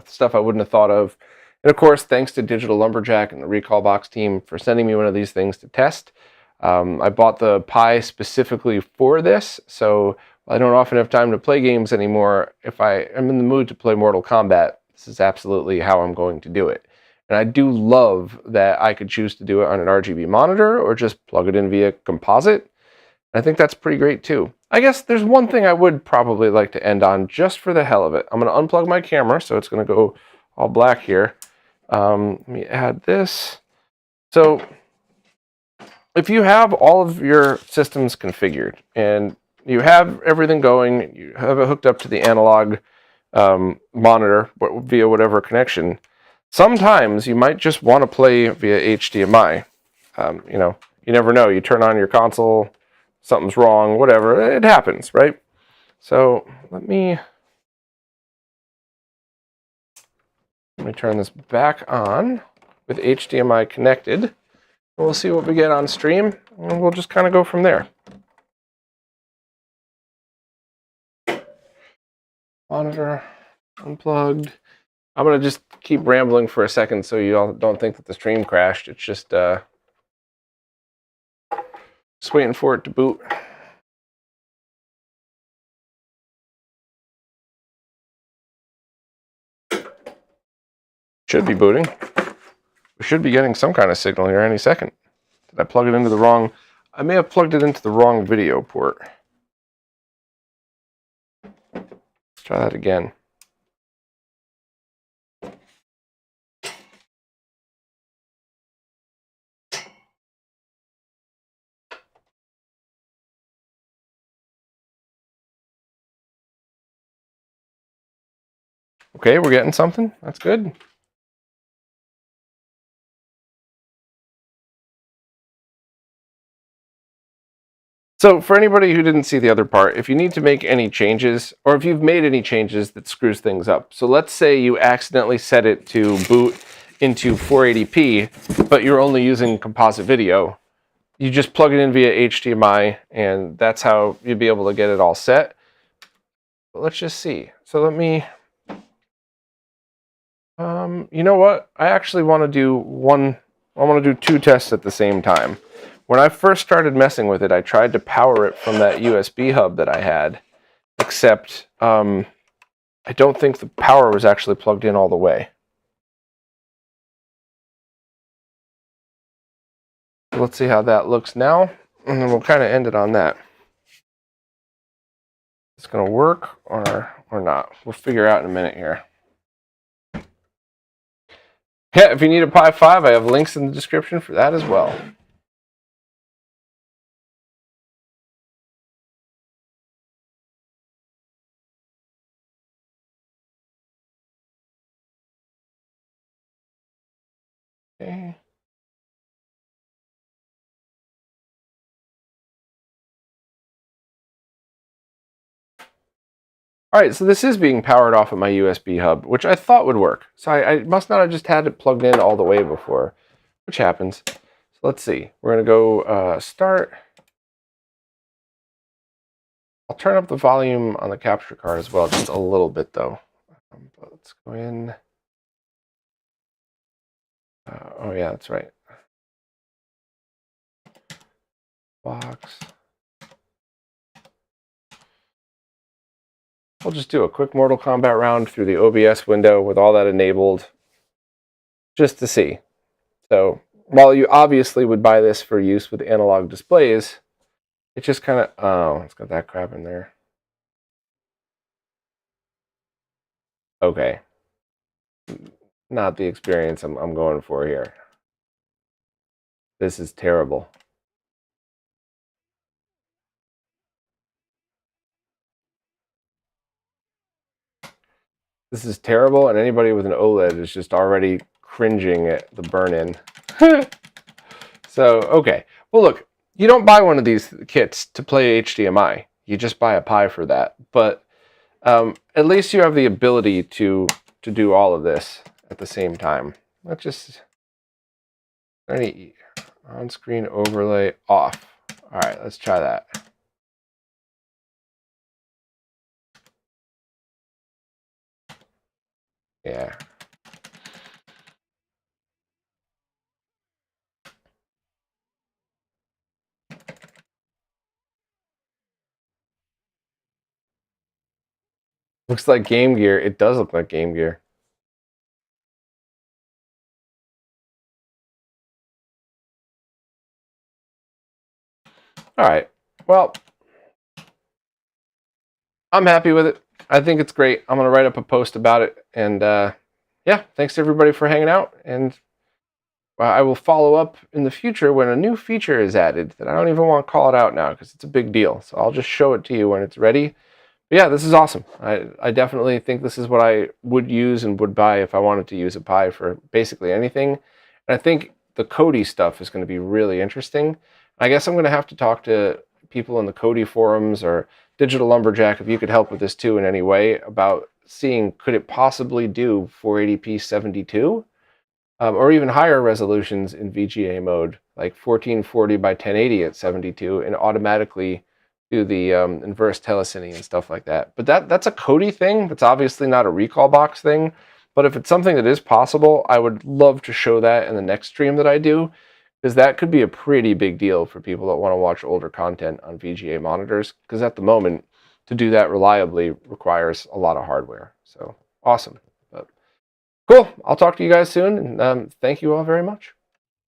stuff I wouldn't have thought of. And of course, thanks to Digital Lumberjack and the Recalbox team for sending me one of these things to test. I bought the Pi specifically for this, so I don't often have time to play games anymore. If I am in the mood to play Mortal Kombat, this is absolutely how I'm going to do it. And I do love that I could choose to do it on an RGB monitor or just plug it in via composite. I think that's pretty great too. I guess there's one thing I would probably like to end on just for the hell of it. I'm going to unplug my camera, so it's going to go all black here. Let me add this. So if you have all of your systems configured and you have everything going, you have it hooked up to the analog monitor via whatever connection, sometimes you might just want to play via HDMI. You never know. You turn on your console, something's wrong, whatever. It happens, right? So let me turn this back on with HDMI connected. We'll see what we get on stream, and we'll just kind of go from there. Monitor unplugged. I'm going to just keep rambling for a second so you all don't think that the stream crashed. It's just waiting for it to boot. Should be booting. We should be getting some kind of signal here any second. Did I plug it into the wrong? I may have plugged it into the wrong video port. Let's try that again. Okay, we're getting something. That's good. So for anybody who didn't see the other part, if you need to make any changes, or if you've made any changes that screws things up. So let's say you accidentally set it to boot into 480p, but you're only using composite video. You just plug it in via HDMI, and that's how you'd be able to get it all set. But let's just see. So let me... you know what? I actually want to do two tests at the same time. When I first started messing with it, I tried to power it from that USB hub that I had, except I don't think the power was actually plugged in all the way. Let's see how that looks now, and then we'll kind of end it on that. It's going to work or not. We'll figure out in a minute here. Yeah, if you need a Pi 5, I have links in the description for that as well. Okay. All right, so this is being powered off of my USB hub, which I thought would work. So I must not have just had it plugged in all the way before, which happens. So let's see. We're going to go start. I'll turn up the volume on the capture card as well, just a little bit though. But let's go in. Oh yeah, that's right. Box. I'll just do a quick Mortal Kombat round through the OBS window with all that enabled, just to see. So while you obviously would buy this for use with analog displays, it just kind of, oh, it's got that crap in there. Okay. Not the experience I'm going for here. This is terrible. This is terrible, and anybody with an OLED is just already cringing at the burn-in. So, okay. Well, look, you don't buy one of these kits to play HDMI. You just buy a Pi for that. But at least you have the ability to do all of this at the same time. Let's just... on-screen overlay off. All right, let's try that. Yeah. Looks like Game Gear. It does look like Game Gear. All right. Well, I'm happy with it. I think it's great. I'm going to write up a post about it. And yeah, thanks to everybody for hanging out. And I will follow up in the future when a new feature is added that I don't even want to call it out now because it's a big deal. So I'll just show it to you when it's ready. But yeah, this is awesome. I definitely think this is what I would use and would buy if I wanted to use a Pi for basically anything. And I think the Kodi stuff is going to be really interesting. I guess I'm going to have to talk to people in the Kodi forums or Digital Lumberjack, if you could help with this too in any way, about seeing could it possibly do 480p 72? or even higher resolutions in VGA mode, like 1440 by 1080 at 72, and automatically do the inverse telecine and stuff like that. But that's a Kodi thing. That's obviously not a Recalbox thing. But if it's something that is possible, I would love to show that in the next stream that I do, because that could be a pretty big deal for people that want to watch older content on VGA monitors, because at the moment, to do that reliably requires a lot of hardware. So awesome. But cool. I'll talk to you guys soon, and thank you all very much.